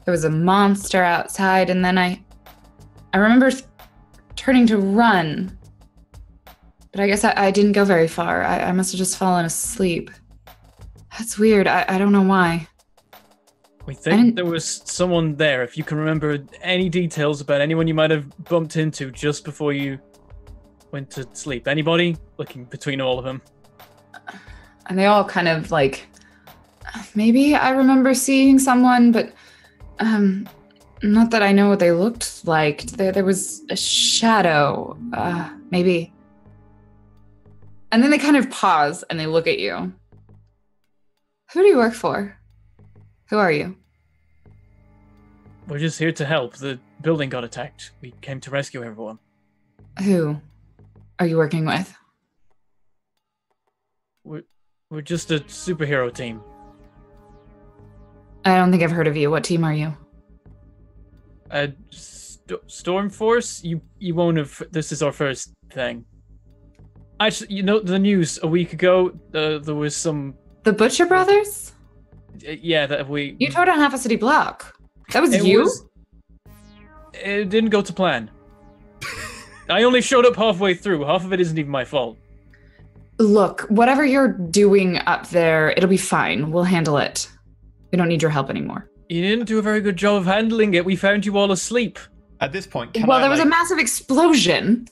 there was a monster outside, and then I remember turning to run, but I guess I didn't go very far. I must have just fallen asleep. That's weird. I don't know why. We think there was someone there. If you can remember any details about anyone you might have bumped into just before you went to sleep. Anybody? Looking between all of them. And they all kind of like, maybe I remember seeing someone, but not that I know what they looked like. There was a shadow, maybe. And then they kind of pause and they look at you. Who do you work for? Who are you? We're just here to help. The building got attacked. We came to rescue everyone. Who are you working with? We're just a superhero team. I don't think I've heard of you. What team are you? Storm Force? You won't have... This is our first thing. Actually, you know, the news a week ago, there was some... The Butcher Brothers? Yeah, that we... You tore down half a city block. That was you? It didn't go to plan. I only showed up halfway through. Half of it isn't even my fault. Look, whatever you're doing up there, it'll be fine. We'll handle it. We don't need your help anymore. You didn't do a very good job of handling it. We found you all asleep. At this point, there was a massive explosion.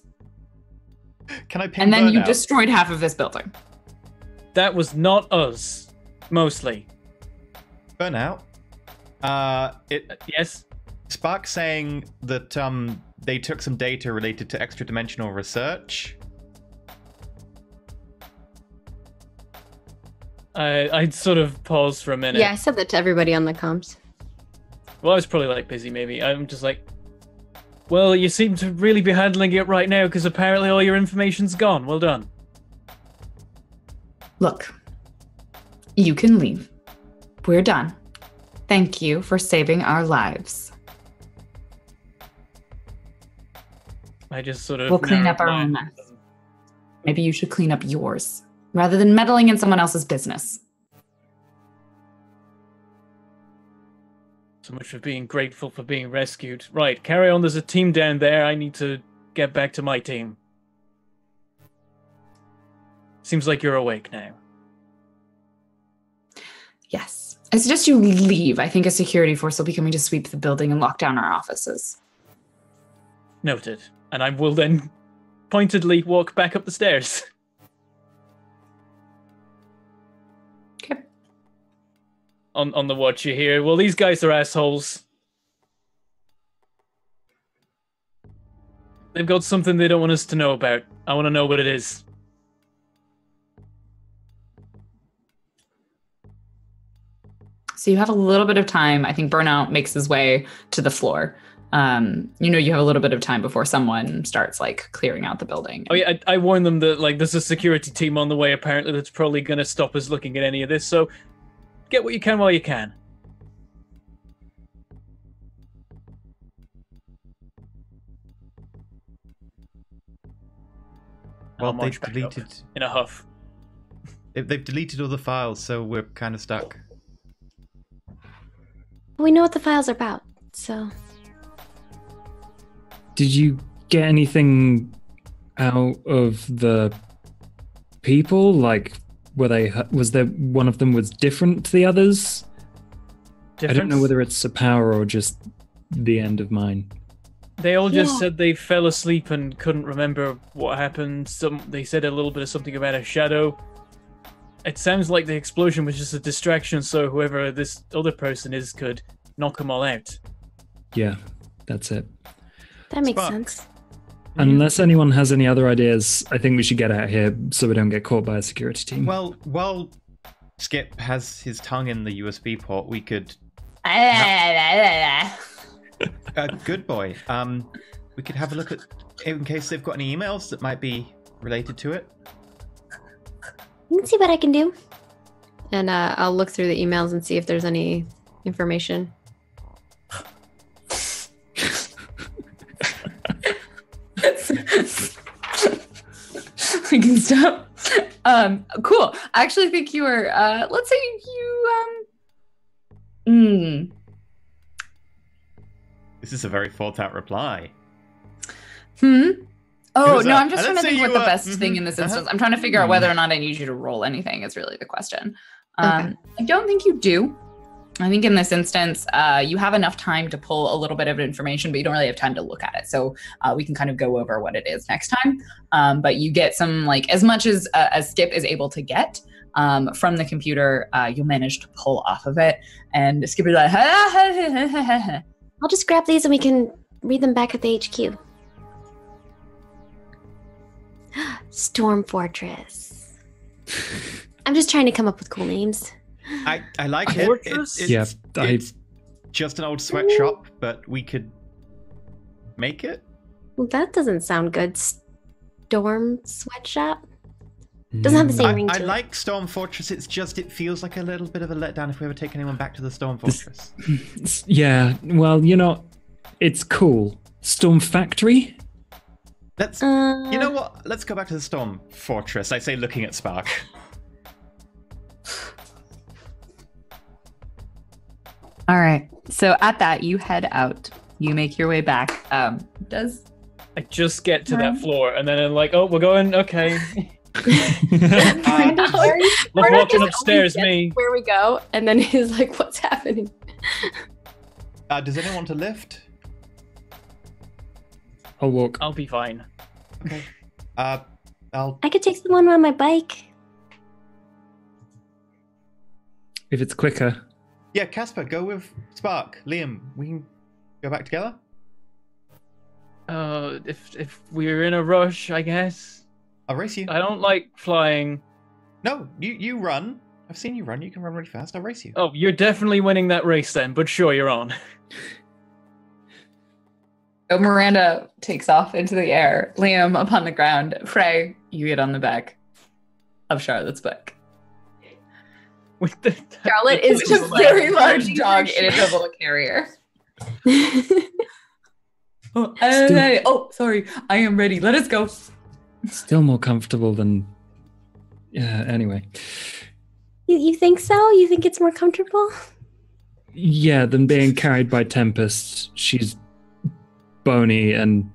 Can I ping And then Burnout? you destroyed half of this building. That was not us. Mostly. Burnout? Yes? Spark saying that they took some data related to extra-dimensional research. I'd sort of pause for a minute. Yeah, I said that to everybody on the comms. Well, I was probably like busy maybe. I'm just like, well, you seem to really be handling it right now because apparently all your information's gone. Well done. Look, you can leave. We're done. Thank you for saving our lives. I just sort of... We'll clean up our own mess. Maybe you should clean up yours, rather than meddling in someone else's business. So much for being grateful for being rescued. Right, carry on. There's a team down there. I need to get back to my team. Seems like you're awake now. Yes. I suggest you leave. I think a security force will be coming to sweep the building and lock down our offices. Noted. And I will then pointedly walk back up the stairs. Okay. on the watcher here. Well, these guys are assholes. They've got something they don't want us to know about. I want to know what it is. So you have a little bit of time. I think Burnout makes his way to the floor. You have a little bit of time before someone starts like clearing out the building. Oh yeah, I warned them that like there's a security team on the way apparently that's probably going to stop us looking at any of this. So get what you can while you can. Well, they've deleted in a huff. They've deleted all the files, so we're kind of stuck. We know what the files are about, so. Did you get anything out of the people? Like, was there one of them was different to the others? I don't know whether it's a power or just the end of mine. They all just said they fell asleep and couldn't remember what happened. They said a little bit of something about a shadow. It sounds like the explosion was just a distraction, so whoever this other person is could knock them all out. Yeah, that's it. That makes sense. Unless anyone has any other ideas, I think we should get out of here so we don't get caught by a security team. Well, while Skip has his tongue in the USB port, we could... good boy. We could have a look at, in case they've got any emails that might be related to it. You can see what I can do. And I'll look through the emails and see if there's any information. We can stop. Cool. I actually think you were, let's say you, This is a very thought out reply. Oh, no, I'm just trying to think what the best thing in this instance. I'm trying to figure out whether or not I need you to roll anything is really the question. I don't think you do. I think in this instance, you have enough time to pull a little bit of information, but you don't really have time to look at it. So we can kind of go over what it is next time. But you get some, like, as much as Skip is able to get from the computer, you'll manage to pull off of it. And Skip is like, I'll just grab these and we can read them back at the HQ. Storm Fortress. I'm just trying to come up with cool names. I like it. It's just an old sweatshop, but we could make it. Well, that doesn't sound good. Storm Sweatshop? Doesn't have the same ring to it. I like Storm Fortress. It's just, it feels like a little bit of a letdown if we ever take anyone back to the Storm Fortress. Yeah, well, it's cool. Storm Factory? You know what? Let's go back to the Storm Fortress. I say looking at Spark. All right. So at that, you head out. You make your way back. I just get to that floor, and then I'm like, oh, we're going. Okay. We're walking upstairs. Me. Where we go, and then he's like, "What's happening?" Does anyone want to lift? I'll walk. I'll be fine. Okay. I could take someone on my bike. If it's quicker. Yeah, Casper, go with Spark. Liam, we can go back together? If we're in a rush, I guess. I'll race you. I don't like flying. No, you run. I've seen you run. You can run really fast. I'll race you. Oh, you're definitely winning that race then, but sure, you're on. So Miranda takes off into the air. Liam up on the ground. Frey, you get on the back of Charlotte's bike. Charlotte is just a very large dog in a little carrier. Sorry. I am ready. Let us go. Still more comfortable than... Yeah, anyway. You think so? You think it's more comfortable? Yeah, than being carried by Tempest. She's bony and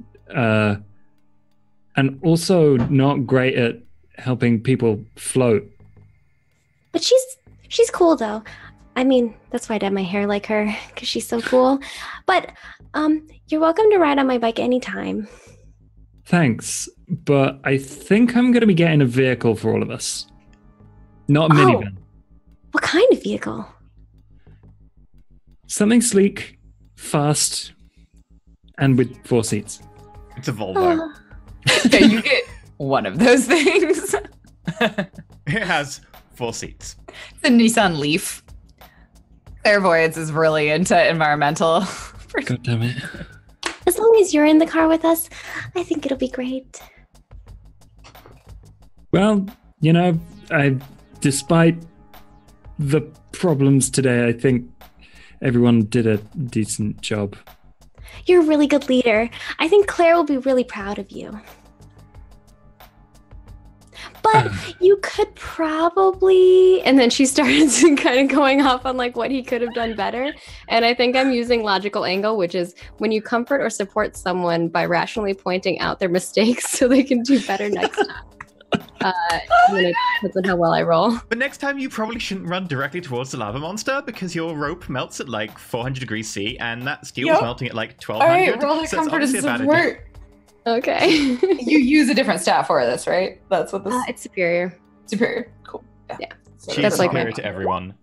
also not great at helping people float. But she's cool though. I mean, that's why I dyed my hair like her, because she's so cool. But you're welcome to ride on my bike anytime. Thanks, but I think I'm going to be getting a vehicle for all of us. Not a minivan. What kind of vehicle? Something sleek, fast, and with 4 seats. It's a Volvo. Okay, you get one of those things. It has 4 seats. It's a Nissan Leaf. Clairvoyance is really into environmental. God damn it. As long as you're in the car with us, I think it'll be great. Well, despite the problems today, I think everyone did a decent job. You're a really good leader. I think Claire will be really proud of you. But you could probably... And then she started kind of going off on like what he could have done better. And I think I'm using logical angle, which is when you comfort or support someone by rationally pointing out their mistakes so they can do better next time. It depends on how well I roll. But next time you probably shouldn't run directly towards the lava monster because your rope melts at like 400 degrees C and that steel is melting at like 1200. All right, roll the comfort and support. Okay. You use a different stat for this, right? That's what this It's superior. Superior. Cool. Yeah. She's That's like superior to everyone.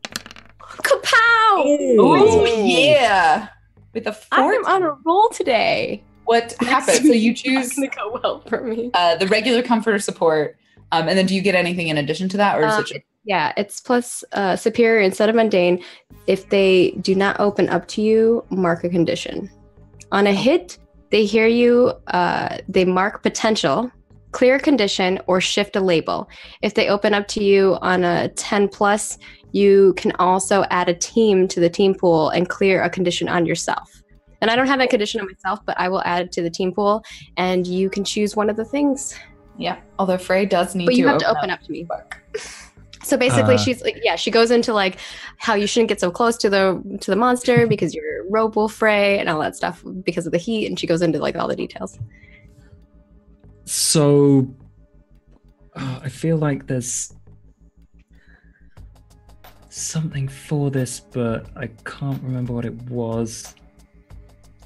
Kapow! Oh, yeah. With a 4. I'm on a roll today. What happens? So you choose It's gonna go well for me. the regular comfort or support. And then do you get anything in addition to that? Or is it Yeah, it's plus superior instead of mundane. If they do not open up to you, mark a condition. On a hit, they hear you, they mark potential, clear a condition, or shift a label. If they open up to you on a 10 plus, you can also add a team to the team pool and clear a condition on yourself. And I don't have that condition on myself, but I will add it to the team pool, and you can choose one of the things. Yeah, although Frey does need to. But you have to open up to me. So basically, she's like, she goes into like how you shouldn't get so close to the monster because your rope will fray and all that stuff because of the heat, and she goes into like all the details. So, I feel like there's something for this, but I can't remember what it was.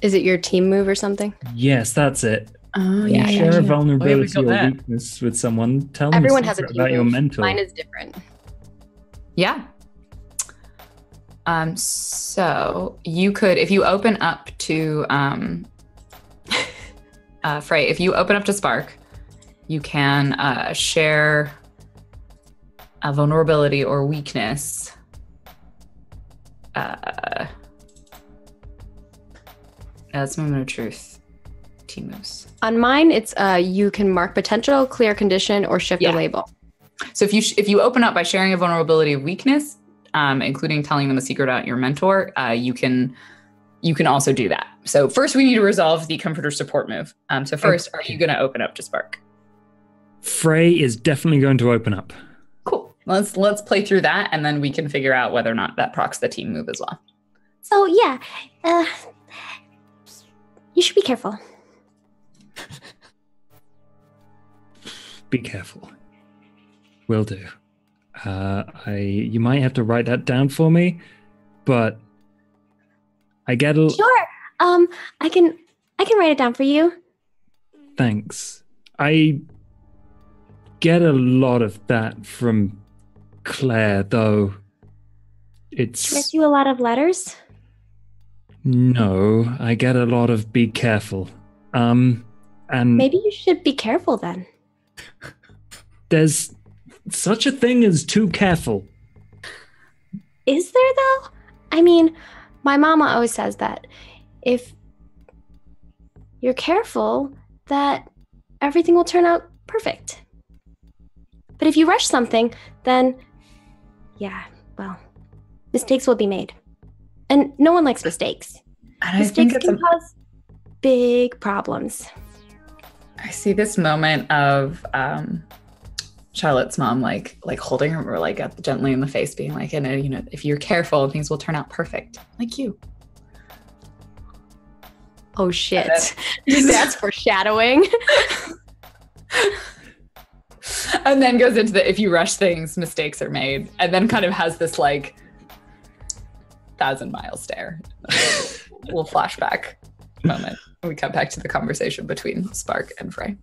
Is it your team move or something? Yes, that's it. Oh, yeah. Share a vulnerability got or that. weakness with someone. Tell them Everyone has a team about your move. mentor. Mine is different. Yeah. So you could, if you open up to Frey, if you open up to Spark, you can share a vulnerability or weakness. That's moment of truth. Team moves. On mine, it's you can mark potential, clear condition, or shift a label. So if you open up by sharing a vulnerability or weakness, including telling them a secret about your mentor, you can also do that. So first we need to resolve the comfort or support move. So first, are you going to open up to Spark? Frey is definitely going to open up. Cool. Let's play through that, and then we can figure out whether or not that procs the team move as well. So yeah, you should be careful. Be careful. Will do. You might have to write that down for me, but I get a... Sure. I can write it down for you. Thanks. I get a lot of that from Claire, though. She writes you a lot of letters? No, I get a lot of be careful. And maybe you should be careful then. There's such a thing as too careful. Is there though? I mean, my mama always says that if you're careful, that everything will turn out perfect. But if you rush something, then mistakes will be made. And no one likes mistakes. And mistakes can cause big problems. I see this moment of Charlotte's mom like holding her like gently in the face, being like, and if you're careful, things will turn out perfect, like you. Oh shit. That's foreshadowing. And then goes into the if you rush things, mistakes are made, and then kind of has this like 1,000-mile stare. Little flashback moment. We come back to the conversation between Spark and Frey.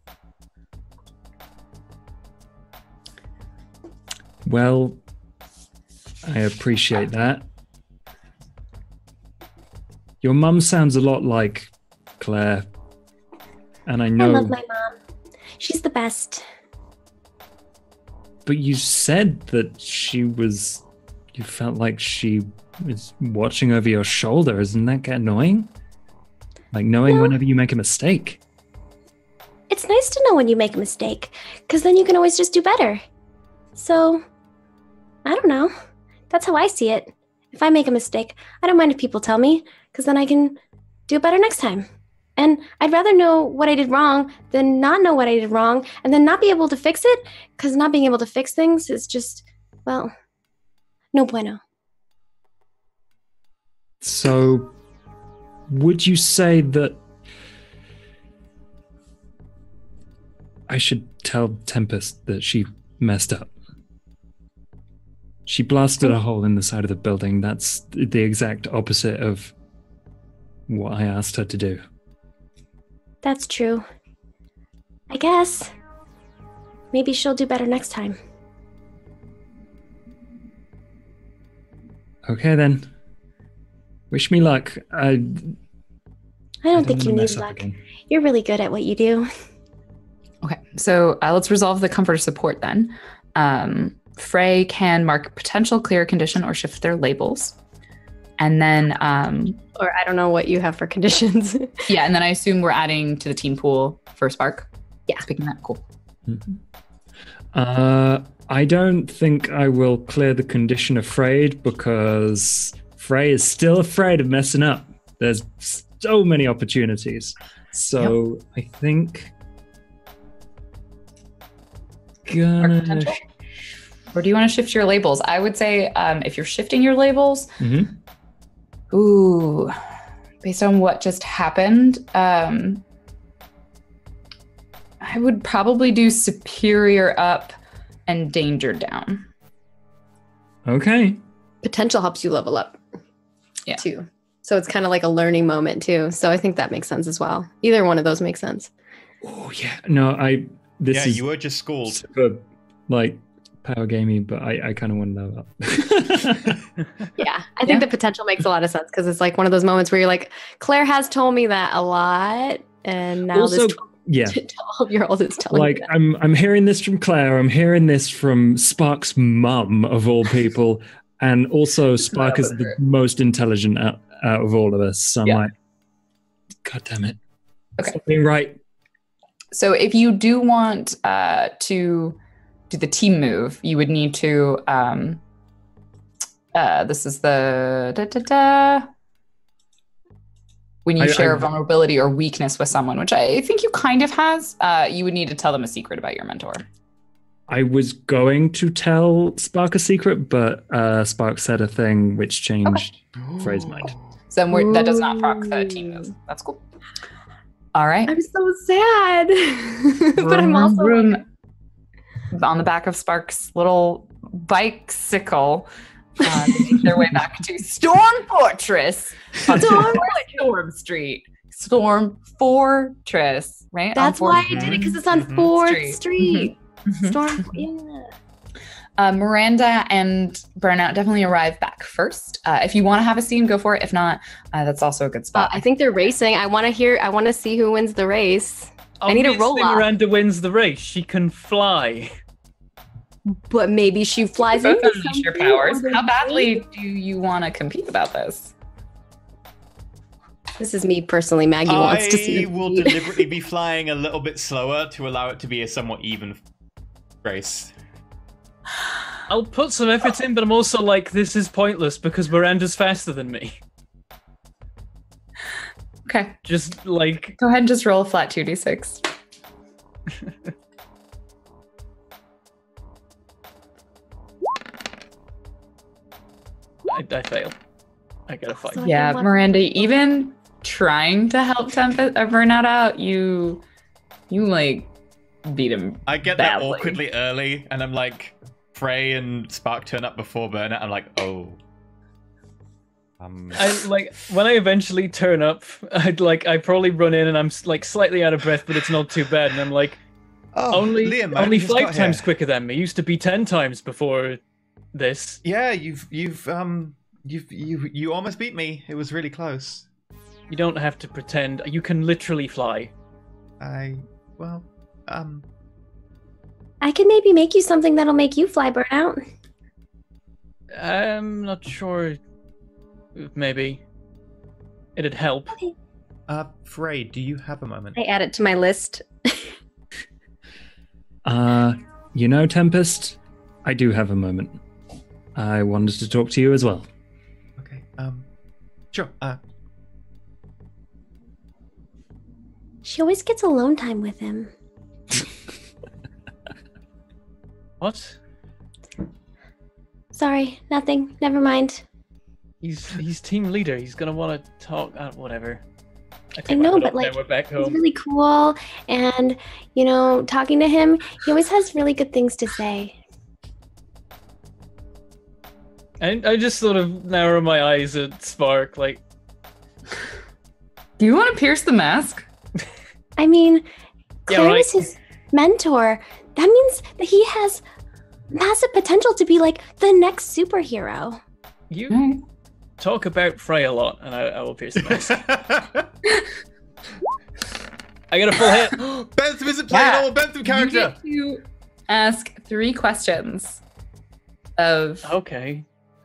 Well, I appreciate that. Your mum sounds a lot like Claire. And I know... I love my mom. She's the best. But you said that she was... You felt like she was watching over your shoulder. Isn't that get annoying? Like knowing whenever you make a mistake. It's nice to know when you make a mistake, because then you can always just do better. So, I don't know. That's how I see it. If I make a mistake, I don't mind if people tell me, because then I can do it better next time. And I'd rather know what I did wrong than not know what I did wrong and then not be able to fix it, because not being able to fix things is just, well, no bueno. So, would you say that I should tell Tempest that she messed up? She blasted a hole in the side of the building. That's the exact opposite of what I asked her to do. That's true. I guess. Maybe she'll do better next time. Okay then. Wish me luck. I don't think you need luck. Again. You're really good at what you do. Okay, so let's resolve the comfort of support then. Frey can mark potential clear condition or shift their labels. And then... or I don't know what you have for conditions. Yeah, and then I assume we're adding to the team pool for Spark. Yeah. Speaking of that, cool. Mm-hmm. I don't think I will clear the condition afraid because Frey is still afraid of messing up. There's so many opportunities. So I think... Or do you want to shift your labels? I would say if you're shifting your labels, ooh, based on what just happened, I would probably do superior up and danger down. Okay. Potential helps you level up. Yeah. Too. So it's kind of like a learning moment too. So I think that makes sense as well. Either one of those makes sense. Oh yeah. No, This is you were just schooled. Super, like, power gamey, but I kind of want to know that. Yeah, I think the potential makes a lot of sense because it's like one of those moments where you're like, Claire has told me that a lot, and now also, this 12-year-old is telling me that. I'm hearing this from Claire. I'm hearing this from Spark's mum, of all people, and also Spark is the most intelligent out of all of us. So I'm like, God damn it. Okay. Something right. So if you do want to do the team move, you would need to, this is the, when you share a vulnerability or weakness with someone, which I think you kind of has, you would need to tell them a secret about your mentor. I was going to tell Spark a secret, but Spark said a thing which changed Frey's mind. So that does not proc the team move. That's cool. All right. I'm so sad. But I'm also on the back of Spark's little bicycle to make their way back to Storm Fortress on Storm Street. Storm Fortress, right? That's why I did it, because it's on 4th Street. Storm, Miranda and Burnout definitely arrive back first. If you want to have a scene, go for it. If not, that's also a good spot. I think they're racing. I want to see who wins the race. I need a roll off. Miranda wins the race. She can fly. But maybe she flies into unleash your powers. How badly do you want to compete about this? This is me personally. Maggie wants to see. I will deliberately be flying a little bit slower to allow it to be a somewhat even race. I'll put some effort in, but I'm also like, this is pointless because Miranda's faster than me. Okay. Just like... Go ahead and just roll a flat 2d6. I fail. I get a 5. Yeah, Miranda, even trying to help Burnout out, you like beat him. I get badly. that awkwardly early, and I'm like, Frey and Spark turn up before Burnout. I'm like, oh. I like when I eventually turn up. I probably run in and I'm like slightly out of breath, but it's not too bad. And I'm like, only Liam, only 5 times quicker than me. Used to be 10 times before this. Yeah, you almost beat me. It was really close. You don't have to pretend. You can literally fly. I can maybe make you something that'll make you fly, Burnout. I'm not sure. Maybe. It'd help. Okay. Frey, do you have a moment? I add it to my list. Tempest, I do have a moment. I wanted to talk to you as well. Okay. Sure. She always gets alone time with him. What? Sorry, nothing. Never mind. He's team leader. He's gonna want to talk. Whatever. I know, but like, we're back home. he's really cool, and talking to him, he always has really good things to say. And I just sort of narrow my eyes at Spark, like. Do you want to pierce the mask? I mean, Claire right. is his mentor. That means that he has massive potential to be like the next superhero. You talk about Frey a lot, and I will pierce the mask. I get a full hit. Bentham isn't playing a normal Bentham character. You get to ask 3 questions of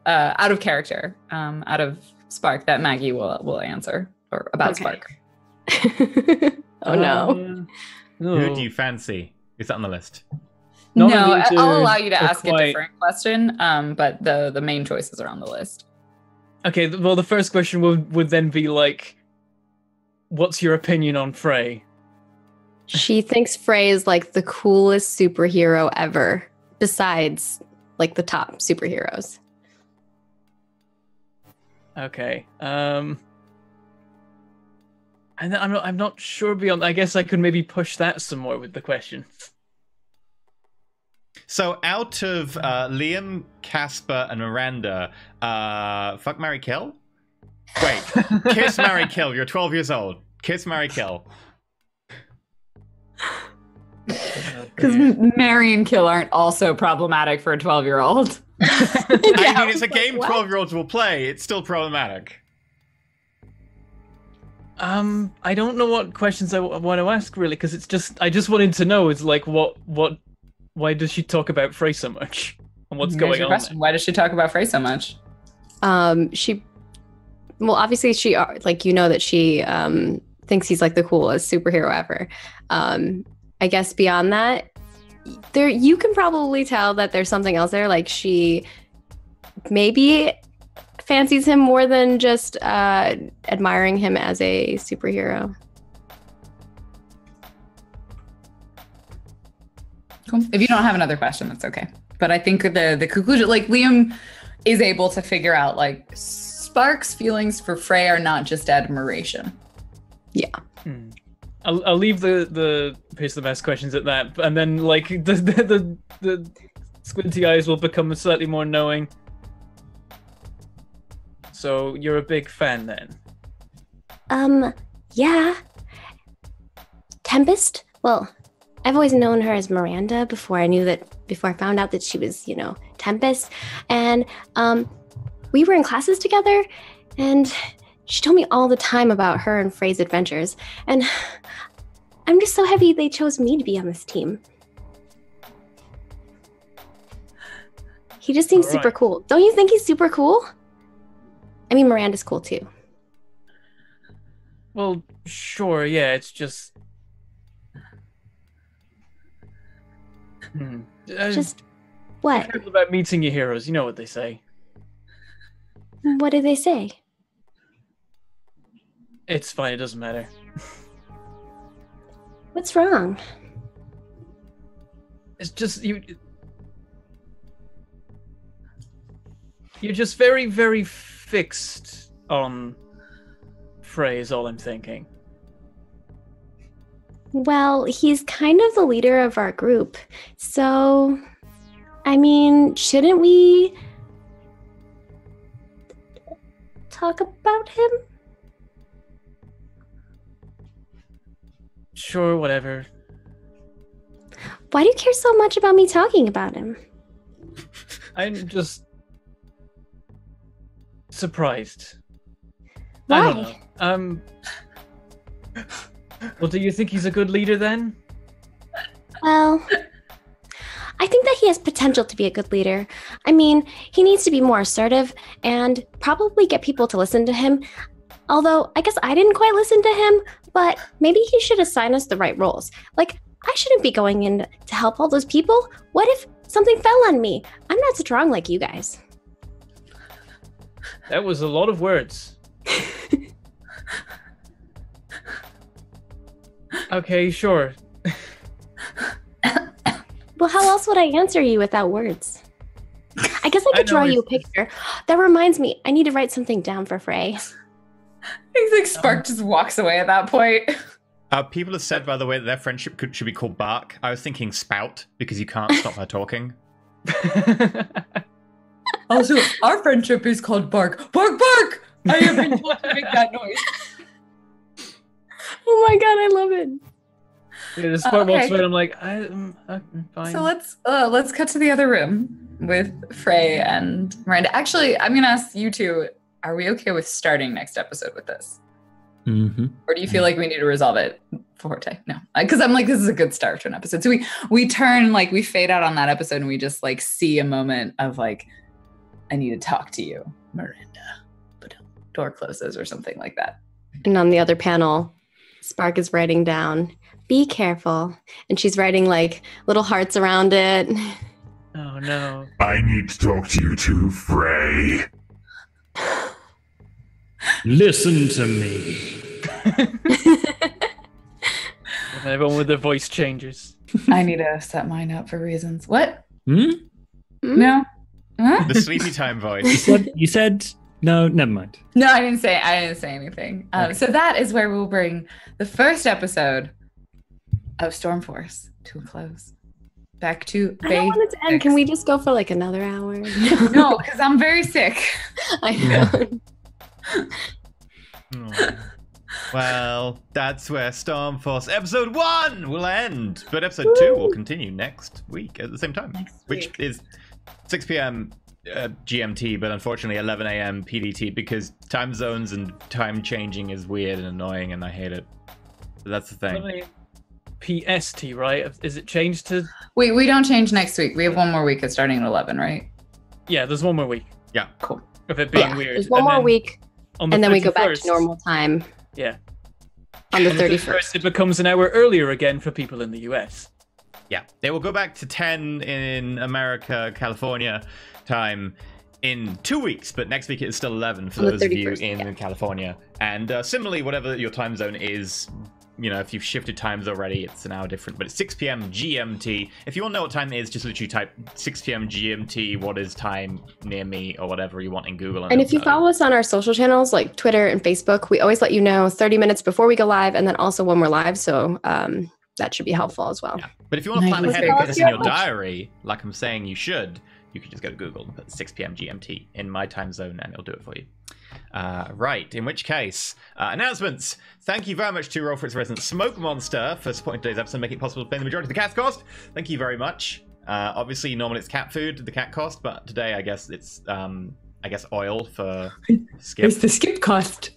out of character, out of Spark that Maggie will answer, or about Spark. Oh no. Who do you fancy? Is that on the list? No, I'll allow you to ask a different question, but the main choices are on the list. Okay, well, the first question would then be like, what's your opinion on Frey? She thinks Frey is like the coolest superhero ever, besides like the top superheroes. Okay. And I'm not sure beyond. I guess I could maybe push that some more with the question. So out of Liam, Casper, and Miranda, fuck, marry, kill? Wait, kiss, marry, kill. You're 12 years old. Kiss, marry, kill. Because marry and kill aren't also problematic for a 12-year-old. I mean, it's a game 12-year-olds will play. It's still problematic. I don't know what questions I want to ask really, because it's just I just wanted to know is like why does she talk about Frey so much and what's going on? Why does she talk about Frey so much? Obviously she that she thinks he's like the coolest superhero ever. I guess beyond that, you can probably tell that there's something else there. Like she maybe fancies him more than just admiring him as a superhero. Cool. If you don't have another question, that's okay. But I think the conclusion, like Liam is able to figure out like Spark's feelings for Frey are not just admiration. Yeah. I'll leave the pierce the mask questions at that, and then like the squinty eyes will become slightly more knowing. So you're a big fan then? Yeah. Tempest? Well, I've always known her as Miranda before I found out that she was, Tempest. And we were in classes together, and she told me all the time about her and Frey's adventures. And I'm just so happy they chose me to be on this team. He just seems super cool. Don't you think he's super cool? I mean, Miranda's cool too. Well, sure, yeah, it's just... Just what? It's about meeting your heroes, you know what they say. What do they say? It's fine, it doesn't matter. What's wrong? It's just you're just very, very fixed on Frey is all I'm thinking. Well, he's kind of the leader of our group. So, I mean, shouldn't we talk about him? Sure, whatever. Why do you care so much about me talking about him? I'm just surprised. Why? I don't know. Well, do you think he's a good leader then? Well, I think that he has potential to be a good leader. I mean, he needs to be more assertive and probably get people to listen to him. Although, I guess I didn't quite listen to him, but maybe he should assign us the right roles. Like, I shouldn't be going in to help all those people. What if something fell on me? I'm not strong like you guys. That was a lot of words. Okay, sure. Well, how else would I answer you without words? I guess I could draw you a picture. That reminds me, I need to write something down for Frey. I think Spark just walks away at that point. People have said, by the way, that their friendship should be called Bark. I was thinking Spout, because you can't stop her talking. Also, our friendship is called Bark. Bark, bark! I have been told to make that noise. Oh my god, I love it. Yeah, the Spark walks away and I'm like, I'm fine. So let's cut to the other room with Frey and Miranda. Actually, I'm gonna ask you two, are we okay with starting next episode with this? Mm-hmm. Or do you feel like we need to resolve it for Tay? No, because I'm like, this is a good start to an episode. So we turn, like, we fade out on that episode and we just like see a moment of like, I need to talk to you, Miranda. But door closes or something like that. And on the other panel, Spark is writing down, "Be careful." And she's writing like little hearts around it. Oh no. I need to talk to you too, Frey. Listen to me. Everyone with their voice changes. I need to set mine up for reasons. What? Hmm? No? Huh? The sleepy time voice. You said no. Never mind. No, I didn't say anything. Okay. So that is where we'll bring the first episode of Stormforce to a close. Back to I don't want it to end. Can we just go for like another hour? No, because I'm very sick. I know. Well, that's where Stormforce episode 1 will end, but episode 2 will continue next week at the same time, which is 6 p.m. GMT, but unfortunately 11 a.m. PDT, because time zones and time changing is weird and annoying, and I hate it. But that's the thing. PST, right? Is it changed to? We don't change next week. We have one more week of starting at 11, right? Yeah, there's one more week. Yeah, cool. Of it being weird. There's one more week, and then we go back to normal time. Yeah. On the 31st. It becomes an hour earlier again for people in the US. Yeah, they will go back to 10 in America, California time in 2 weeks, but next week it's still 11 for those of you in California. And similarly, whatever your time zone is, you know, if you've shifted times already, it's an hour different, but it's 6 p.m. GMT. If you want to know what time it is, just literally type 6 p.m. GMT, what is time near me, or whatever you want in Google. And if you follow us on our social channels, like Twitter and Facebook, we always let you know 30 minutes before we go live, and then also when we're live, so that should be helpful as well. Yeah. But if you want to plan ahead and get this in your diary, like I'm saying you should, you could just go to Google and put 6 p.m. GMT in my time zone, and it'll do it for you. Right, in which case, announcements. Thank you very much to Roll4It's resident Smoke Monster for supporting today's episode and making it possible to pay the majority of the cat's cost. Thank you very much. Obviously, normally it's cat food, the cat cost, but today I guess it's oil for Skip. It's the Skip cost.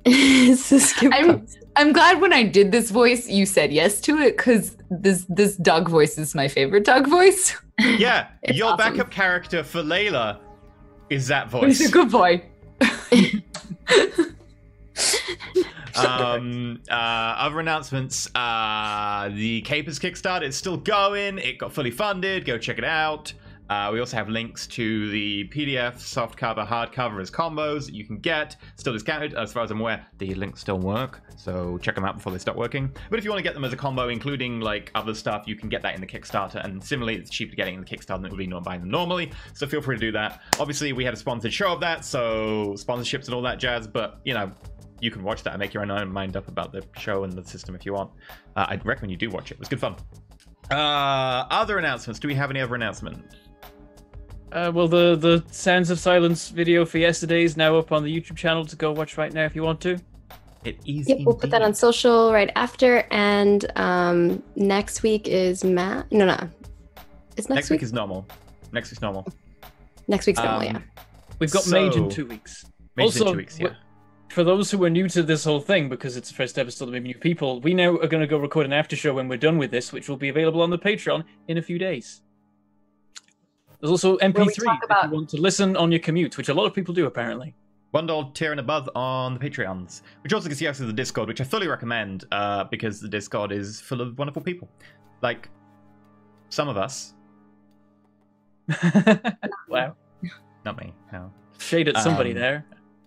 It's the Skip cost. I'm glad when I did this voice, you said yes to it, because this dog voice is my favorite dog voice. Yeah, your awesome. backup character for Layla is that voice. He's a good boy. Other announcements. The Capers Kickstarter is still going. It got fully funded. Go check it out. We also have links to the PDF, softcover, hardcover as combos that you can get. Still discounted. As far as I'm aware, the links still work, so check them out before they stop working. But if you want to get them as a combo, including like other stuff, you can get that in the Kickstarter. And similarly, it's cheaper getting in the Kickstarter than it would be not buying them normally. So feel free to do that. Obviously, we had a sponsored show of that, so sponsorships and all that jazz. But you know, you can watch that and make your own mind up about the show and the system if you want. I'd recommend you do watch it. It was good fun. Other announcements. Do we have any other announcements? Well, the Sounds of Silence video for yesterday is now up on the YouTube channel to go watch right now if you want to. It is. Yep, we'll put that on social right after. And next week is Matt. No. Is next week? Is normal. Next week's normal. Next week's normal, yeah. We've got Mage in 2 weeks. Mage in 2 weeks, yeah. for those who are new to this whole thing, because it's the first episode of maybe new people, we now are going to go record an after show when we're done with this, which will be available on the Patreon in a few days. There's also MP3 if you want to listen on your commute, which a lot of people do apparently. $1 tier and above on the Patreons, which also gets you access to the Discord, which I fully recommend because the Discord is full of wonderful people. Like, some of us. Wow. Not me, no. Shade at somebody there.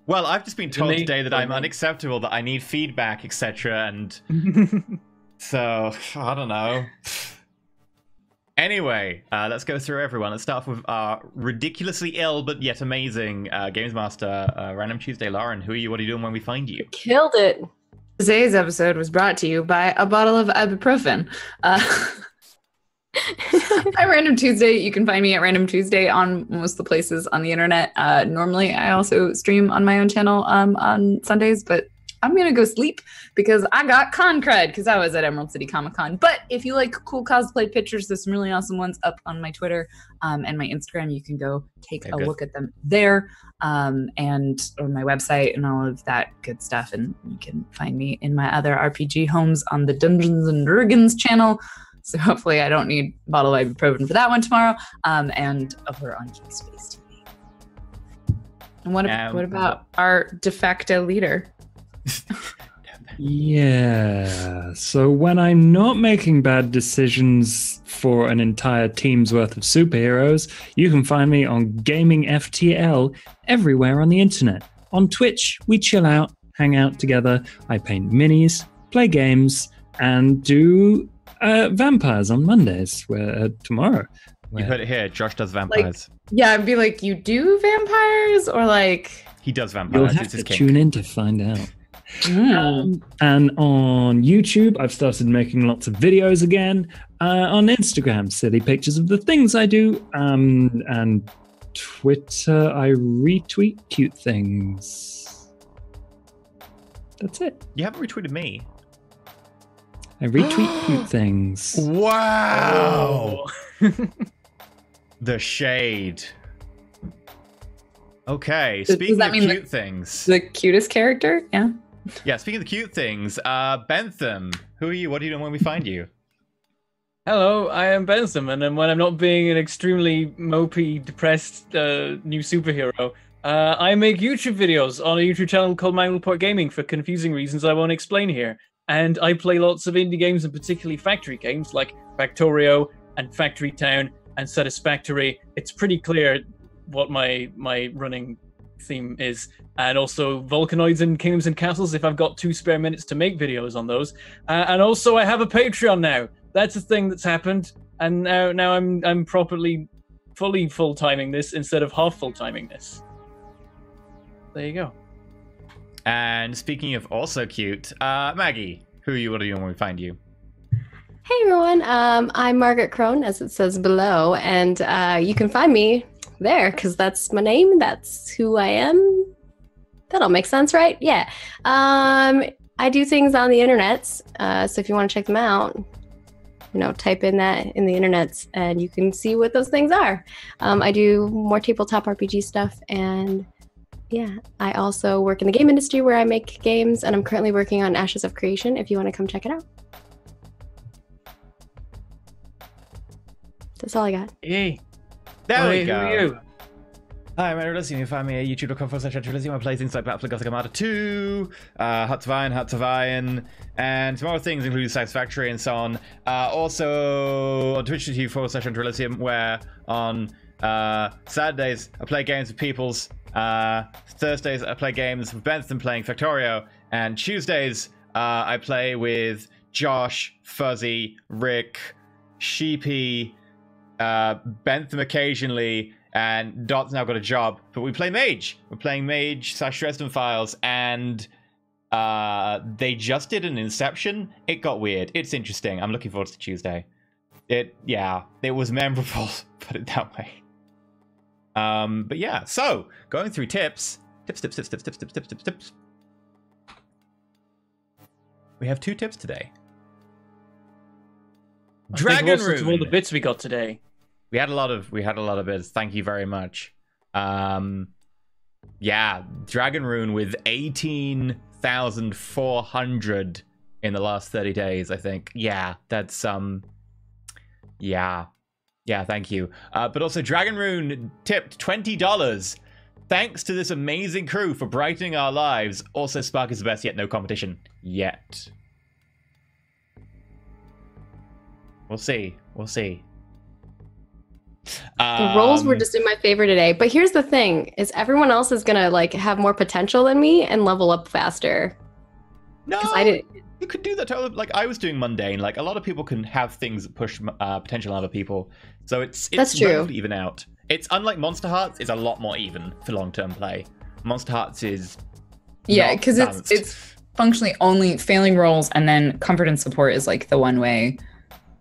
Well, I've just been told today that I'm unacceptable, that I need feedback, etc. And so, I don't know. Anyway, let's go through everyone. Let's start off with our ridiculously ill but yet amazing Games Master, Random Tuesday. Lauren, who are you? What are you doing when we find you? Killed it. Today's episode was brought to you by a bottle of ibuprofen. I'm Random Tuesday. You can find me at Random Tuesday on most of the places on the internet. Normally, I also stream on my own channel on Sundays, but I'm going to go sleep because I got con cred because I was at Emerald City Comic Con. But if you like cool cosplay pictures, there's some really awesome ones up on my Twitter and my Instagram. You can go take a look at them there and on my website and all of that good stuff. And you can find me in my other RPG homes on the Dungeons and Dragons channel. So hopefully I don't need a bottle of ibuprofen for that one tomorrow. And over on Space TV. And what about our de facto leader? Yeah. So when I'm not making bad decisions for an entire team's worth of superheroes, you can find me on Gaming FTL everywhere on the internet. On Twitch, we chill out, hang out together. I paint minis, play games, and do vampires on Mondays. Tomorrow. You heard it here. Josh does vampires. Yeah, I'd be like, you do vampires, or like he does vampires. You'll have to tune in to find out. And on YouTube, I've started making lots of videos again. On Instagram, silly pictures of the things I do. And Twitter, I retweet cute things. That's it. You haven't retweeted me. I retweet cute things. Wow. The shade. Okay, speaking of cute things. The cutest character? Yeah. Yeah, speaking of the cute things, Bentham, who are you? What are you doing when we find you? Hello, I am Bentham, and when I'm not being an extremely mopey, depressed new superhero, I make YouTube videos on a YouTube channel called My Report Gaming for confusing reasons I won't explain here. And I play lots of indie games, and particularly factory games like Factorio and Factory Town and Satisfactory. It's pretty clear what my running theme is, and also Volcanoids and Kingdoms and Castles if I've got 2 spare minutes to make videos on those. And also I have a Patreon now. That's a thing that's happened, and now I'm properly fully full-timing this instead of half full-timing this. There you go. And speaking of also cute, Maggie, who are you? What are you doing when we find you? Hey everyone, I'm Margaret Crone, as it says below, and you can find me there because that's my name, that's who I am. That all makes sense, right? Yeah. I do things on the internet, so if you want to check them out, type in that in the internet and you can see what those things are. I do more tabletop RPG stuff, and yeah, I also work in the game industry where I make games, and I'm currently working on Ashes of Creation if you want to come check it out. That's all I got. Yay. There we go. Who are you? Hi, I'm Aaron. You can find me at youtube.com/Realism. I play things like Battlefield Gothic Armada 2, Hearts of Iron, and some other things, including Satisfactory and so on. Also on twitch.tv/Realism, where on Saturdays I play games with Peoples. Thursdays I play games with Bentham playing Factorio, and Tuesdays I play with Josh, Fuzzy, Rick, Sheepy, Bentham occasionally, and Dot's now got a job, but we play Mage. We're playing Mage / Dresden Files, and they just did an Inception. It got weird. It's interesting. I'm looking forward to Tuesday. It was memorable, put it that way. But yeah, so going through tips. We have 2 tips today. Dragon Rune. Of all the bits we got today. We had a lot of bits. Thank you very much. Yeah, Dragon Rune with 18,400 in the last 30 days, I think. Yeah, that's yeah, thank you. But also Dragon Rune tipped $20. Thanks to this amazing crew for brightening our lives. Also, Spark is the best, yet no competition yet. We'll see. The rolls were just in my favor today. But here's the thing: is everyone else is gonna like have more potential than me and level up faster. No, I didn't. You could do that. Like I was doing mundane. Like a lot of people can have things that push potential on other people. So it's That's true. relatively even out. It's unlike Monster Hearts. It's a lot more even for long-term play. Monster Hearts is because it's functionally only failing rolls, and then comfort and support is like the one way.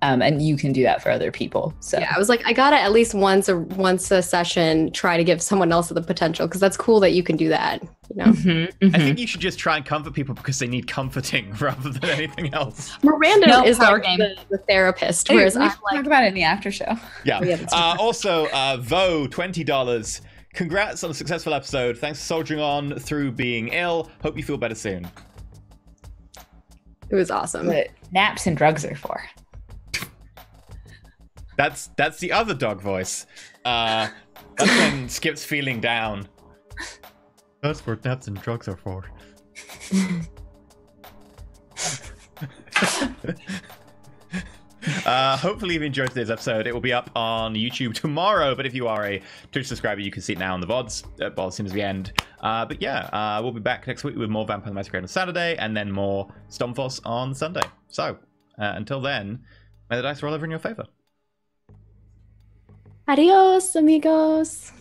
And you can do that for other people. So yeah, I was like, I gotta at least once a session try to give someone else the potential, because that's cool that you can do that. You know, I think you should just try and comfort people because they need comforting rather than anything else. Miranda is like the therapist, whereas I'm like, talk about it in the after show. Yeah. Also, Vo, $20. Congrats on a successful episode. Thanks for soldiering on through being ill. Hope you feel better soon. It was awesome. What naps and drugs are for. That's the other dog voice. That's when Skip's feeling down. That's what naps and drugs are for. Hopefully you've enjoyed today's episode. It will be up on YouTube tomorrow, but if you are a Twitch subscriber, you can see it now on the VODs, as soon as we end. But yeah, we'll be back next week with more Vampire the Masquerade on Saturday, and then more Stormforce on Sunday. So, until then, may the dice roll over in your favor. Adios, amigos.